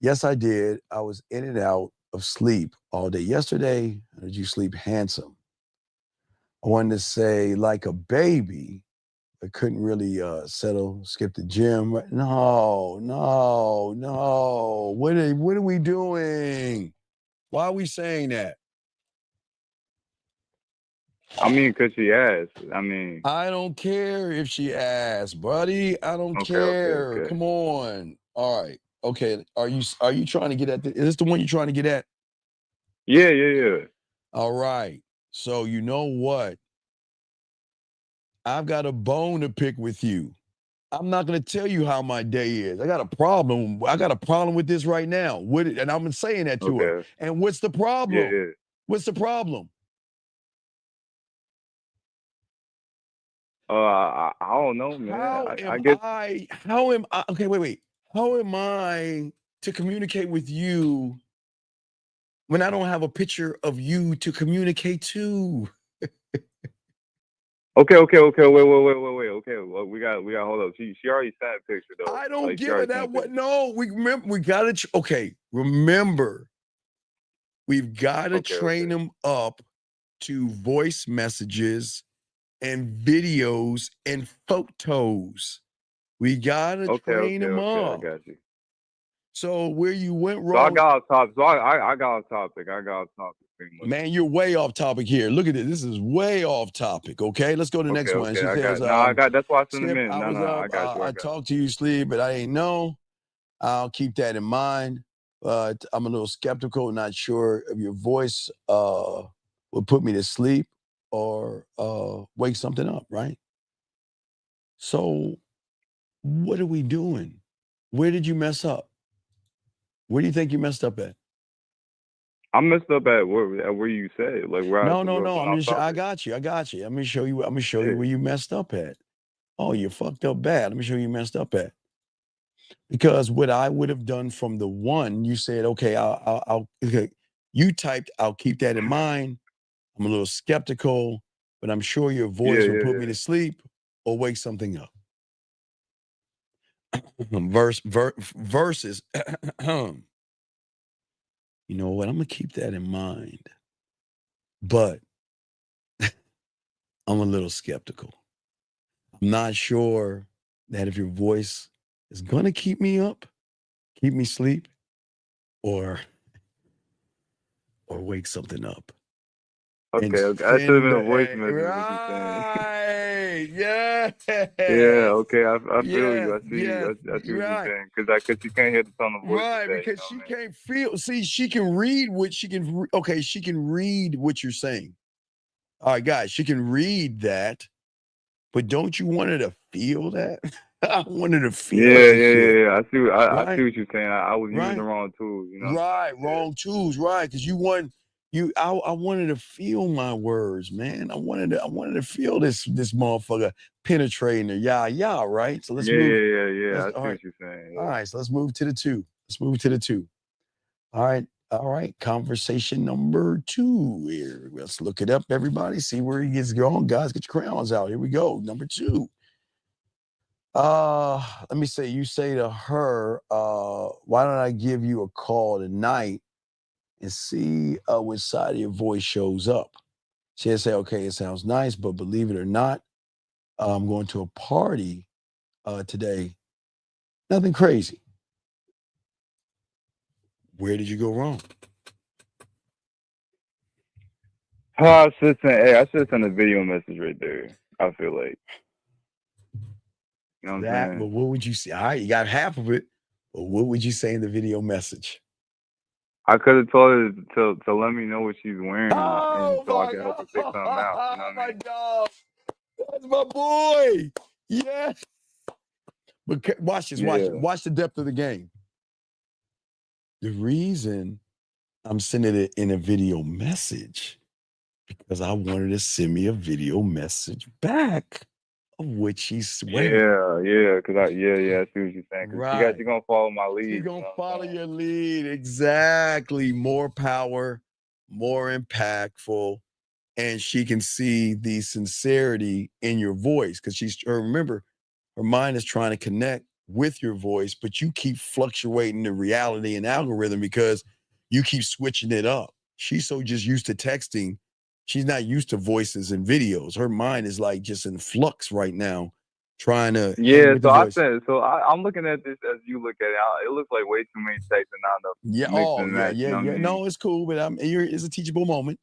Yes, I did. I was in and out of sleep all day yesterday. How did you sleep? Handsome. I wanted to say like a baby. I couldn't really settle. Skip the gym. No. What are we doing? Why are we saying that? I mean, because she asked. I mean, I don't care if she asked, buddy. I don't care. Okay. Come on. All right. Okay. Are you trying to get at is this the one you're trying to get at? Yeah. All right. So you know what? I've got a bone to pick with you. I'm not going to tell you how my day is. I got a problem. I got a problem with this right now. And I've been saying that to her. And what's the problem? Yeah. What's the problem? I don't know, man. I guess. How am I? Okay, wait. How am I to communicate with you when I don't have a picture of you to communicate to? Okay. Wait. Okay, well, we got hold up. She already sent a picture though. I don't give her that. What? No, we got to. Okay, remember, we've got to train them up to voice messages and videos and photos. We got to train them up. I got you. So where you went wrong. So I got off topic. I got off topic. Pretty much. Man, you're way off topic here. Look at this. This is way off topic. Okay, let's go to the next one. She says, that's why I sent them in. I got you. I talked to you, sleep, but I ain't know. I'll keep that in mind. But I'm a little skeptical, not sure if your voice will put me to sleep or wake something up, right? So what are we doing? Where did you mess up? Where do you think you messed up at? I messed up at where you said, like where No. went I'm off just. I topic. got you. I'm gonna show you. I'm gonna show you Yeah. where you messed up at. Oh, you fucked up bad. Let me show you messed up at. Because what I would have done from the one, you said, okay, okay. You typed, I'll keep that in mind. I'm a little skeptical, but I'm sure your voice will put me to sleep or wake something up. Versus, you know what? I'm gonna keep that in mind, but I'm a little skeptical. I'm not sure that if your voice is gonna keep me up, keep me sleep, or wake something up. Okay, okay. I should have been a voice message. What you saying? Right. Yeah. Yeah. Okay. I feel you. Yes. I see. Yes. I see what you're Right. saying. Cause you can't hear the tone of voice with Right. that. You Because know she what I mean? can't feel. See, she can read what she can. Okay. She can read what you're saying. All right, guys. She can read that, but don't you want her to feel that? I want her to feel that shit. Yeah. I see. I see Right. what you're saying. I was using the Right. wrong tools. You know. Right, wrong tools, right? Because you want you. I wanted to feel my words, man. I wanted to feel this motherfucker penetrating the yeah, right? So let's move. Yeah. Let's I see what you're saying. all right. So let's move to the two. Let's move to the two. All right. Conversation number 2 here. Let's look it up, everybody. See where he gets going. Guys, get your crowns out. Here we go. Number 2. Let me say. You say to her, why don't I give you a call tonight and see which side of your voice shows up. She'll say, okay, it sounds nice, but believe it or not, I'm going to a party today. Nothing crazy. Where did you go wrong? I should send a video message right there. I feel like. You know what I'm saying? But what would you say? All right, you got half of it. But what would you say in the video message? I could have told her to let me know what she's wearing, and Oh so I my could help her pick something out. You know Oh what I my mean? God. That's my boy. Yes. But watch this. Watch the depth of the game. The reason I'm sending it in a video message because I wanted to send me a video message back of what she's wearing. Yeah. Cause I see what you're saying. Cause Right. she's gonna follow my lead. She's gonna follow your lead. Exactly. More power, more impactful. And she can see the sincerity in your voice. Because remember, her mind is trying to connect with your voice, but you keep fluctuating the reality and algorithm because you keep switching it up. She's so just used to texting. She's not used to voices and videos. Her mind is like just in flux right now, trying to hang with the voice. I'm looking at this as you look at it. It looks like way too many texts and not enough mix and match. You know what I mean? No, it's cool, but it's a teachable moment.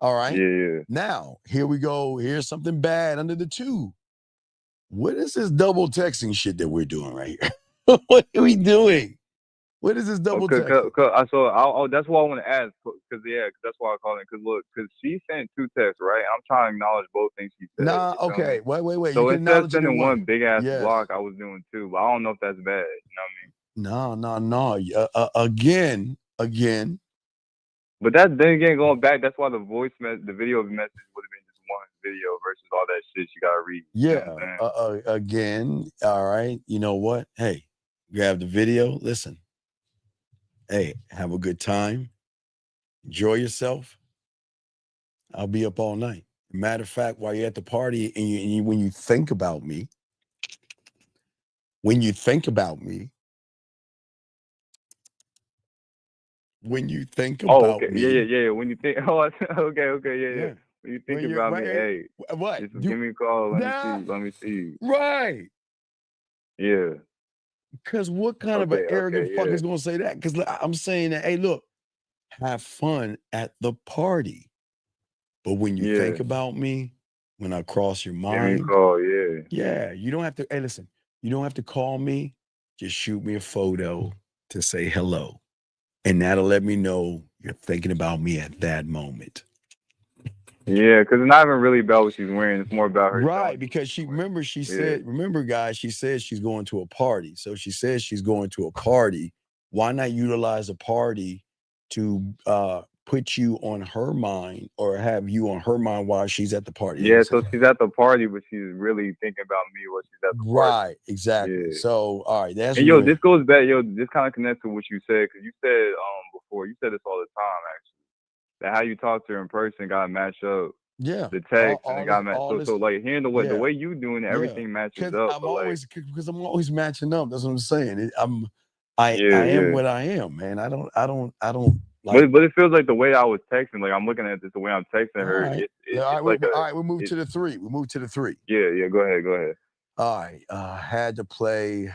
All right. Yeah. Now, here we go. Here's something bad under the 2. What is this double texting shit that we're doing right here? What are we doing? What is this double texting? That's why I want to ask. Cause that's why I call it. Cause she sent 2 texts, right? I'm trying to acknowledge both things she said. Nah, okay. Wait. So you can instead of acknowledge it in sending one big ass Yes. block, I was doing 2. But I don't know if that's bad. You know what I mean? No. Again. But then again, going back, that's why the video message would have been just one video versus all that shit you gotta read. Yeah. Again. All right. You know what? Hey, grab the video. Listen. Hey, have a good time. Enjoy yourself. I'll be up all night. Matter of fact, while you're at the party and when you think about me, when you think about me, Yeah. When you think, yeah. When you think about me, hey, what? Just give me a call. Let me see. Right. Yeah. Because what kind of an arrogant fuck is gonna say that? Because I'm saying that, hey, look, have fun at the party. But when you think about me, when I cross your mind, give me a call, yeah, you don't have to, hey, listen, you don't have to call me. Just shoot me a photo to say hello. And that'll let me know you're thinking about me at that moment. Yeah, because it's not even really about what she's wearing. It's more about her. Right, because she said, guys, she says she's going to a party. So she says she's going to a party. Why not utilize a party to put you on her mind or have you on her mind while she's at the party? Yeah, so she's at the party, but she's really thinking about me while she's at the party. Right, exactly. Yeah. So, all right, that's And this goes back, this kind of connects to what you said, because you said before, you said this all the time, actually, that how you talk to her in person got to match up. Yeah, The text and it got match. So like hearing the yeah. way you doing it, everything matches up. I'm always matching up. That's what I'm saying. I am what I am, man. I don't like. But it feels like the way I was texting, like I'm looking at this, the way I'm texting her. All right, we move to the three. We move to the three. Yeah. Go ahead. All right. Had to play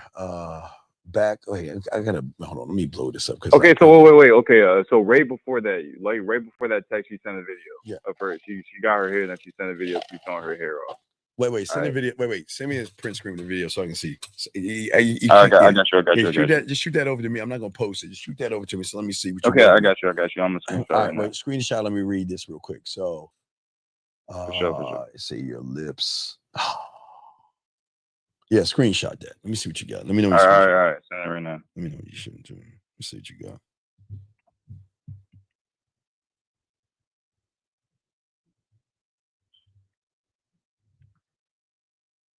back. Okay, I gotta hold on. Let me blow this up. Okay, so wait. Okay, so right before that text, she sent a video of her. She got her hair, and then she sent a video of she throwing her hair off. Wait. Send the video. Wait. Send me this print screen of the video so I can see. I got you. Just shoot that over to me. I'm not gonna post it. Just shoot that over to me. So let me see what you. Okay, I got you. I'm gonna screenshot. All right, wait. Screenshot. Let me read this real quick. So, for sure. See your lips. Yeah, screenshot that. Let me see what you got. Let me know. All right. Send it right now. Let me know what you shouldn't do. Let me see what you got.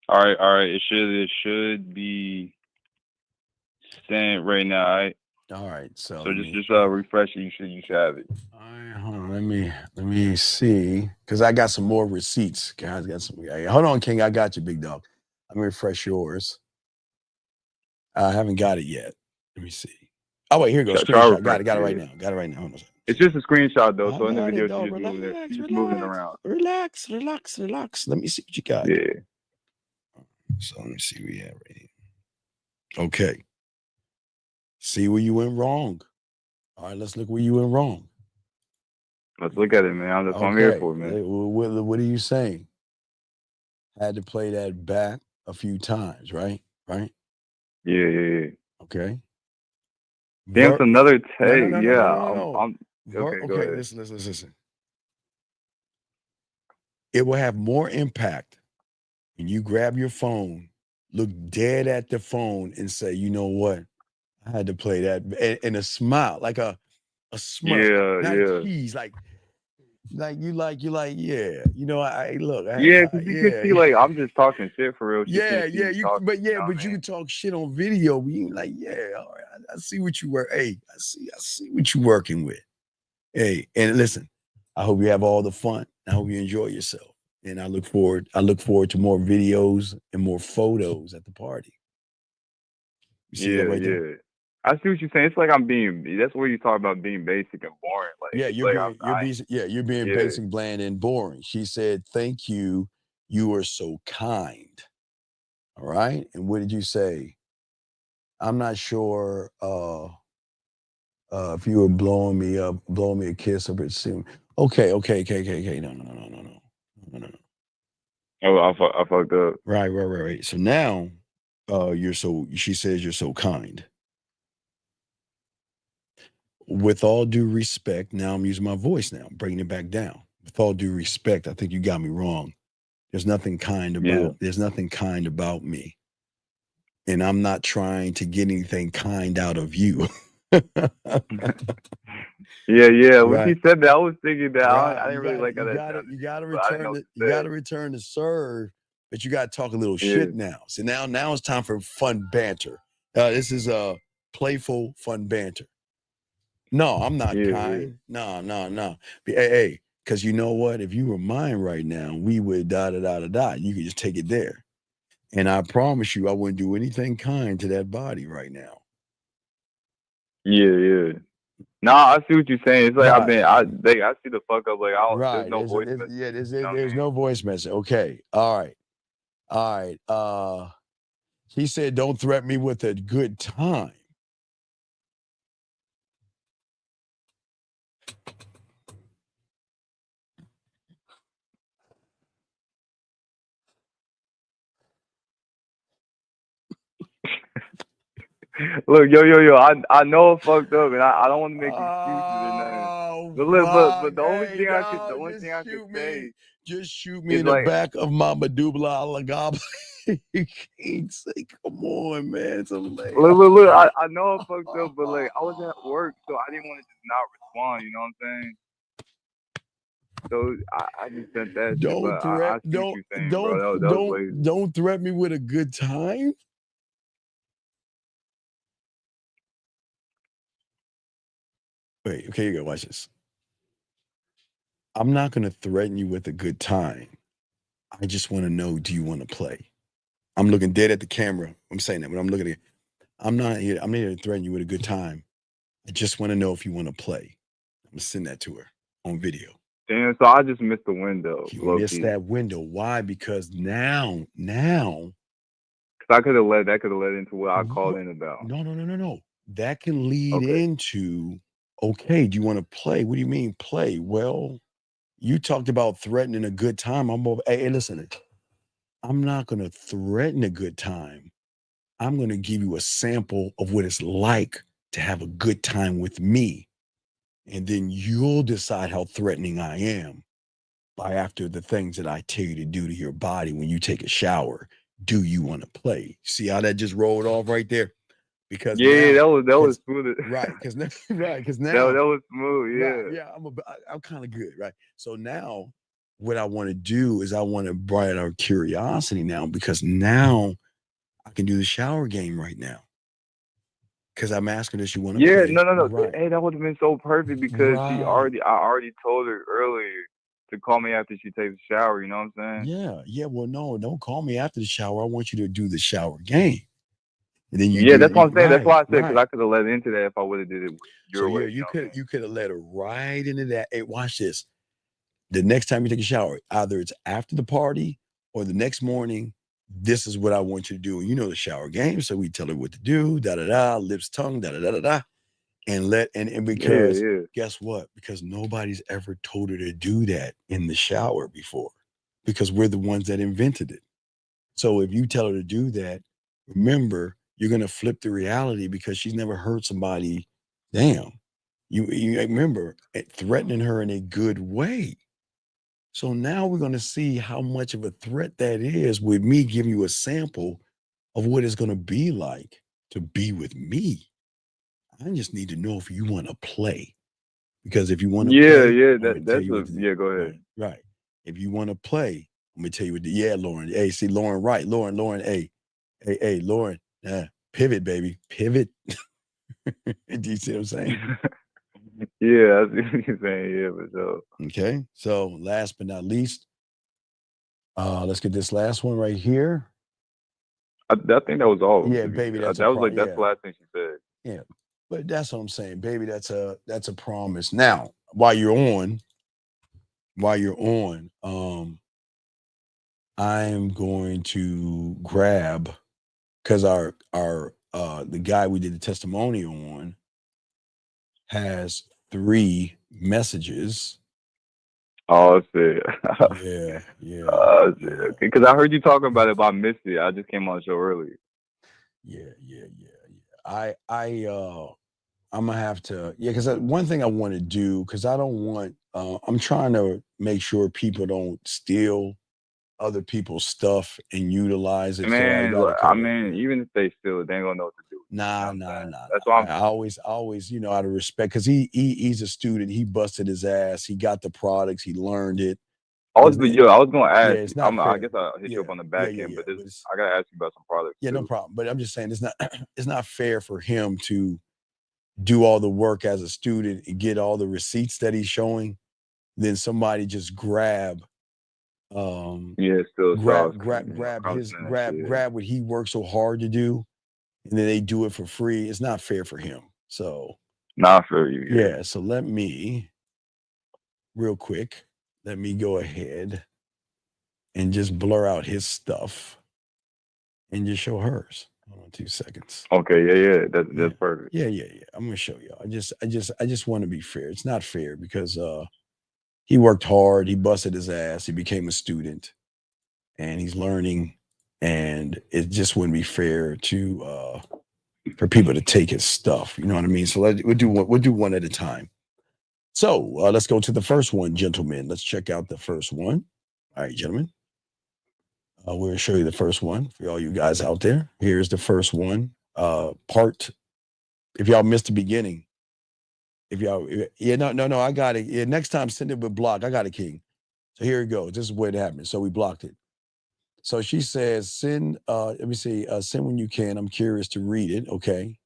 All right. It should be sent right now. All right. So just refresh it. You should have it. All right. Hold on. Let me see, because I got some more receipts. Guys, got some. Hold on, King. I got you, big dog. Let me refresh yours. I haven't got it yet. Let me see. Oh wait, here it goes. Screenshot. Got it right now. Hold on. It's just a screenshot though. So in the video, she's just moving it around. Relax. Let me see what you got. Yeah. So let me see what we have right here. Okay. See where you went wrong. All right, let's look where you went wrong. Let's look at it, man. That's what I'm here for, man. What are you saying? Had to play that back a few times, right? Yeah. Okay. Damn, it's another take. No. Okay, go ahead. Listen. It will have more impact when you grab your phone, look dead at the phone, and say, "You know what? I had to play that," and a smile, like a smirk, not cheese, like you like, yeah. You know, I look. Because you can see, like, I'm just talking shit for real. But you can talk shit on video. But you like, all right, I see what you work. Hey, I see what you working with. Hey, and listen, I hope you have all the fun. I hope you enjoy yourself. And I look forward to more videos and more photos at the party. You see that right there? I see what you're saying. It's like that's where you talk about being basic and boring. Like, you're being basic, bland, and boring. She said, "Thank you. You are so kind." All right. And what did you say? I'm not sure if you were blowing me a kiss up at soon. Okay. No. Oh, I fucked up. Right. So now she says you're so kind. With all due respect, now I'm using my voice now, bringing it back down. With all due respect, I think you got me wrong. There's nothing kind about me. And I'm not trying to get anything kind out of you. When she said that, I was thinking that I didn't really like that. You gotta return to serve, but you gotta talk a little shit now. So now it's time for fun banter. This is playful, fun banter. No, I'm not kind. No. Hey, because you know what? If you were mine right now, we would da. You could just take it there. And I promise you, I wouldn't do anything kind to that body right now. Yeah. No, I see what you're saying. It's like I see the fuck up. Like there's no voice message. There's no voice message. Okay. All right. He said, "Don't threaten me with a good time." Look, yo, I know it fucked up, and I don't want to make excuses or nothing. But the only thing I could say just shoot me is in the like, back of my medulla oblongata. You can't say, come on, man. It's a layup. look. I know I fucked up, but like I was at work, so I didn't want to just not respond. You know what I'm saying? So I just sent that shit, but I see what you're saying, bro. That was lazy. Don't threaten me with a good time. Wait, okay, you go. Watch this. I'm not going to threaten you with a good time. I just want to know, do you want to play? I'm looking dead at the camera. I'm saying that when I'm looking at it. I'm not here to threaten you with a good time. I just want to know if you want to play. I'm going to send that to her on video. Damn, so I just missed the window. You missed that window. Why? Because now. Because that could have led into what I called in about. No. That can lead into, okay, do you want to play? What do you mean play? Well, you talked about threatening a good time. Hey, listen, I'm not going to threaten a good time. I'm going to give you a sample of what it's like to have a good time with me. And then you'll decide how threatening I am by after the things that I tell you to do to your body when you take a shower. Do you want to play? See how that just rolled off right there? Because that was smooth. Right, because now that was smooth. Yeah. I'm kind of good, right? So now, what I want to do is I want to bring our curiosity now, because now I can do the shower game right now. Because I'm asking if you want to play. No. Right. Hey, that would have been so perfect because I already told her earlier to call me after she takes a shower. You know what I'm saying? Yeah. Well, no, don't call me after the shower. I want you to do the shower game. And then that's what I'm saying. That's why I said, because I could have led into that if I would have did it your way. You could have led her right into that. Hey, watch this. The next time you take a shower, either it's after the party or the next morning, this is what I want you to do. And you know the shower game, so we tell her what to do, lips, tongue, and because guess what? Because nobody's ever told her to do that in the shower before, because we're the ones that invented it. So if you tell her to do that, remember, you're going to flip the reality, because she's never heard somebody, you remember, threatening her in a good way. So now we're going to see how much of a threat that is with me giving you a sample of what it's going to be like to be with me. I just need to know if you want to play. Because if you want to play, go ahead. Right. If you want to play, I'm going to tell you what Lauren. Hey, see, Lauren, right. Lauren, hey, Lauren, pivot, baby, pivot. Do you see what I'm saying? I see what you're saying. For sure. Okay. So last but not least, let's get this last one right here. I think that was all. Yeah, baby. That's the last thing she said. Yeah, but that's what I'm saying, baby. That's a promise. Now, while you're on, I'm going to grab, because our the guy we did the testimonial on has 3 messages. Oh, shit. Yeah. Because I heard you talking about it, but I missed it. I just came on the show earlier. Yeah. I'm gonna have to, because one thing I want to do, because I don't want, I'm trying to make sure people don't steal other people's stuff and utilize it. Man, even if they steal it, they ain't gonna know what to do. Nah. That's why I always, out of respect, because he's a student. He busted his ass. He got the products. He learned it. I was gonna ask. It's not I guess I'll hit you up on the back end, but I gotta ask you about some products. Yeah, no problem. But I'm just saying, it's not fair for him to do all the work as a student and get all the receipts that he's showing. Then somebody just grab what he worked so hard to do, and then they do it for free. It's not fair for him. So not for you. Yeah. So let me go ahead and just blur out his stuff and just show hers. Hold on 2 seconds. Okay. Yeah. That's perfect. Yeah. I'm gonna show y'all. I just want to be fair. It's not fair because he worked hard. He busted his ass. He became a student, and he's learning. And it just wouldn't be fair to for people to take his stuff. You know what I mean? So we'll do one at a time. So let's go to the first one, gentlemen. Let's check out the first one. All right, gentlemen. We're going to show you the first one for all you guys out there. Here's the first one. If y'all missed the beginning, no, I got it. Yeah, next time send it with block. I got it, King. So here it goes. This is what happened. So we blocked it. So she says, send when you can. I'm curious to read it. Okay.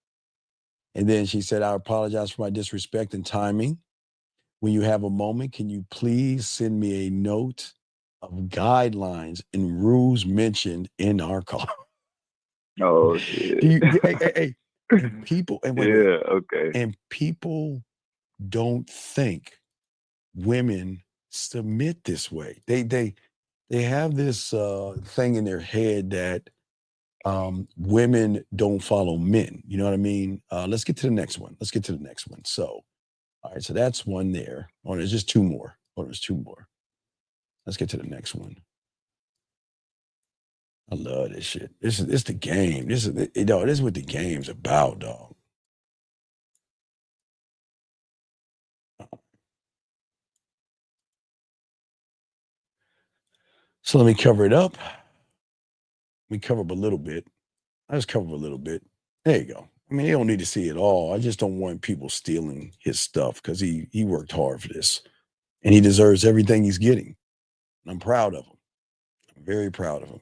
And then she said, I apologize for my disrespect and timing. When you have a moment, can you please send me a note of guidelines and rules mentioned in our call? Oh shit. Hey, and people, and wait, okay. And people don't think women submit this way. They have this thing in their head that women don't follow men. You know what I mean? Let's get to the next one. So, all right, so that's one there. Oh, there's just two more. There's two more. Let's get to the next one. I love this shit. This is the game. This is what the game's about, dog. So let me cover it up. We cover up a little bit. I just cover a little bit. There you go. I mean, they don't need to see it all. I just don't want people stealing his stuff because he worked hard for this. And he deserves everything he's getting. And I'm proud of him. I'm very proud of him.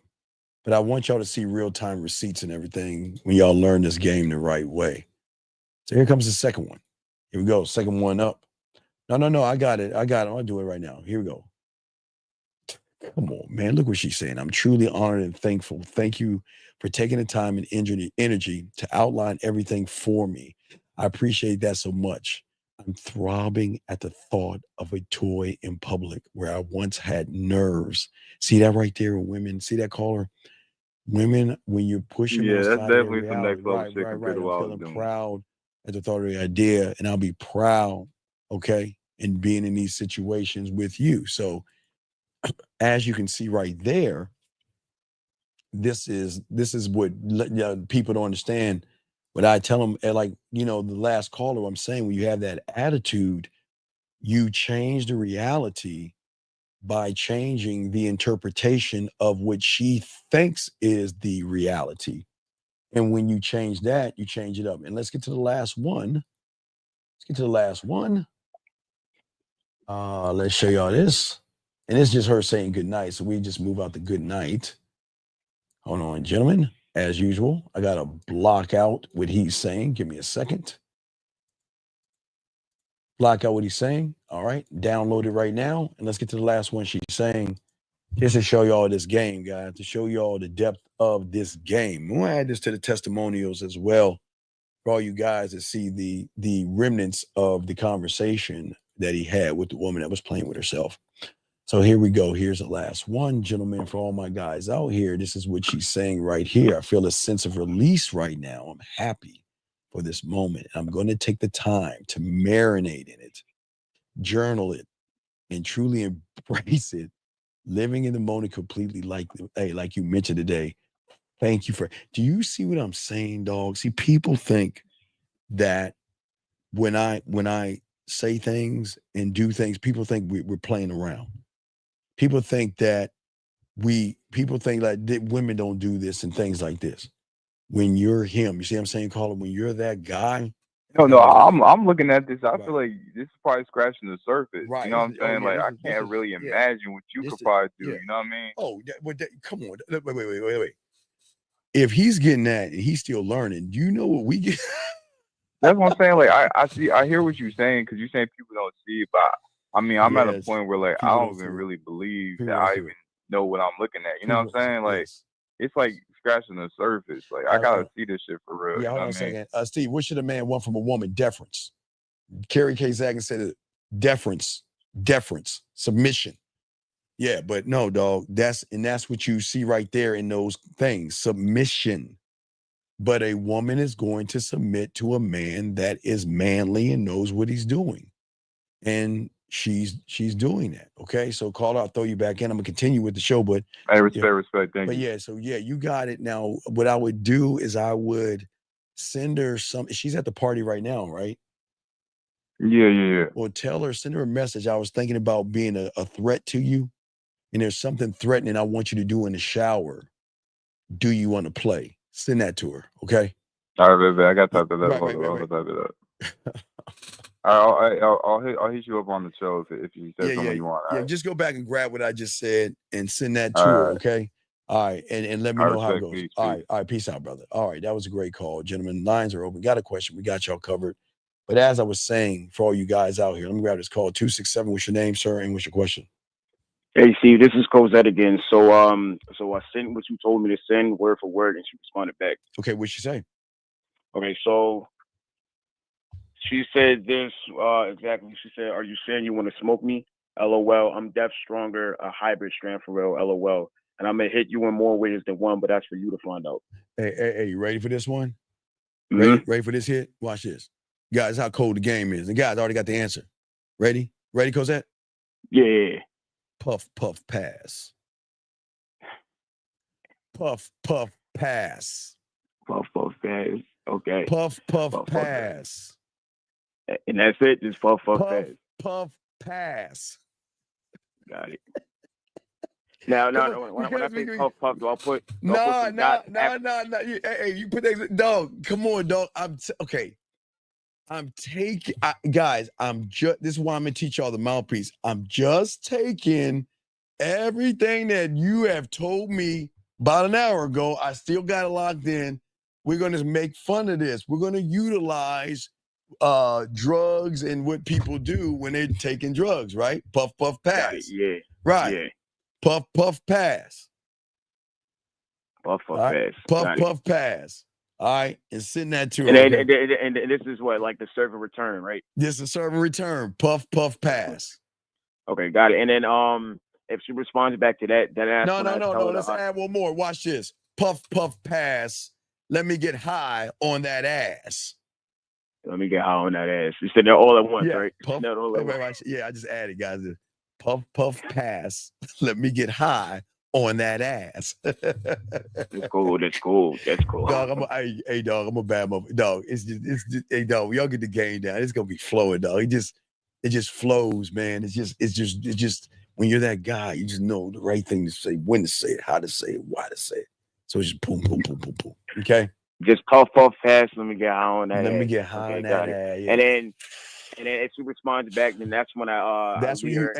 But I want y'all to see real-time receipts and everything when y'all learn this game the right way. So here comes the second one. Here we go. Second one up. No. I got it. I'll do it right now. Here we go. Come on, man. Look what she's saying. I'm truly honored and thankful. Thank you for taking the time and energy to outline everything for me. I appreciate that so much. I'm throbbing at the thought of a toy in public where I once had nerves. See that right there, women? See that, caller? Women, when you're pushing Yeah, that's outside definitely of some reality, next level shit compared to I'm what I was feeling doing. proud at the thought of the idea, and I'll be proud, okay, in being in these situations with you. So as you can see right there, this is what people don't understand. But I tell them, like, the last caller, I'm saying, when you have that attitude, you change the reality by changing the interpretation of what she thinks is the reality. And when you change that, you change it up. And let's get to the last one. Let's show y'all this. And it's just her saying good night. So we just move out the good night. Hold on, gentlemen. As usual, I got to block out what he's saying. Give me a second. Block out what he's saying. All right. Download it right now. And let's get to the last one she's saying. Just to show y'all this game, guys, to show y'all the depth of this game. I'm going to add this to the testimonials as well for all you guys to see the remnants of the conversation that he had with the woman that was playing with herself. So here we go. Here's the last one, gentlemen, for all my guys out here. This is what she's saying right here. I feel a sense of release right now. I'm happy for this moment. I'm going to take the time to marinate in it, journal it, and truly embrace it. Living in the moment completely, like you mentioned today. Thank you do you see what I'm saying, dog? See, people think that when I say things and do things, people think we're playing around. People think that women don't do this and things like this. When you're him, you see what I'm saying, Carla? When you're that guy. No, I'm looking at this. I feel like this is probably scratching the surface. Right. You know what I'm saying? Like I can't really imagine what you could probably do. You know what I mean? Oh, come on. Wait. If he's getting that and he's still learning, do you know what we get? That's what I'm saying. Like I hear what you're saying because you're saying people don't see it, but I mean I'm at a point where like I don't even really believe that I even know what I'm looking at. You know what I'm saying? Like it's like scratching the surface. Like I gotta see this shit for real. Yeah, hold on a second. Steve, what should a man want from a woman? Deference. Carrie K. Zagan said it. Deference, submission. Yeah, but no, dog. That's what you see right there in those things. Submission. But a woman is going to submit to a man that is manly and knows what he's doing. And she's doing that. Okay. So call out, throw you back in. I'm gonna continue with the show, but hey, respect, thank you. you. Yeah, so you got it. Now, what I would do is I would send her some. She's at the party right now, right? Yeah. Well, tell her, send her a message. I was thinking about being a threat to you, and there's something threatening I want you to do in the shower. Do you want to play? Send that to her, okay? All right, baby. I got to type that up. Right. Hold on, type it up. I'll hit you up on the show if you said something you want. All right. Just go back and grab what I just said and send that to All her, right. okay? All right, and let me I know how it respect. goes. Peace, All peace. right, peace out, brother. All right, that was a great call, gentlemen. Lines are open. Got a question? We got y'all covered. But as I was saying, for all you guys out here, let me grab this call. 267. What's your name, sir? And what's your question? Hey, Steve, this is Cosette again. So I sent what you told me to send word for word, and she responded back. Okay, what'd she say? Okay, so she said this exactly. She said, "Are you saying you want to smoke me? LOL. I'm deaf stronger, a hybrid strand for real. LOL. And I'm gonna hit you in more ways than one, but that's for you to find out." Hey, you ready for this one? Mhm. Ready for this hit? Watch this. Guys, how cold the game is. The guys already got the answer. Ready? Ready, Cosette? Yeah. Puff, puff, pass. Puff, puff, pass. Puff, puff, pass. Okay. Puff, puff, Puff, pass. And that's it. Just puff, Puff, pass. puff, pass. Got it. Now, when I say puff, puff, do I put No. some dot Hey, you put that dog. Come on, dog. Okay. I'm taking guys. This is why I'm gonna teach y'all the mouthpiece. I'm just taking everything that you have told me about an hour ago. I still got it locked in. We're gonna make fun of this. We're gonna utilize drugs and what people do when they're taking drugs, right? Puff, puff, pass. Got it. Yeah. Right. Yeah. Puff, puff, pass. Puff, puff, Right? pass. Puff, Got puff, pass. All right, and send that to her. And this is what, like the serve and return, right? This is serve and return. Puff, puff, pass. Okay, got it. And then if she responds back to that, then No. Let's add one more. Watch this. Puff, puff, pass. Let me get high on that ass. Let me get high on that ass. You said they're all at once, right? Puff, yeah, I just added, guys. Puff, puff, pass. Let me get high on that ass. That's cool. Dog, hey, dog, I'm a bad mother. Dog, it's just, hey, dog, y'all get the game down. It's gonna be flowing, dog. It just flows, man. It's just when you're that guy, you just know the right thing to say, when to say it, how to say it, why to say it. So it's just boom, boom, boom, boom, boom. Okay. Just puff, puff, pass. Let me get high on that. Let me get high on that ass. Yeah. And then if she responds back, then that's when That's when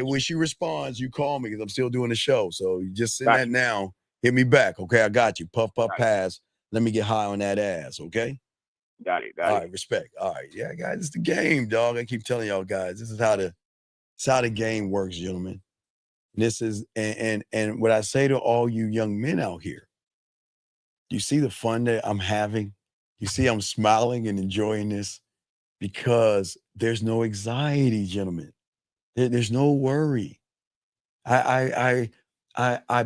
when she responds, you call me because I'm still doing the show. So you just send that now. Hit me back, okay? I got you. Puff, puff, pass. Let me get high on that ass, okay? Got it. All right, respect. All right, yeah, guys, it's the game, dog. I keep telling y'all guys, this is how the game works, gentlemen. This is and what I say to all you young men out here. You see the fun that I'm having? You see I'm smiling and enjoying this because there's no anxiety, gentlemen. There's no worry. I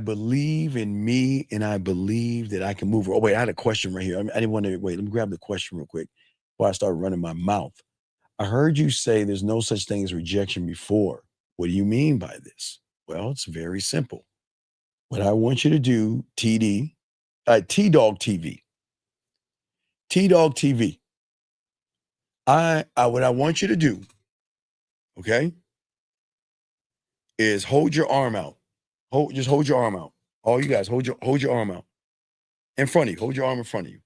believe in me, and I believe that I can move. Oh, wait, I had a question right here. I didn't want to wait. Let me grab the question real quick before I start running my mouth. I heard you say there's no such thing as rejection before. What do you mean by this? Well, it's very simple. What I want you to do, T-Dog TV. T-Dog TV. What I want you to do, okay, is hold your arm out. Just hold your arm out. All you guys, hold your arm out in front of you. Hold your arm in front of you.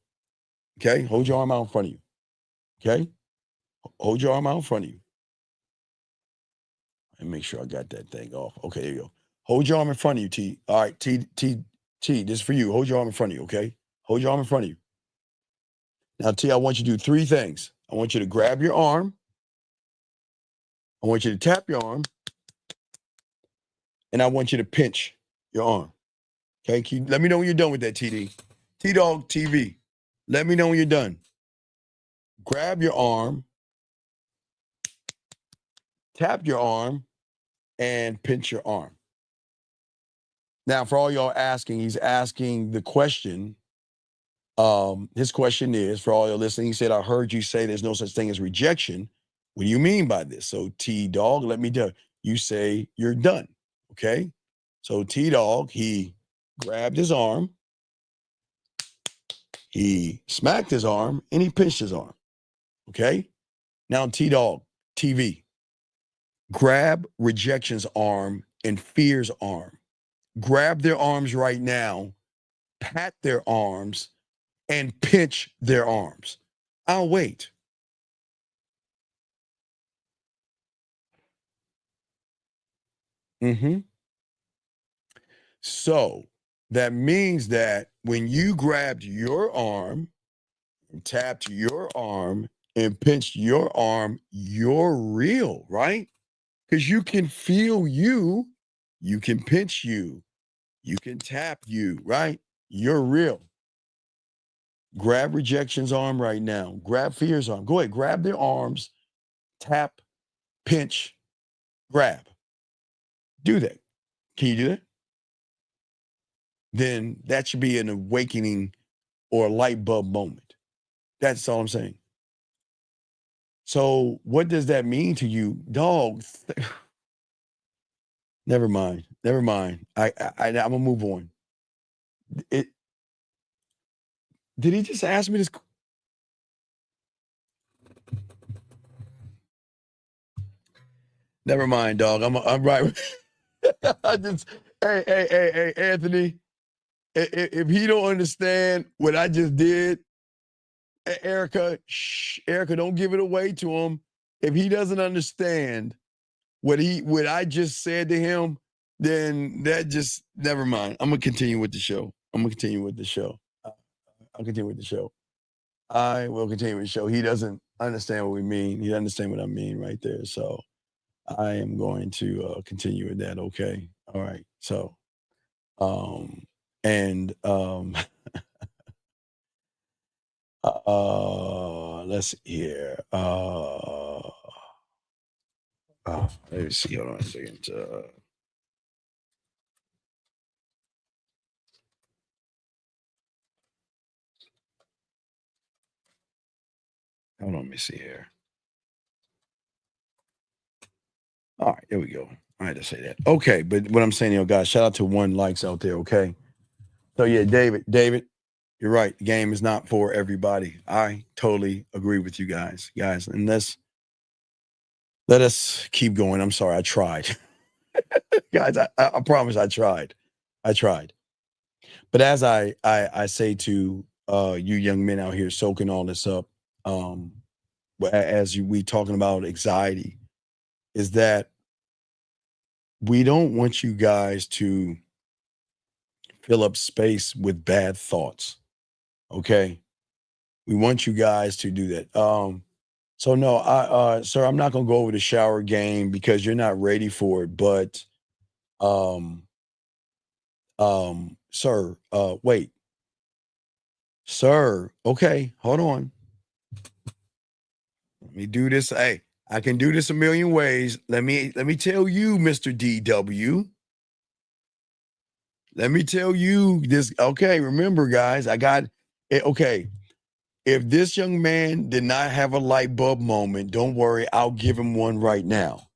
Okay, hold your arm out in front of you. Okay, hold your arm out in front of you. And make sure I got that thing off. Okay, there you go. Hold your arm in front of you, T. All right, T. This is for you. Hold your arm in front of you. Okay, hold your arm in front of you. Now, T, I want you to do three things. I want you to grab your arm. I want you to tap your arm. And I want you to pinch your arm. Okay, let me know when you're done with that, TD. T-Dog TV. Let me know when you're done. Grab your arm, tap your arm, and pinch your arm. Now, for all y'all asking, he's asking the question. His question is, for all y'all listening, he said, I heard you say there's no such thing as rejection. What do you mean by this? So T-Dog, let me do. You say you're done. Okay? So T-Dog, he grabbed his arm, he smacked his arm, and he pinched his arm. Okay? Now, T-Dog, TV. Grab rejection's arm and fear's arm. Grab their arms right now, pat their arms, and pinch their arms. I'll wait. So that means that when you grabbed your arm, and tapped your arm, and pinched your arm, you're real, right? Because you can feel you can pinch you can tap you, right? You're real. Grab rejection's arm right now. Grab fear's arm. Go ahead, grab their arms, tap, pinch, grab. Do that. Can you do that? Then that should be an awakening or a light bulb moment. That's all I'm saying. So what does that mean to you? Dog, never mind. I'm gonna move on. Did he just ask me this? Never mind, dog. I'm right. I just, hey, Anthony, if he don't understand what I just did, Erica, don't give it away to him. If he doesn't understand what I just said to him, then that just, never mind. I'm gonna continue with the show. I'll continue with the show. I will continue with the show. He doesn't understand what we mean. He doesn't understand what I mean right there. So I am going to continue with that. Okay. All right. So, let's see here. Let me see. Hold on a second. Hold on, let me see here. All right, there we go. I had to say that. Okay, but what I'm saying, guys, shout out to 1 likes out there, okay? So yeah, David, you're right. The game is not for everybody. I totally agree with you guys. And let us keep going. I'm sorry, I tried. Guys, I promise I tried. But as I say to you young men out here soaking all this up, we talking about anxiety, is that we don't want you guys to fill up space with bad thoughts. Okay? We want you guys to do that. So no, sir, I'm not gonna go over the shower game because you're not ready for it, but sir, wait. Sir, okay, hold on. Let me do this. Hey, I can do this a million ways. Let me tell you, Mr. DW. Let me tell you this. Okay, remember, guys, I got it. Okay. If this young man did not have a light bulb moment, don't worry, I'll give him one right now.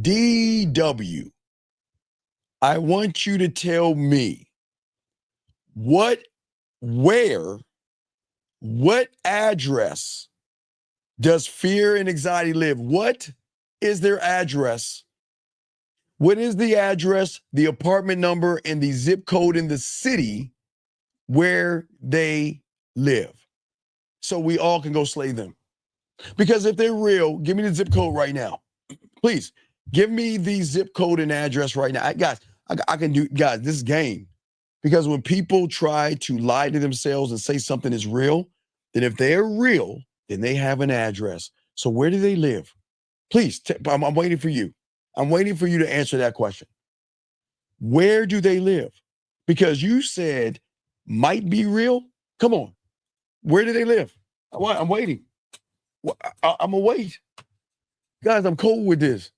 DW, I want you to tell me what address does fear and anxiety live? What is their address? What is the address, the apartment number, and the zip code in the city where they live? So we all can go slay them. Because if they're real, give me the zip code right now. Please, give me the zip code and address right now. I can do, guys, this game. Because when people try to lie to themselves and say something is real, then if they're real, then they have an address. So where do they live? Please, I'm waiting for you. I'm waiting for you to answer that question. Where do they live? Because you said might be real. Come on. Where do they live? I'm waiting. I'm gonna wait. Guys, I'm cold with this.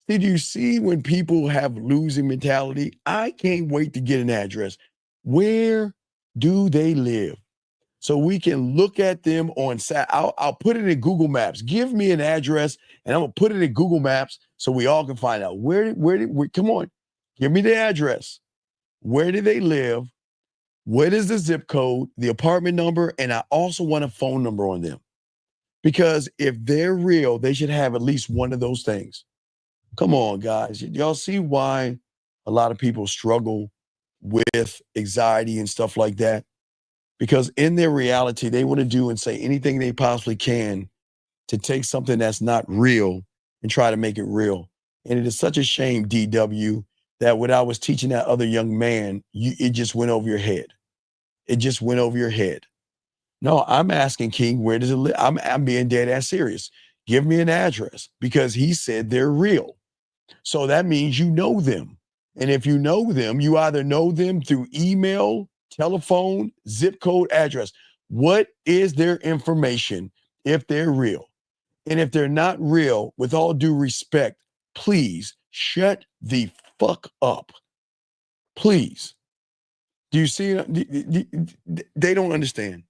Did you see when people have losing mentality? I can't wait to get an address. Where do they live? So we can look at them on I'll put it in Google Maps. Give me an address and I'm gonna put it in Google Maps so we all can find out where come on, give me the address. Where do they live? What is the zip code, the apartment number, and I also want a phone number on them. Because if they're real, they should have at least one of those things. Come on, guys. Y'all see why a lot of people struggle with anxiety and stuff like that? Because in their reality, they want to do and say anything they possibly can to take something that's not real and try to make it real. And it is such a shame, DW, that when I was teaching that other young man, it just went over your head. It just went over your head. No, I'm asking King, where does it live? I'm being dead ass serious. Give me an address, because he said they're real. So that means you know them. And if you know them, you either know them through email, telephone, zip code, address. What is their information if they're real? And if they're not real, with all due respect, please shut the fuck up. Please. Do you see? They don't understand.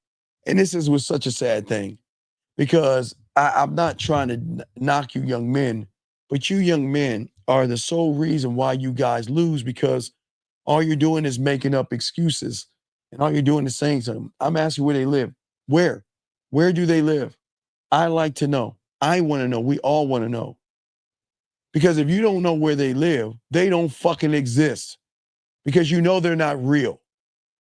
And this was such a sad thing, because I'm not trying to knock you young men, but you young men are the sole reason why you guys lose, because all you're doing is making up excuses, and all you're doing is saying to them. I'm asking where they live. Where? Where do they live? I like to know. I want to know. We all want to know. Because if you don't know where they live, they don't fucking exist, because you know they're not real.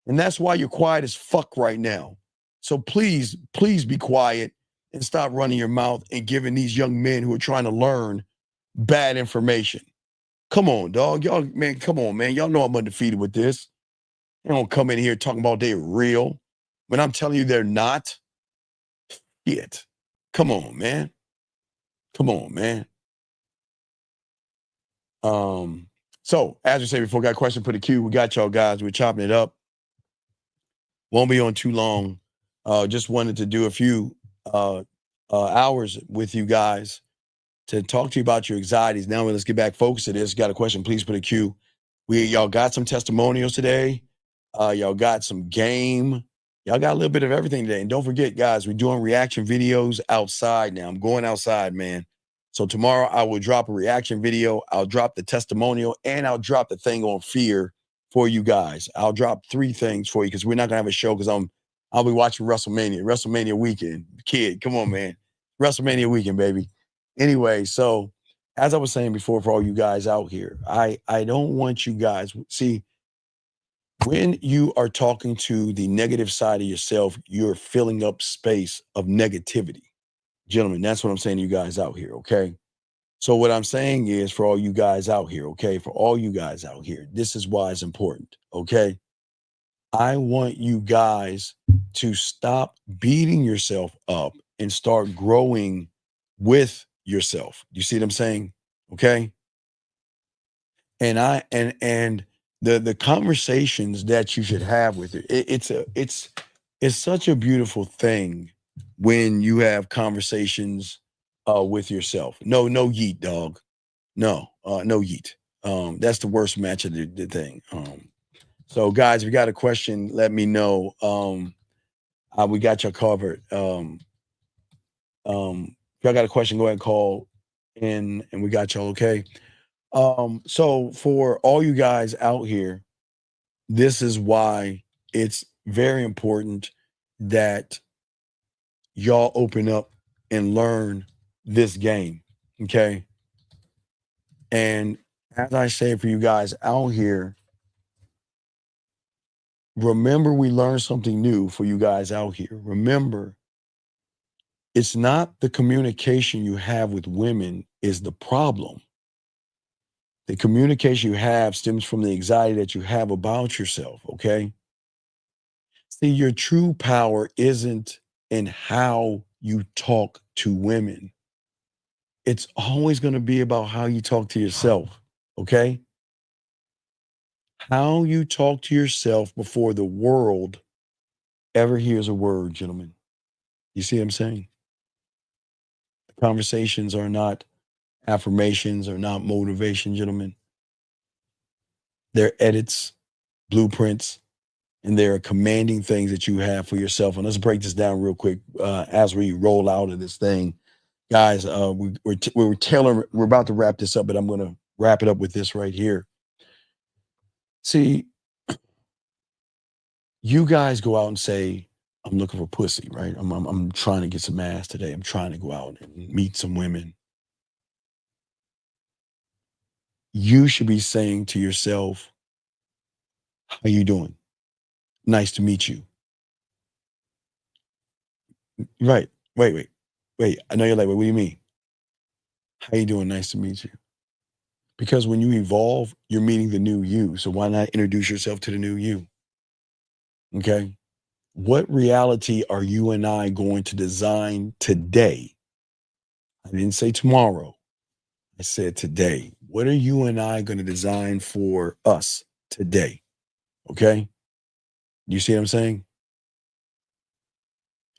And that's why you're quiet as fuck right now. So please, please be quiet and stop running your mouth and giving these young men who are trying to learn bad information. Come on, dog. Y'all, man, come on, man. Y'all know I'm undefeated with this. They don't come in here talking about they're real when I'm telling you they're not. Shit. Come on, man. Come on, man. So, as we say before, got a question, put a Q. We got y'all guys. We're chopping it up. Won't be on too long. Just wanted to do a few hours with you guys to talk to you about your anxieties. Now let's get back focused to this. Got a question, please put a Q. Y'all got some testimonials today. Y'all got some game. Y'all got a little bit of everything today. And don't forget, guys, we're doing reaction videos outside now. I'm going outside, man. So tomorrow I will drop a reaction video. I'll drop the testimonial, and I'll drop the thing on fear for you guys. I'll drop 3 things for you, because we're not gonna have a show, because I'll be watching WrestleMania weekend. Kid, come on, man. WrestleMania weekend, baby. Anyway, so as I was saying before, for all you guys out here, I don't want you guys, see, when you are talking to the negative side of yourself, you're filling up space of negativity. Gentlemen, that's what I'm saying to you guys out here, okay? So what I'm saying is, for all you guys out here, okay? For all you guys out here, this is why it's important, okay? I want you guys to stop beating yourself up and start growing with yourself. You see what I'm saying? Okay? And the conversations that you should have with it, it's such a beautiful thing when you have conversations with yourself. No yeet, dog. No yeet. That's the worst match of the thing. So guys, if you got a question, let me know. We got you covered. If y'all got a question, go ahead and call in, and we got y'all, okay? So for all you guys out here, this is why it's very important that y'all open up and learn this game, okay? And as I say, for you guys out here, remember, we learned something new for you guys out here. Remember, it's not the communication you have with women is the problem. The communication you have stems from the anxiety that you have about yourself, okay? See, your true power isn't in how you talk to women. It's always going to be about how you talk to yourself, okay? How you talk to yourself before the world ever hears a word, gentlemen. You see what I'm saying? Conversations are not affirmations, are not motivation, gentlemen. They're edits, blueprints, and they're commanding things that you have for yourself. And let's break this down real quick as we roll out of this thing. Guys, we're about to wrap this up, but I'm going to wrap it up with this right here. See, you guys go out and say, I'm looking for pussy, right? I'm trying to get some ass today. I'm trying to go out and meet some women. You should be saying to yourself, how you doing? Nice to meet you. Right. Wait. I know you're like, what do you mean? How you doing? Nice to meet you. Because when you evolve, you're meeting the new you. So why not introduce yourself to the new you? Okay. What reality are you and I going to design today? I didn't say tomorrow. I said today. What are you and I going to design for us today? Okay. You see what I'm saying?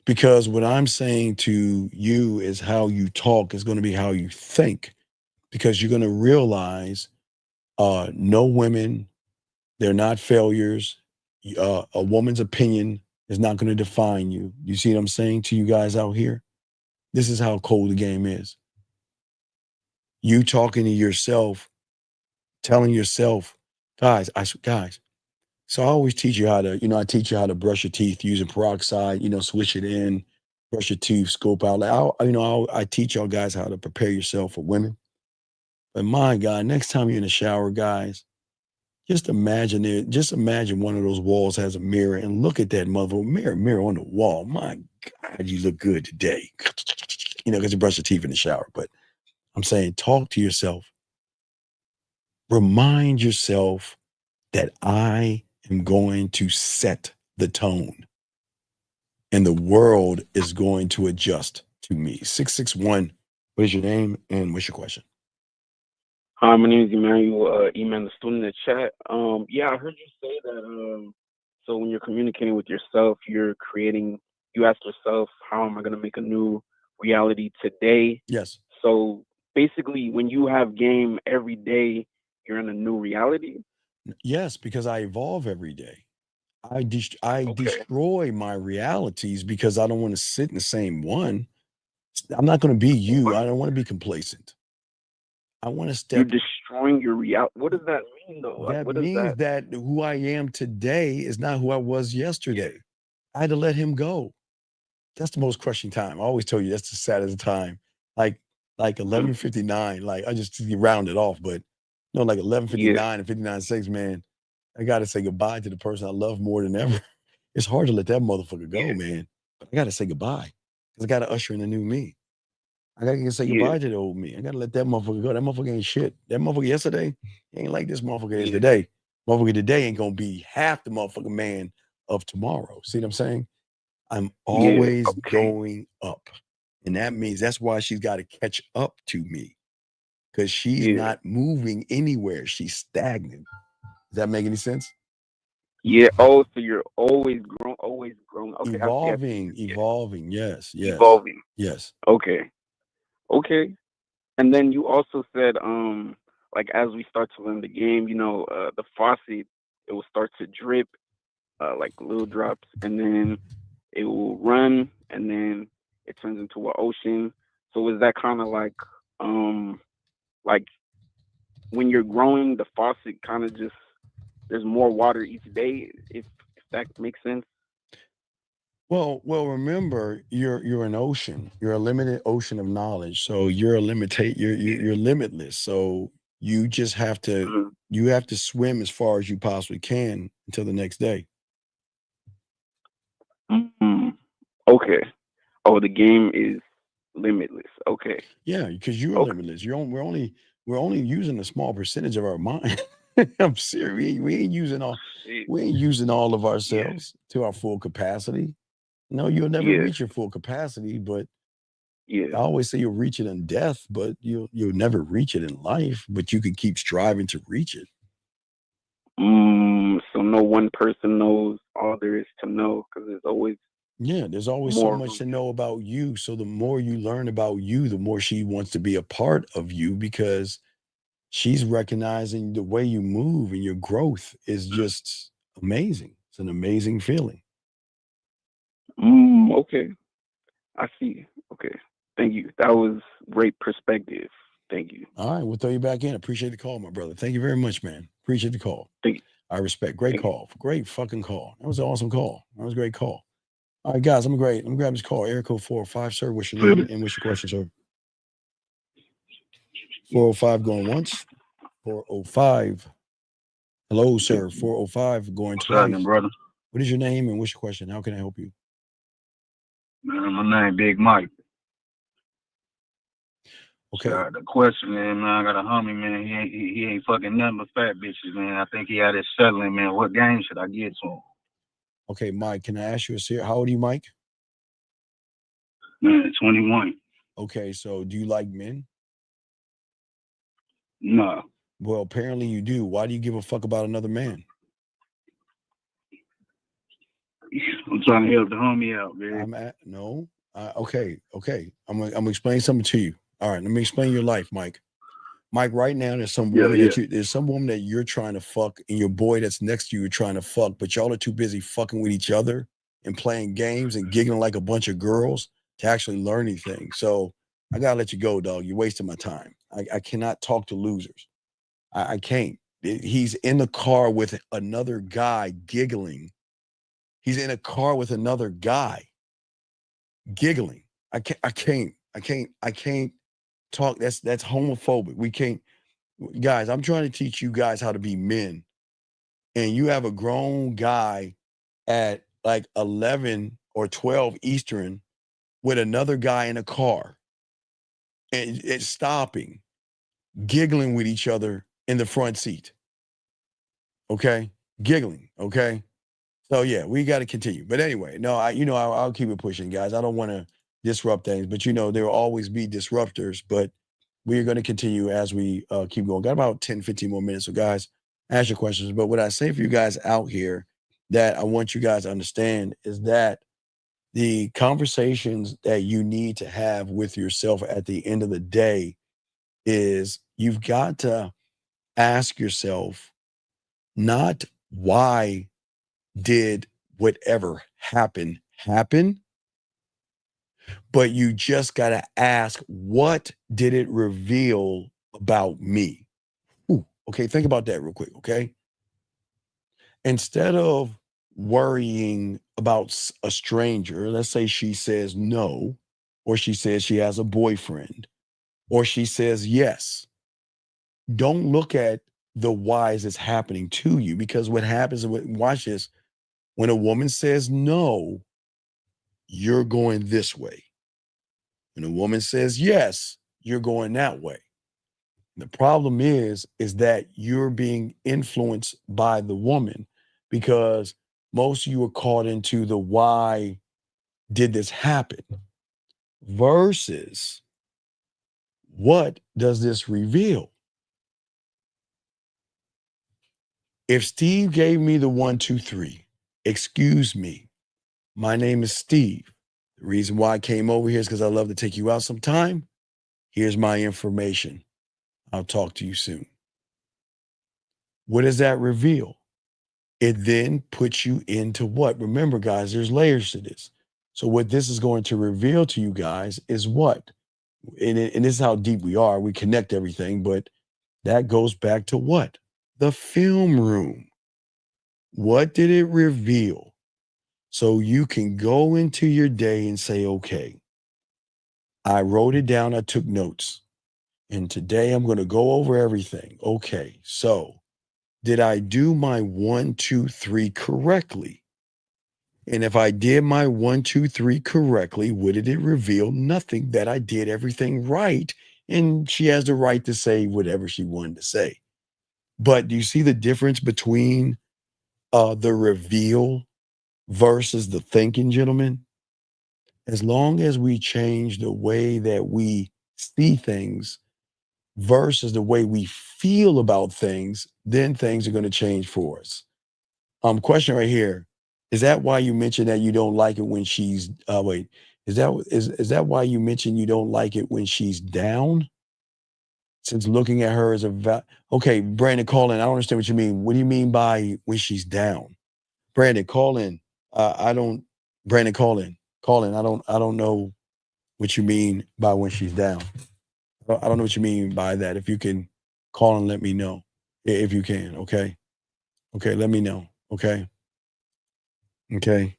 Because what I'm saying to you is how you talk is going to be how you think. Because you're going to realize no women, they're not failures. A woman's opinion is not going to define you. You see what I'm saying to you guys out here? This is how cold the game is. You talking to yourself, telling yourself, guys. So I always teach you how to, I teach you how to brush your teeth using peroxide, switch it in, brush your teeth, scope out. I teach y'all guys how to prepare yourself for women. But my God, next time you're in the shower, guys, just imagine it. Just imagine one of those walls has a mirror and look at that mirror on the wall. My God, you look good today. Because you brush your teeth in the shower. But I'm saying, talk to yourself. Remind yourself that I am going to set the tone and the world is going to adjust to me. 661, what is your name and what's your question? Hi, my name is Emmanuel. Email the student in the chat. Yeah, I heard you say that. So when you're communicating with yourself, you ask yourself, how am I going to make a new reality today? Yes. So basically, when you have game every day, you're in a new reality. Yes, because I evolve every day. I destroy my realities because I don't want to sit in the same one. I'm not going to be you. I don't want to be complacent. I want to step. You're destroying your reality. What does that mean, though? That means that who I am today is not who I was yesterday. I had to let him go. That's the most crushing time. I always tell you that's the saddest time. Like 11:59. Like I just round it off, but like 11:59 and 59:06, man. I gotta say goodbye to the person I love more than ever. It's hard to let that motherfucker go, man. But I gotta say goodbye because I gotta usher in a new me. I gotta say goodbye to the old me. I gotta let that motherfucker go. That motherfucker ain't shit. That motherfucker yesterday ain't like this motherfucker is today. Motherfucker today ain't gonna be half the motherfucking man of tomorrow. See what I'm saying? I'm always going up. And that means that's why she's got to catch up to me. Because she's not moving anywhere. She's stagnant. Does that make any sense? Yeah. Oh, so you're always growing. Okay. Evolving. Yes. Evolving. Yes. Okay. And then you also said, like as we start to learn the game, the faucet, it will start to drip, like little drops, and then it will run, and then it turns into an ocean. So is that kind of like when you're growing, the faucet kind of just there's more water each day, if that makes sense. Well, remember, you're an ocean. You're a limited ocean of knowledge. So you're you're limitless. So you just have to swim as far as you possibly can until the next day. Okay. Oh, the game is limitless. Okay. Yeah, because you're limitless. We're only using a small percentage of our mind. I'm serious. We ain't using all of ourselves to our full capacity. No, you'll never reach your full capacity, but I always say you'll reach it in death, but you'll never reach it in life, but you can keep striving to reach it. So no one person knows all there is to know because there's always there's always so much to know about you. So the more you learn about you, the more she wants to be a part of you because she's recognizing the way you move and your growth is just amazing. It's an amazing feeling. Okay. I see. Okay. Thank you. That was great perspective. Thank you. All right. We'll throw you back in. Appreciate the call, my brother. Thank you very much, man. Appreciate the call. Thank you. I respect. Great call. Great fucking call. That was an awesome call. That was a great call. All right, guys, I'm gonna grab this call. Area code 405, sir. What's your name and what's your question, sir? 405 going once. 405. Hello, sir. 405 going What's twice. happening, brother? What is your name and what's your question? How can I help you? Man, my name Big Mike. Okay. So, the question is, man, I got a homie, man. He ain't fucking nothing but fat bitches, man. I think he out there settling, man. What game should I get to him? Okay, Mike, can I ask you a serious? How old are you, Mike? Man, 21. Okay, so do you like men? No. Well, apparently you do. Why do you give a fuck about another man? I'm trying to help the homie out, man. No. Okay. I'm gonna explain something to you. All right, let me explain your life, Mike. Mike, right now there's some woman there's some woman that you're trying to fuck, and your boy that's next to you are trying to fuck, but y'all are too busy fucking with each other and playing games and giggling like a bunch of girls to actually learn anything. So I gotta let you go, dog. You're wasting my time. I cannot talk to losers. I can't. He's in the car with another guy giggling. He's in a car with another guy giggling. I can't talk. That's homophobic. We can't. Guys, I'm trying to teach you guys how to be men. And you have a grown guy at like 11 or 12 Eastern with another guy in a car and it's stopping, giggling with each other in the front seat. Okay? Giggling. Okay? So yeah, we got to continue. But anyway, no, I'll keep it pushing, guys. I don't want to disrupt things, but there will always be disruptors, but we're going to continue as we keep going. Got about 10, 15 more minutes. So guys, ask your questions. But what I say for you guys out here that I want you guys to understand is that the conversations that you need to have with yourself at the end of the day is you've got to ask yourself not why did whatever happen, but you just got to ask, what did it reveal about me? Ooh, okay, think about that real quick, okay? Instead of worrying about a stranger, let's say she says no, or she says she has a boyfriend, or she says yes, don't look at the whys that's happening to you, because what happens, watch this, when a woman says no, you're going this way. When a woman says yes, you're going that way. The problem is that you're being influenced by the woman, because most of you are caught into the why did this happen versus what does this reveal? If Steve gave me the 1, 2, 3, excuse me, my name is Steve. The reason why I came over here is because I love to take you out sometime. Here's my information. I'll talk to you soon. What does that reveal? It then puts you into what? Remember, guys, there's layers to this. So what this is going to reveal to you guys is what? And this is how deep we are. We connect everything, but that goes back to what? The film room. What did it reveal? So you can go into your day and say, okay, I wrote it down. I took notes. And today I'm going to go over everything. Okay, so did I do my 1, 2, 3 correctly? And if I did my 1, 2, 3 correctly, what did it reveal? Nothing, that I did everything right. And she has the right to say whatever she wanted to say. But do you see the difference between the reveal versus the thinking, gentlemen? As long as we change the way that we see things versus the way we feel about things, then things are going to change for us. Question right here. Is that why you mentioned that you don't like it when she's wait, is that why you mentioned you don't like it when she's down? Since looking at her as okay, Brandon, call in. I don't understand what you mean. What do you mean by when she's down? Brandon, call in. Brandon, call in. Call in. I don't know what you mean by when she's down. I don't know what you mean by that. If you can call and let me know. If you can, okay? Okay, let me know. Okay. Okay.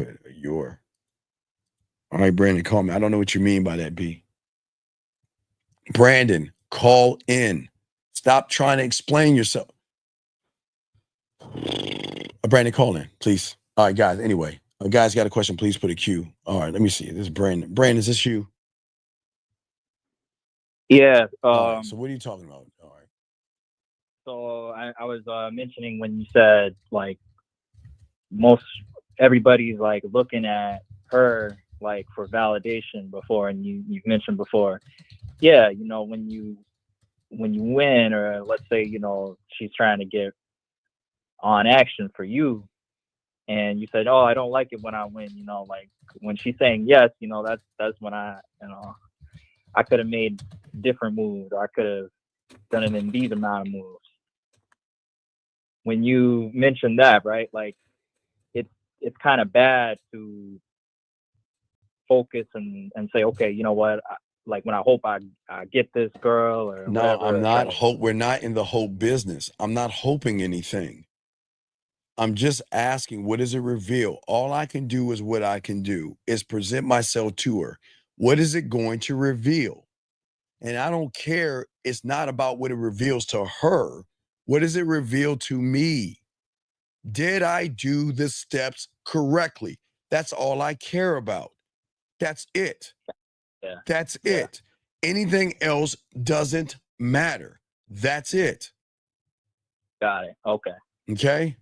put your. All right, Brandon, call me. I don't know what you mean by that, B. Brandon, call in. Stop trying to explain yourself. Brandon, call in, please. All right, guys. Anyway, a guy's got a question. Please put a Q. All right, let me see. This is Brandon. Brandon, is this you? Yeah. All right, so what are you talking about? All right. So I was mentioning when you said like most everybody's like looking at her like for validation before, and you've mentioned before, yeah, you know, when you win, or let's say, you know, she's trying to get on action for you, and you said, oh, I don't like it when I win, you know, like when she's saying yes, you know, that's when I could have made different moves, or I could have done it in these amount of moves. When you mentioned that, right, like it's kind of bad to focus and say, okay, you know what, like when I hope I get this girl or No, whatever. I'm not we're not in the hope business. I'm not hoping anything. I'm just asking, what does it reveal? All I can do is what I can do, is present myself to her. What is it going to reveal? And I don't care. It's not about what it reveals to her. What does it reveal to me? Did I do the steps correctly? That's all I care about. That's it. Yeah. That's it. Anything else doesn't matter. That's it. Got it. Okay. Okay?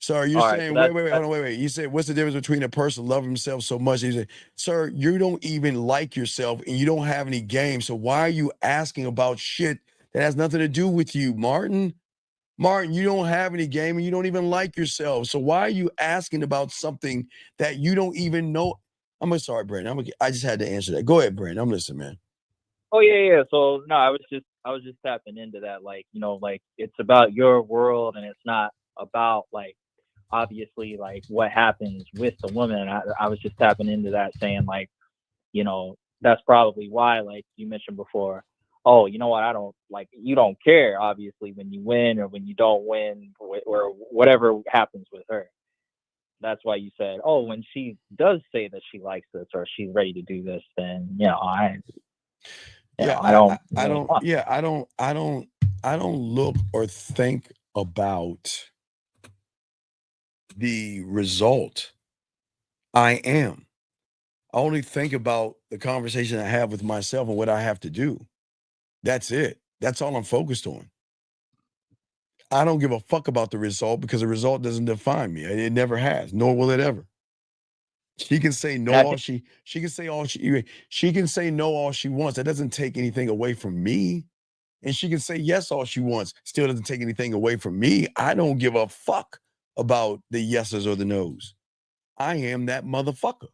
So are you All right, saying, so wait. You said, what's the difference between a person loving himself so much? You say, sir, you don't even like yourself and you don't have any game. So why are you asking about shit that has nothing to do with you, Martin? Martin, you don't have any game and you don't even like yourself. So why are you asking about something that you don't even know? Sorry, Brandon. I just had to answer that. Go ahead, Brandon. I'm listening, man. Oh yeah. So no, I was just tapping into that, like, you know, like it's about your world, and it's not about like obviously like what happens with the woman. And I was just tapping into that, saying like, you know, that's probably why, like you mentioned before, oh, you know what, I don't like, you don't care obviously when you win or when you don't win, or whatever happens with her. That's why you said, oh, when she does say that she likes this or she's ready to do this, then you know, I don't look or think about the result. I only think about the conversation I have with myself and what I have to do. That's it. That's all I'm focused on. I don't give a fuck about the result, because the result doesn't define me. It never has, nor will it ever. She can say no all she can say all she can say no all she wants. That doesn't take anything away from me. And she can say yes all she wants. Still doesn't take anything away from me. I don't give a fuck about the yeses or the nos. I am that motherfucker.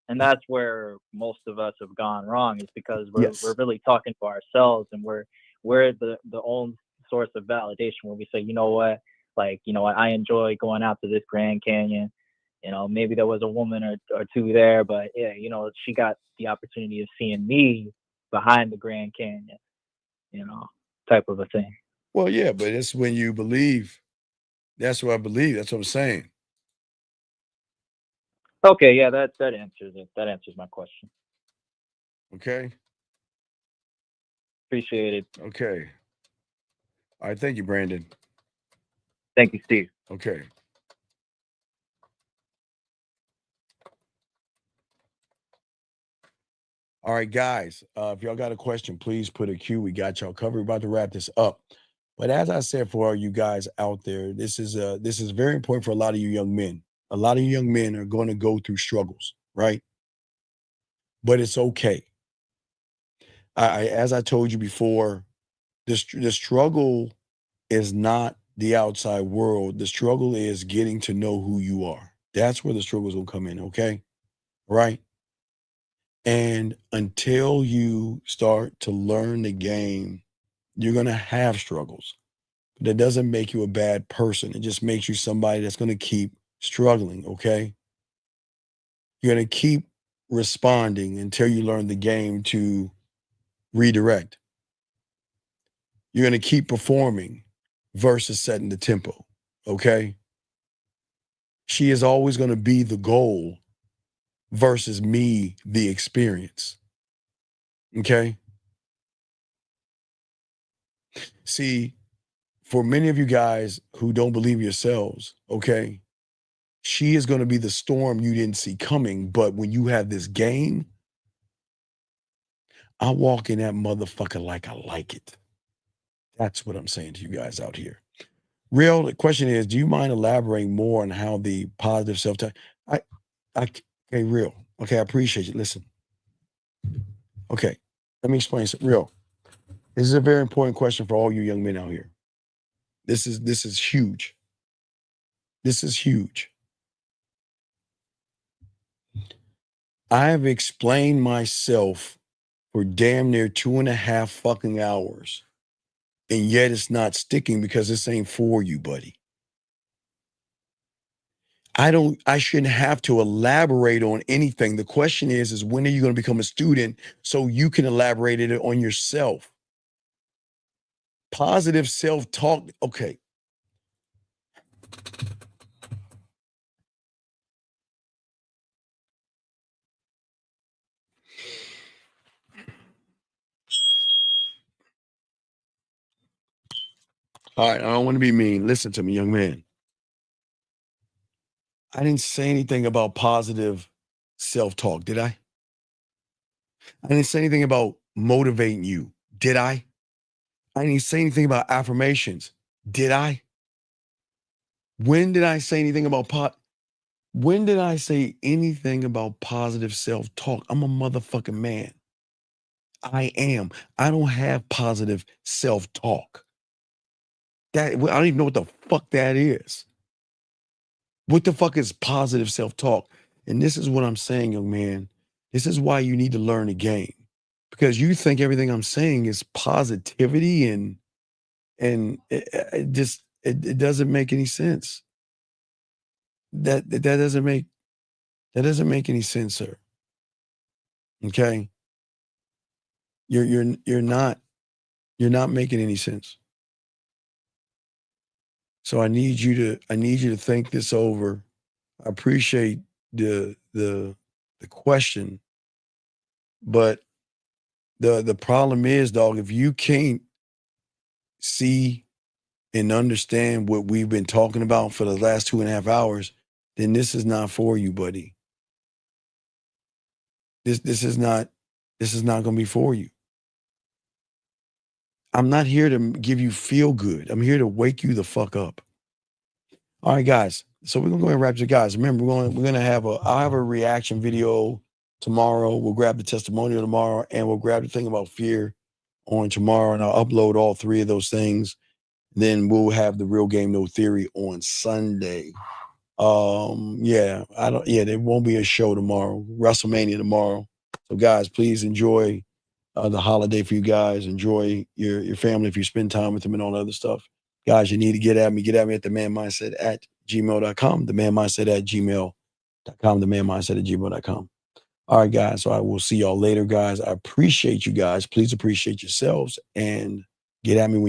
And that's where most of us have gone wrong, is because we're really talking to ourselves, and we're the only source of validation, where we say, you know what, like, you know what, I enjoy going out to this Grand Canyon. You know, maybe there was a woman or two there, but yeah, you know, she got the opportunity of seeing me behind the Grand Canyon, you know, type of a thing. Well, yeah, but it's when you believe. That's what I believe. That's what I'm saying. Okay, yeah, that answers it. That answers my question. Okay. Appreciate it. Okay. All right, thank you, Brandon. Thank you, Steve. Okay. All right, guys, if y'all got a question, please put a Q. We got y'all covered. We're about to wrap this up. But as I said, for all you guys out there, this is very important for a lot of you young men. A lot of you young men are going to go through struggles, right? But it's okay. As I told you before, the struggle is not the outside world. The struggle is getting to know who you are. That's where the struggles will come in, okay? Right? And until you start to learn the game, you're going to have struggles. But that doesn't make you a bad person. It just makes you somebody that's going to keep struggling, okay? You're going to keep responding until you learn the game to redirect. You're going to keep performing versus setting the tempo, okay? She is always going to be the goal versus me, the experience. Okay? See, for many of you guys who don't believe yourselves, okay, she is going to be the storm you didn't see coming. But when you have this game, I walk in that motherfucker like I like it. That's what I'm saying to you guys out here. Real, the question is, do you mind elaborating more on how the positive self-talk? Okay, real. Okay, I appreciate you. Listen. Okay, let me explain something. Real. This is a very important question for all you young men out here. This is huge. This is huge. I have explained myself for damn near 2.5 fucking hours, and yet it's not sticking because this ain't for you, buddy. I shouldn't have to elaborate on anything. The question is when are you going to become a student so you can elaborate it on yourself? Positive self-talk. Okay. All right, I don't want to be mean. Listen to me, young man. I didn't say anything about positive self-talk, did I? I didn't say anything about motivating you, did I? I didn't say anything about affirmations, did I? When did I say anything about When did I say anything about positive self-talk? I'm a motherfucking man. I am. I don't have positive self-talk. I don't even know what the fuck that is. What the fuck is positive self-talk? And this is what I'm saying, young man. This is why you need to learn the game. Because you think everything I'm saying is positivity and it doesn't make any sense. That doesn't make any sense, sir. Okay? You're not making any sense. So I need you to think this over. I appreciate the question, but the problem is, dog, if you can't see and understand what we've been talking about for the last 2.5 hours, then this is not for you, buddy. This is not going to be for you. I'm not here to give you feel good. I'm here to wake you the fuck up. All right, guys. So we're gonna go ahead and wrap it, guys. Remember, I'll have a reaction video tomorrow. We'll grab the testimonial tomorrow, and we'll grab the thing about fear on tomorrow, and I'll upload all 3 of those things. Then we'll have the Real Game No Theory on Sunday. There won't be a show tomorrow. WrestleMania tomorrow. So guys, please enjoy the holiday for you guys. Enjoy your family if you spend time with them and all that other stuff. Guys, you need to get at me at themanmindset@gmail.com, themanmindset@gmail.com, themanmindset@gmail.com. All right, guys. So I will see y'all later, guys. I appreciate you guys. Please appreciate yourselves and get at me when